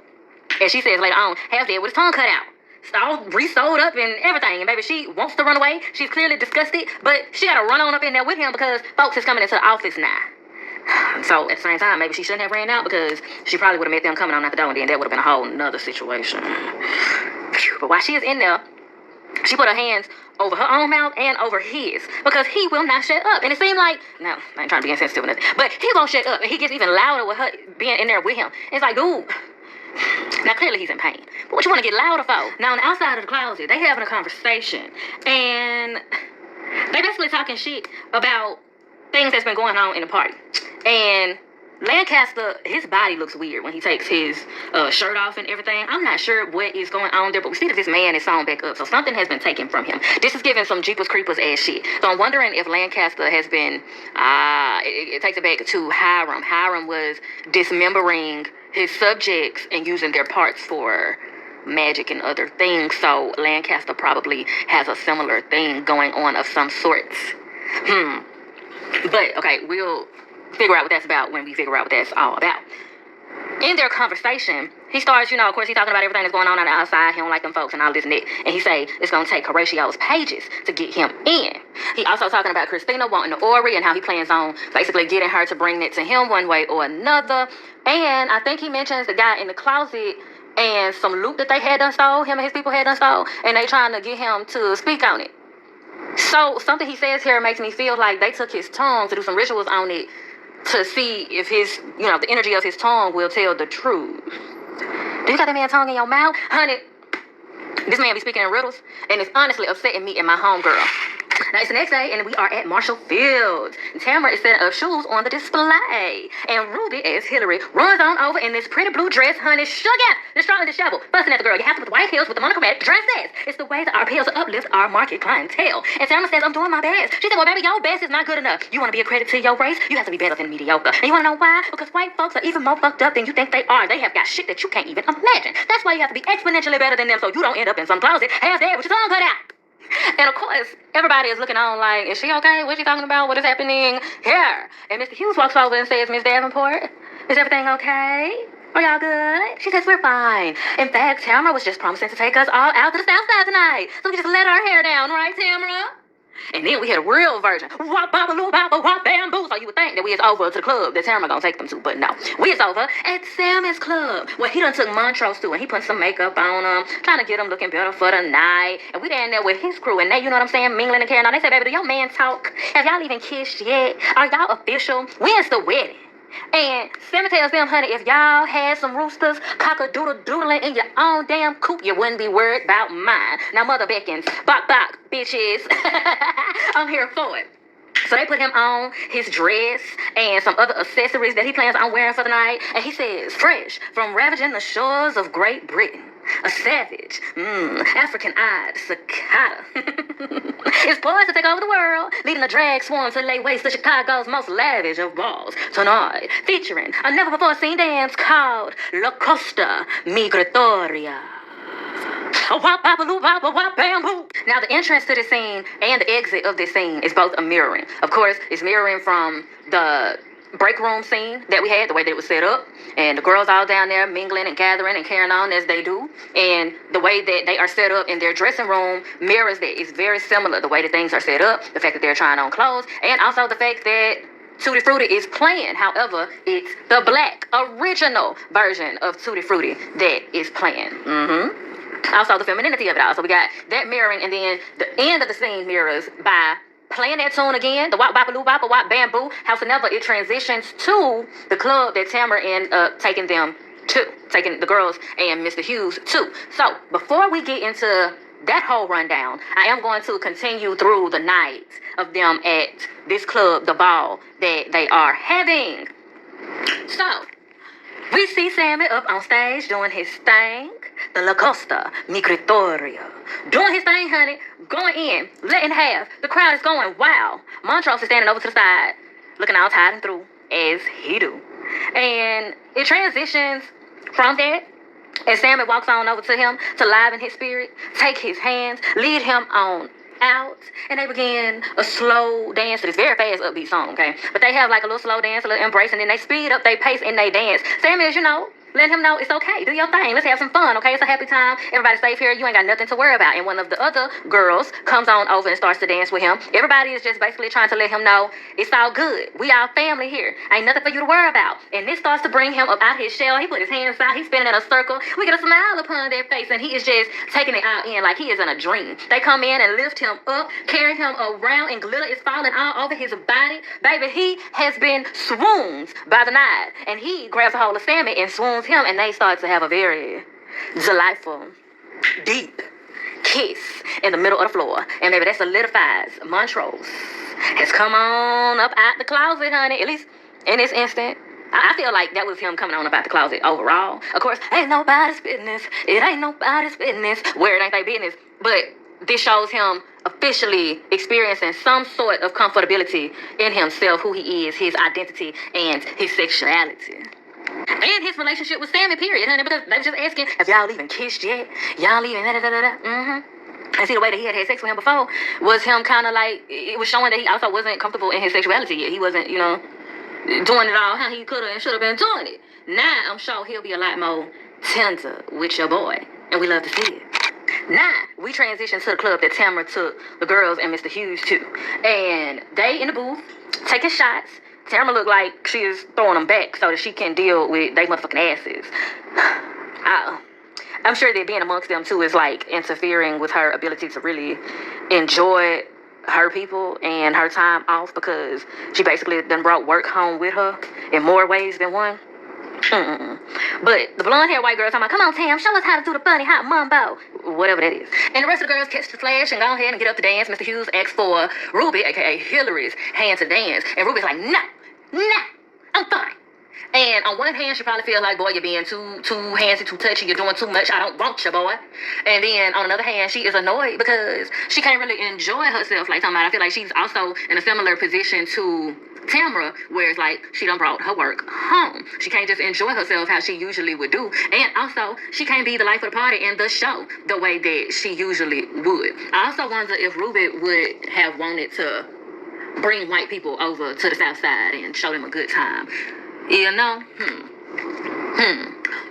Speaker 1: and she says later on, half dead with his tongue cut out, all re-sewed up and everything. And baby, she wants to run away. She's clearly disgusted, but she got to run on up in there with him because folks is coming into the office now. So at the same time, maybe she shouldn't have ran out because she probably would have met them coming on out the door, and then that would have been a whole nother situation. But while she is in there, she put her hands over her own mouth and over his because he will not shut up. And it seemed like, no, I ain't trying to be insensitive or nothing, but he won't shut up. And he gets even louder with her being in there with him. It's like, dude, Now, clearly he's in pain. But what you want to get louder for? Now, on the outside of the closet, they having a conversation. And they basically talking shit about things that's been going on in the party. And Lancaster, his body looks weird when he takes his shirt off and everything. I'm not sure what is going on there, but we see that this man is sewn back up. So something has been taken from him. This is giving some Jeepers Creepers ass shit. So I'm wondering if Lancaster has been, it takes it back to Hiram. Hiram was dismembering his subjects and using their parts for magic and other things. So Lancaster probably has a similar thing going on of some sorts. But, okay, we'll figure out what that's about when we figure out what that's all about. In their conversation, he starts, of course, he's talking about everything that's going on the outside. He don't like them folks and all this and that. And he say it's going to take Horatio's pages to get him in. He also talking about Christina wanting the Ori and how he plans on basically getting her to bring it to him one way or another. And I think he mentions the guy in the closet and some loot that they had done stole, him and his people had done stole, and they trying to get him to speak on it. So something he says here makes me feel like they took his tongue to do some rituals on it to see if his, the energy of his tongue will tell the truth. Do you got that man tongue in your mouth? Honey, this man be speaking in riddles, and it's honestly upsetting me and my homegirl. Now, it's the next day, and we are at Marshall Fields. Tamara is setting up shoes on the display. And Ruby, as Hillary, runs on over in this pretty blue dress, honey, shook out, distraught and disheveled, busting at the girl. You have to put the white heels with the monochromatic dresses. It's the way that our appeals to uplift our market clientele. And Tamara says, I'm doing my best. She said, well, baby, your best is not good enough. You want to be a credit to your race? You have to be better than mediocre. And you want to know why? Because white folks are even more fucked up than you think they are. They have got shit that you can't even imagine. That's why you have to be exponentially better than them so you don't end up in some closet half dead with your tongue cut out. And of course, everybody is looking on like, is she okay? What's she talking about? What is happening here? And Mr. Hughes walks over and says, Miss Davenport, is everything okay? Are y'all good? She says, we're fine. In fact, Tamara was just promising to take us all out to the south side tonight. So we just let our hair down, right, Tamara? And then we had a real version. Wop, babaloo, baba, wop, bamboo. So you would think that we is over to the club that Tamara gonna take them to. But no. We is over at Sammy's club. Where he done took Montrose to and he put some makeup on them. Trying to get them looking better for the night. And we down there with his crew. And they, you know what I'm saying, mingling and carrying on. They say, baby, do your man talk? Have y'all even kissed yet? Are y'all official? When's the wedding? And Sammy tells them, honey, if y'all had some roosters cock-a-doodle-doodling in your own damn coop, you wouldn't be worried about mine. Now, mother beckons. Bok, bok, bitches. I'm here for it. So they put him on his dress and some other accessories that he plans on wearing for the night. And he says, fresh from ravaging the shores of Great Britain. A savage, African-eyed cicada. It's poised to take over the world, leading a drag swarm to lay waste to Chicago's most lavish of balls. Tonight, featuring a never-before-seen dance called La Costa Migratoria. Now, the entrance to the scene and the exit of this scene is both a mirroring. Of course, it's mirroring from the break room scene that we had, the way that it was set up, and the girls all down there mingling and gathering and carrying on as they do, and the way that they are set up in their dressing room mirrors that. It's very similar, the way that things are set up, the fact that they're trying on clothes, and also the fact that Tutti Frutti is playing. However, it's the black original version of Tutti Frutti that is playing. Also, the femininity of it all. So we got that mirroring, and then the end of the scene mirrors by playing that tune again, the wop bopaloo bop wop bamboo. Howsoever, it transitions to the club that Tamara ended up taking them to, taking the girls and Mr. Hughes to. So before we get into that whole rundown, I am going to continue through the night of them at this club, the ball that they are having. So we see Sammy up on stage doing his thing, the La Costa Migratoria. Doing his thing, honey, going in, letting have. The crowd is going wild. Montrose is standing over to the side, looking all tied and through, as he do. And it transitions from that, as Sammy walks on over to him to liven his spirit, take his hands, lead him on out, and they begin a slow dance to this very fast upbeat song, okay? But they have like a little slow dance, a little embrace, and then they speed up their pace and they dance. Sammy is, let him know it's okay. Do your thing. Let's have some fun, okay? It's a happy time. Everybody's safe here. You ain't got nothing to worry about. And one of the other girls comes on over and starts to dance with him. Everybody is just basically trying to let him know it's all good. We all family here. Ain't nothing for you to worry about. And this starts to bring him up out his shell. He put his hands out. He's spinning in a circle. We get a smile upon their face, and he is just taking it all in like he is in a dream. They come in and lift him up, carry him around, and glitter is falling all over his body. Baby, he has been swooned by the night. And he grabs a hold of Sammy and swoons surrounds him, and they start to have a very delightful, deep kiss in the middle of the floor. And baby, that solidifies Montrose has come on up out the closet, honey. At least in this instant. I feel like that was him coming on about the closet overall. Of course, ain't nobody's business. It ain't nobody's business. Where it ain't their business. But this shows him officially experiencing some sort of comfortability in himself, who he is, his identity, and his sexuality. And his relationship with Sammy, period, honey, because they were just asking, have y'all even kissed yet? Y'all even da-da-da-da-da? Mm-hmm. And see, the way that he had sex with him before was him kind of like, it was showing that he also wasn't comfortable in his sexuality yet. He wasn't, doing it all how he could have and should have been doing it. Now, I'm sure he'll be a lot more tender with your boy, and we love to see it. Now, we transition to the club that Tamara took the girls and Mr. Hughes to. And they in the booth, taking shots. Tamara looked like she is throwing them back so that she can deal with they motherfucking asses. I'm sure that being amongst them, too, is like interfering with her ability to really enjoy her people and her time off, because she basically done brought work home with her in more ways than one. But the blonde haired white girl talking about, come on, Tam, show us how to do the funny hot mumbo. Whatever that is. And the rest of the girls catch the flash and go ahead and get up to dance. Mr. Hughes asks for Ruby, aka Hillary's, hand to dance. And Ruby's like, no, I'm fine. And on one hand, she probably feels like, boy, you're being too handsy, too touchy, you're doing too much, I don't want you, boy. And then on another hand, she is annoyed because she can't really enjoy herself. Like, talking about, I feel like she's also in a similar position to Tamara, where it's like she done brought her work home. She can't just enjoy herself how she usually would do. And also, she can't be the life of the party in the show the way that she usually would. I also wonder if Ruby would have wanted to bring white people over to the South Side and show them a good time.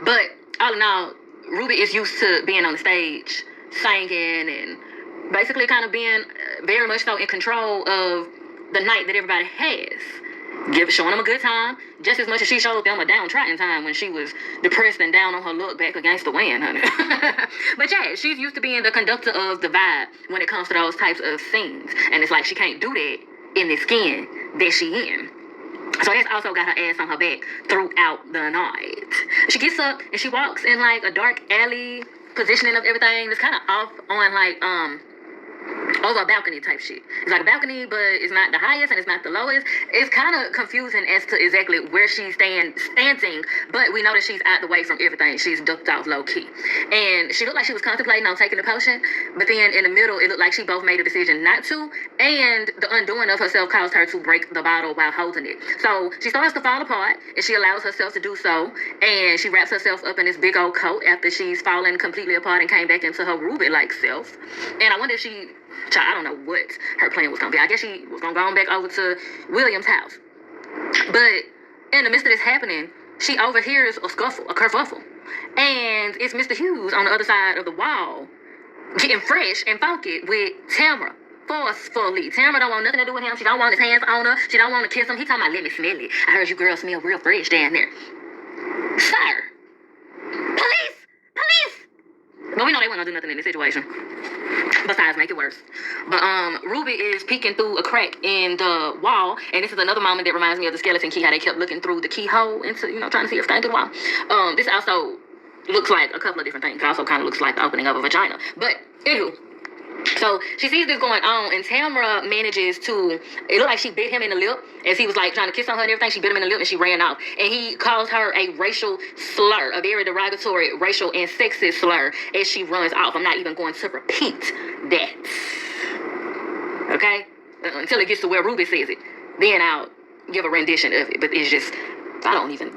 Speaker 1: But all in all, Ruby is used to being on the stage, singing, and basically kind of being very much so in control of the night that everybody has. Showing them a good time, just as much as she showed them a downtrodden time when she was depressed and down on her luck back against the wind, honey. But yeah, she's used to being the conductor of the vibe when it comes to those types of things. And it's like she can't do that in the skin that she in. So that's also got her ass on her back throughout the night. She gets up and she walks in like a dark alley positioning of everything. It's kind of off on like over a balcony type shit. It's like a balcony, but it's not the highest and it's not the lowest. It's kind of confusing as to exactly where she's standing, but we know that she's out the way from everything. She's ducked off low key. And she looked like she was contemplating on taking the potion, but then in the middle, it looked like she both made a decision not to, and the undoing of herself caused her to break the bottle while holding it. So she starts to fall apart, and she allows herself to do so, and she wraps herself up in this big old coat after she's fallen completely apart and came back into her Ruby-like self. And I wonder if she... I don't know what her plan was going to be. I guess she was going to go on back over to William's house. But in the midst of this happening, she overhears a scuffle, a kerfuffle. And it's Mr. Hughes on the other side of the wall getting fresh and funky with Tamara. Forcefully. Tamara don't want nothing to do with him. She don't want his hands on her. She don't want to kiss him. He talking about, let me smell it. I heard you girls smell real fresh down there. Sir. Police. But we know they wouldn't do nothing in this situation. Besides, make it worse. But Ruby is peeking through a crack in the wall, and this is another moment that reminds me of the skeleton key, how they kept looking through the keyhole into, trying to see if things through the wall. This also looks like a couple of different things. It also kind of looks like the opening of a vagina. But anywho, so she sees this going on, and Tamara manages to, it looked like she bit him in the lip as he was like trying to kiss on her and everything. She bit him in the lip and she ran off. And he calls her a racial slur, a very derogatory racial and sexist slur as she runs off. I'm not even going to repeat that. Okay? Until it gets to where Ruby says it. Then I'll give a rendition of it. But it's just, I don't even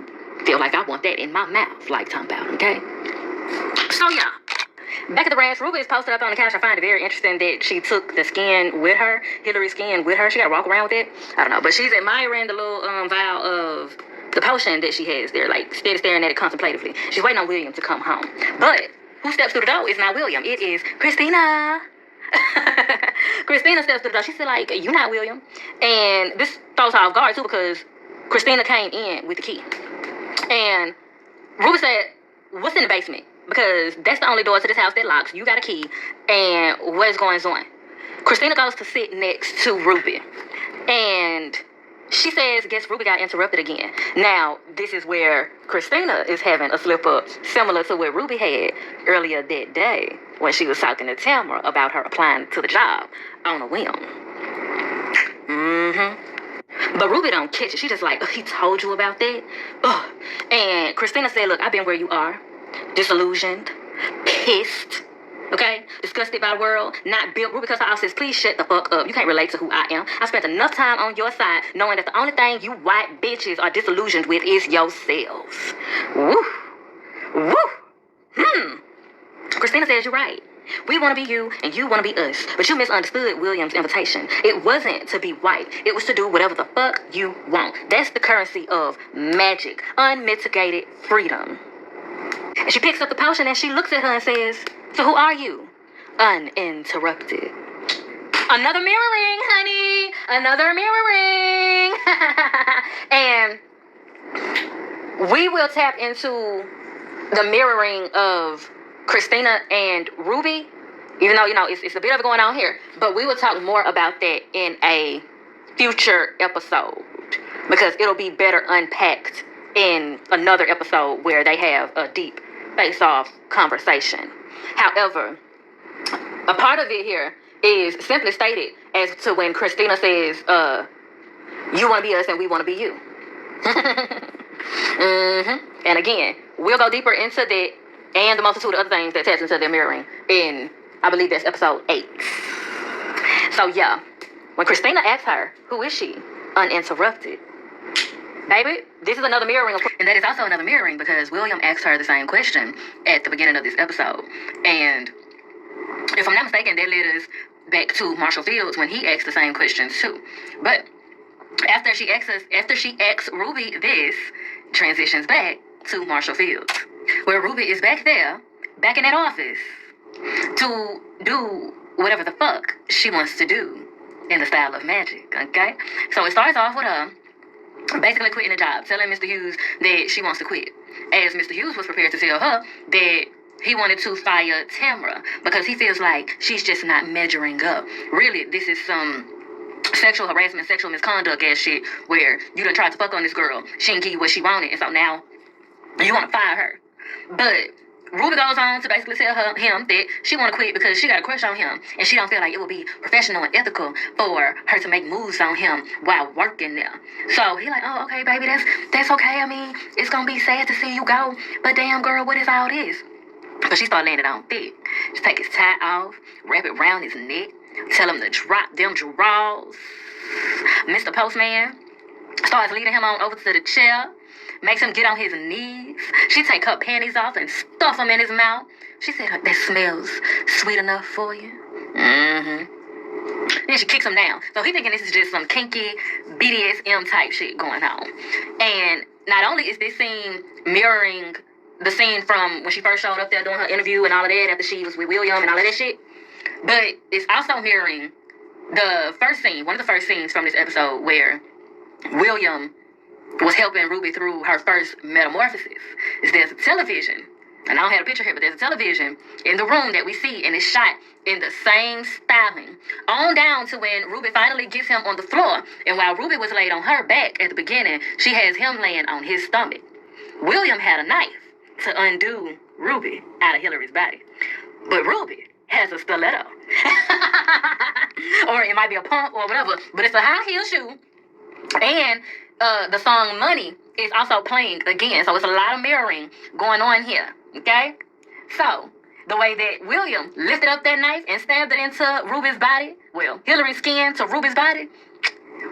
Speaker 1: feel like I want that in my mouth, like talking about, okay? So yeah. Back at the ranch, Ruby is posted up on the couch. I find it very interesting that she took the skin with her, Hillary's skin with her. She got to walk around with it. I don't know. But she's admiring the little vial of the potion that she has there, like steady staring at it contemplatively. She's waiting on William to come home. But who steps through the door is not William. It is Christina. Christina steps through the door. She said, like, you not William. And this throws her off guard, too, because Christina came in with the key. And Ruby said, what's in the basement? Because that's the only door to this house that locks. You got a key. And what's going on? Christina goes to sit next to Ruby. And She says, guess Ruby got interrupted again. Now, this is where Christina is having a slip up similar to what Ruby had earlier that day when she was talking to Tamara about her applying to the job on a whim. But Ruby don't catch it. She just like, he told you about that? Ugh. And Christina said, look, I've been where you are. Disillusioned. Pissed. Okay? Disgusted by the world. Not built. Ruby cussed her out, says, please shut the fuck up. You can't relate to who I am. I spent enough time on your side knowing that the only thing you white bitches are disillusioned with is yourselves. Woo. Woo. Christina says you're right. We want to be you and you want to be us. But you misunderstood William's invitation. It wasn't to be white. It was to do whatever the fuck you want. That's the currency of magic. Unmitigated freedom. And she picks up the potion and she looks at her and says, so who are you? Uninterrupted. Another mirroring, honey. Another mirroring. And we will tap into the mirroring of Christina and Ruby, even though, it's a bit of it going on here. But we will talk more about that in a future episode because it'll be better unpacked in another episode where they have a deep face-off conversation. However, a part of it here is simply stated as to when Christina says, you want to be us and we want to be you. And again, we'll go deeper into that and the multitude of other things that taps into their mirroring in, I believe that's episode 8. So yeah, when Christina asks her, who is she? Uninterrupted. Baby, this is another mirroring. And that is also another mirroring because William asked her the same question at the beginning of this episode. And if I'm not mistaken, that led us back to Marshall Fields when he asked the same questions too. But after she asks Ruby this, transitions back to Marshall Fields, where Ruby is back there, back in that office, to do whatever the fuck she wants to do in the style of magic, okay? So it starts off with her basically quitting the job, telling Mr. Hughes that she wants to quit, as Mr. Hughes was prepared to tell her that he wanted to fire Tamara because he feels like she's just not measuring up. Really, this is some sexual harassment, sexual misconduct ass shit where you done tried to fuck on this girl. She didn't give you what she wanted, and so now you want to fire her. But Ruby goes on to basically tell him that she want to quit because she got a crush on him and she don't feel like it would be professional and ethical for her to make moves on him while working there. So he like, oh, okay, baby, that's okay. I mean, it's going to be sad to see you go, but damn, girl, what is all this? Because she started laying it on thick. Just take his tie off, wrap it around his neck, tell him to drop them drawers. Mr. Postman starts leading him on over to the chair, makes him get on his knees. She take her panties off and stuff them in his mouth. She said, that smells sweet enough for you. Then she kicks him down. So he thinking this is just some kinky BDSM type shit going on. And not only is this scene mirroring the scene from when she first showed up there doing her interview and all of that after she was with William and all of that shit, but it's also mirroring the first scene, one of the first scenes from this episode where William was helping Ruby through her first metamorphosis. There's a television, and I don't have a picture here, but there's a television in the room that we see, and it's shot in the same styling, on down to when Ruby finally gets him on the floor, and while Ruby was laid on her back at the beginning, she has him laying on his stomach. William had a knife to undo Ruby out of Hillary's body, but Ruby has a stiletto. Or it might be a pump or whatever, but it's a high heel shoe, and the song Money is also playing again. So it's a lot of mirroring going on here. Okay? So the way that William lifted up that knife and stabbed it into Ruby's body, well, Hillary's skin to Ruby's body,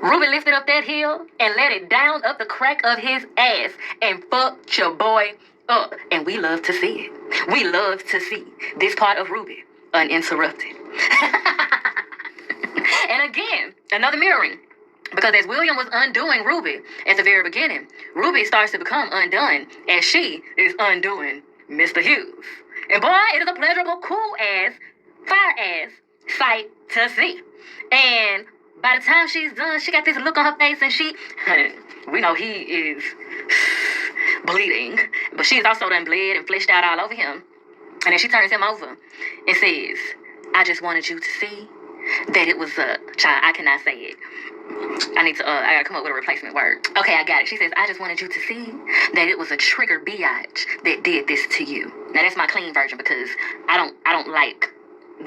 Speaker 1: Ruby lifted up that heel and let it down up the crack of his ass and fucked your boy up. And we love to see it. We love to see this part of Ruby uninterrupted. And again, another mirroring. Because as William was undoing Ruby at the very beginning, Ruby starts to become undone as she is undoing Mr. Hughes. And boy, it is a pleasurable, cool-ass, fire-ass sight to see. And by the time she's done, she got this look on her face and we know he is bleeding, but she's also done bled and fleshed out all over him. And then she turns him over and says, I just wanted you to see that it was a child. I cannot say it. I gotta come up with a replacement word. Okay, I got it. She says, I just wanted you to see that it was a trigger biatch that did this to you. Now that's my clean version because I don't like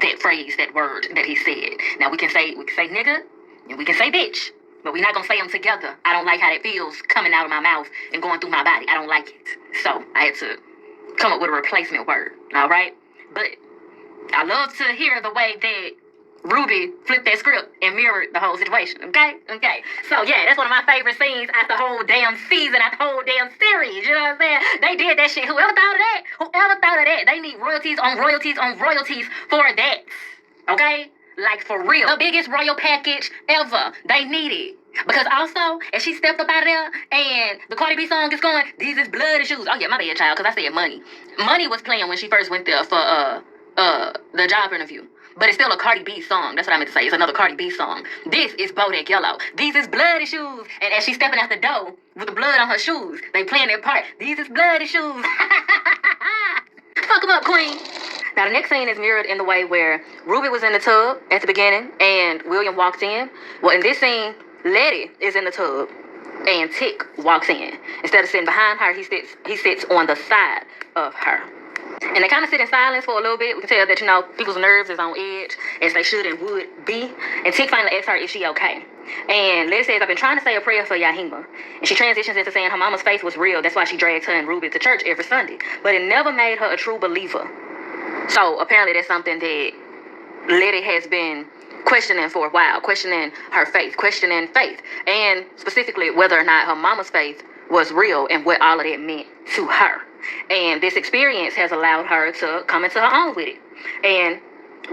Speaker 1: that phrase, that word that he said. Now we can say nigga and we can say bitch, but we're not gonna say them together. I don't like how that feels coming out of my mouth and going through my body. I don't like it. So I had to come up with a replacement word. All right, but I love to hear the way that Ruby flipped that script and mirrored the whole situation, okay? So, yeah, that's one of my favorite scenes out the whole damn season, out the whole damn series, you know what I'm saying? They did that shit. Whoever thought of that? They need royalties on royalties on royalties for that, okay? Like, for real. The biggest royal package ever. They need it. Because also, as she stepped up out of there and the Cardi B song is going, these is blood issues. Oh, yeah, my bad, child, because I said money. Money was playing when she first went there for the job interview. But it's still a Cardi B song. That's what I meant to say. It's another Cardi B song. This is Bodak Yellow. These is bloody shoes. And as she's stepping out the door with the blood on her shoes, they playing their part. These is bloody shoes. Fuck them up, queen. Now, the next scene is mirrored in the way where Ruby was in the tub at the beginning and William walks in. Well, in this scene, Letty is in the tub and Tick walks in. Instead of sitting behind her, he sits on the side of her. And they kind of sit in silence for a little bit. We can tell that, you know, people's nerves is on edge, as they should and would be. And Tick finally asks her if she okay. And Liz says, I've been trying to say a prayer for Yahima. And she transitions into saying her mama's faith was real. That's why she drags her and Ruby to church every Sunday. But it never made her a true believer. So apparently that's something that Letty has been questioning for a while. Questioning her faith. Questioning faith. And specifically whether or not her mama's faith was real and what all of that meant to her. And this experience has allowed her to come into her own with it and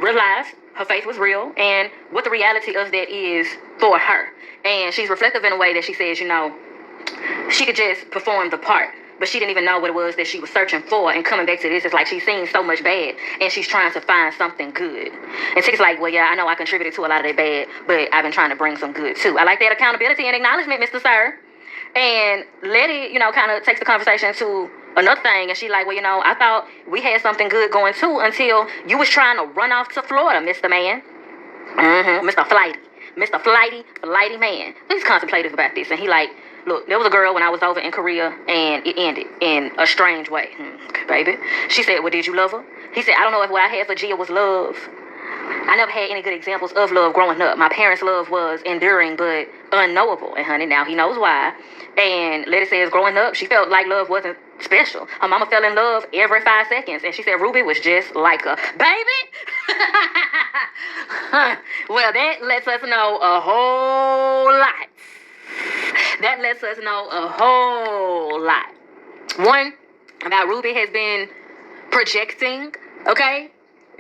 Speaker 1: realize her faith was real and what the reality of that is for her. And she's reflective in a way that she says, you know, she could just perform the part, but she didn't even know what it was that she was searching for. And coming back to this, it's like she's seen so much bad and she's trying to find something good. And Tick's like, well, yeah, I know I contributed to a lot of that bad, but I've been trying to bring some good too. I like that accountability and acknowledgement, Mr. Sir. And Letty, you know, kind of takes the conversation to another thing, and she like, well, you know, I thought we had something good going too until you was trying to run off to Florida, Mr. Man. Mr. Flighty man. He's contemplative about this, and he like, look, there was a girl when I was over in Korea, and it ended in a strange way. Okay, baby. She said, well, did you love her? He said, I don't know if what I had for Gia was love. I never had any good examples of love growing up. My parents' love was enduring but unknowable. And honey, now he knows why. And Letty says growing up, she felt like love wasn't special. Her mama fell in love every 5 seconds. And she said Ruby was just like a baby. Well, that lets us know a whole lot. That lets us know a whole lot. One, about Ruby has been projecting, okay?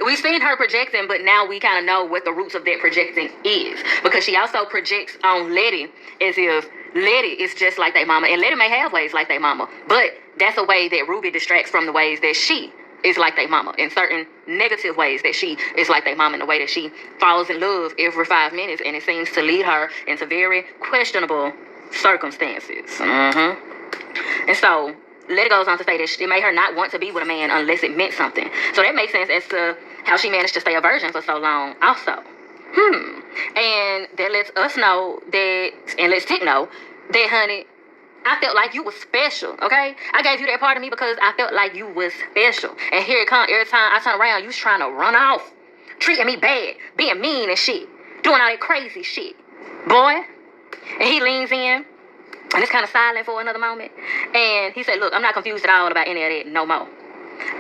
Speaker 1: We've seen her projecting, but now we kind of know what the roots of that projecting is. Because she also projects on Letty as if Letty is just like their mama. And Letty may have ways like their mama. But that's a way that Ruby distracts from the ways that she is like their mama. In certain negative ways that she is like their mama. In the way that she falls in love every 5 minutes. And it seems to lead her into very questionable circumstances. And so Letty goes on to say that it made her not want to be with a man unless it meant something. So that makes sense as to how she managed to stay a virgin for so long also. And that lets us know that, and lets Tick know that, honey, I felt like you was special, okay? I gave you that part of me because I felt like you was special. And here it comes, every time I turn around, you was trying to run off, treating me bad, being mean and shit, doing all that crazy shit. Boy. And he leans in. And it's kind of silent for another moment. And he said, look, I'm not confused at all about any of that no more.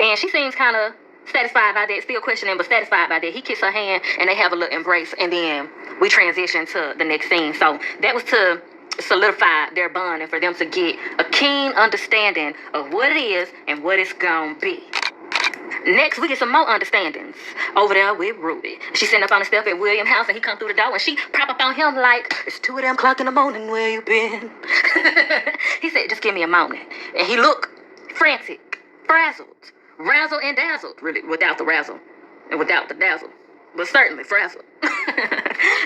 Speaker 1: And she seems kind of satisfied by that, still questioning, but satisfied by that. He kisses her hand, and they have a little embrace. And then we transition to the next scene. So that was to solidify their bond and for them to get a keen understanding of what it is and what it's going to be. Next, we get some more understandings over there with Ruby. She's sitting up on the step at William's house, and he come through the door, and she prop up on him like, it's 2 o'clock in the morning, where you been? He said, just give me a moment. And he looked frantic, frazzled, razzled and dazzled, really, without the razzle and without the dazzle. but certainly frazzled.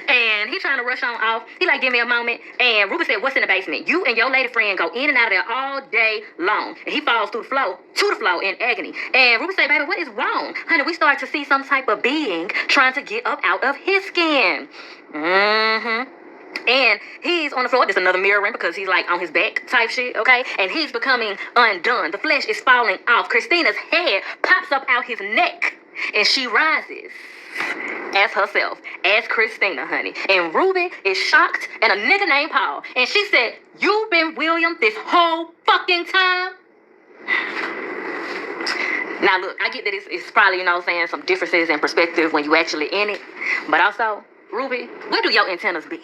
Speaker 1: And he trying to rush on off. He like, give me a moment. And Ruby said, what's in the basement? You and your lady friend go in and out of there all day long. And he falls to the floor in agony. And Ruby said, baby, what is wrong? Honey, we start to see some type of being trying to get up out of his skin. And he's on the floor. There's another mirroring because he's like on his back type shit, okay? And he's becoming undone. The flesh is falling off. Christina's head pops up out his neck. And she rises as herself, as Christina, honey. And Ruby is shocked, and a nigga named Paul. And she said, you've been William this whole fucking time? Now, look, I get that it's probably, some differences in perspective when you actually in it. But also, Ruby, where do your antennas be?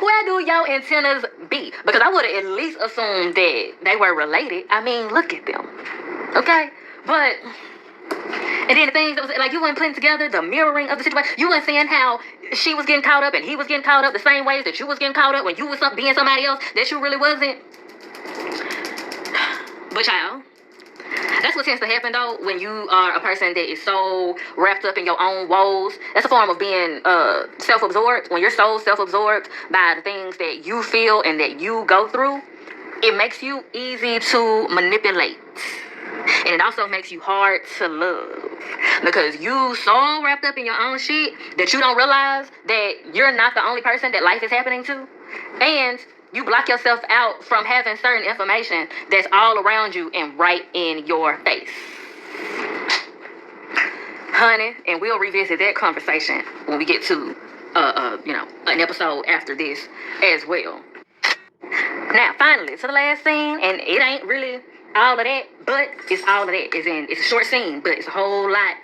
Speaker 1: Where do your antennas be? Because I would have at least assumed that they were related. I mean, look at them. Okay? But, and then the things that was, like, you weren't putting together the mirroring of the situation. You weren't seeing how she was getting caught up and he was getting caught up the same ways that you was getting caught up when you was being somebody else that you really wasn't. But, child, that's what tends to happen, though, when you are a person that is so wrapped up in your own woes. That's a form of being self-absorbed. When you're so self-absorbed by the things that you feel and that you go through, it makes you easy to manipulate. And it also makes you hard to love. Because you so wrapped up in your own shit that you don't realize that you're not the only person that life is happening to. And you block yourself out from having certain information that's all around you and right in your face. Honey, and we'll revisit that conversation when we get to, an episode after this as well. Now, finally, to the last scene, and it ain't really all of that, but it's all of that. It's a short scene, but it's a whole lot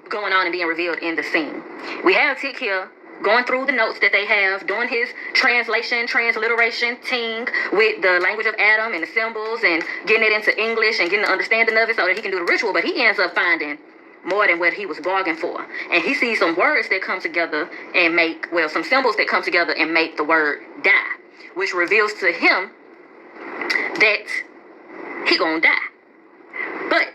Speaker 1: going on and being revealed in the scene. We have Tick here going through the notes that they have, doing his transliteration thing with the language of Adam and the symbols and getting it into English and getting the understanding of it so that he can do the ritual. But he ends up finding more than what he was bargaining for. And he sees some words that come together and some symbols that come together and make the word die, which reveals to him that he gonna die. But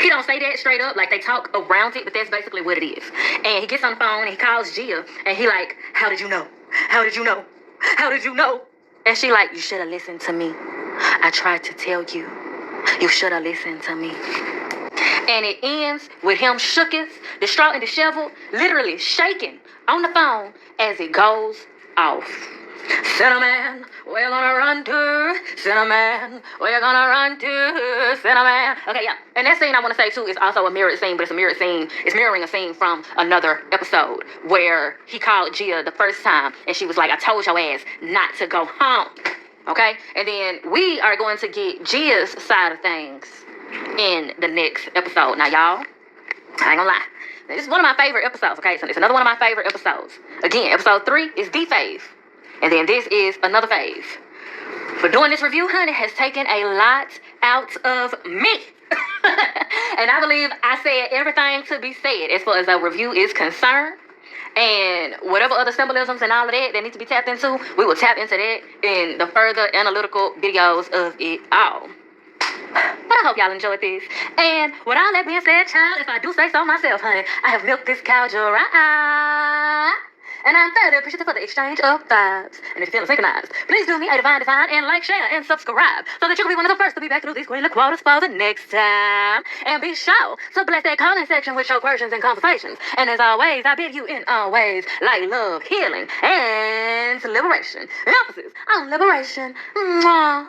Speaker 1: he don't say that straight up, like they talk around it, but that's basically what it is. And he gets on the phone and he calls Gia and he like, how did you know? How did you know? How did you know? And she like, you should have listened to me. I tried to tell you. You should have listened to me. And it ends with him shooketh, distraught and disheveled, literally shaking on the phone as it goes off. Cinnamon, we're gonna run to Cinnamon, we're gonna run to Cinnamon. Okay, yeah. And that scene I want to say too is also a mirrored scene, but it's a mirrored scene. It's mirroring a scene from another episode where he called Gia the first time and she was like, I told your ass not to go home. Okay? And then we are going to get Gia's side of things in the next episode. Now, y'all, I ain't gonna lie. This is one of my favorite episodes, okay? So it's another one of my favorite episodes. Again, episode 3 is the phase. And then this is another phase. But doing this review, honey, has taken a lot out of me. And I believe I said everything to be said as far as a review is concerned. And whatever other symbolisms and all of that need to be tapped into, we will tap into that in the further analytical videos of it all. But I hope y'all enjoyed this. And with all that being said, child, if I do say so myself, honey, I have milked this cow dry. And I'm thoroughly appreciative for the exchange of vibes. And if you're feeling synchronized, please do me a divine design and like, share, and subscribe so that you can be one of the first to be back through these Queen quarters for the next time. And be sure to bless that comment section with your questions and conversations. And as always, I bid you in all ways like love, healing, and liberation. Emphasis on liberation. Mwah.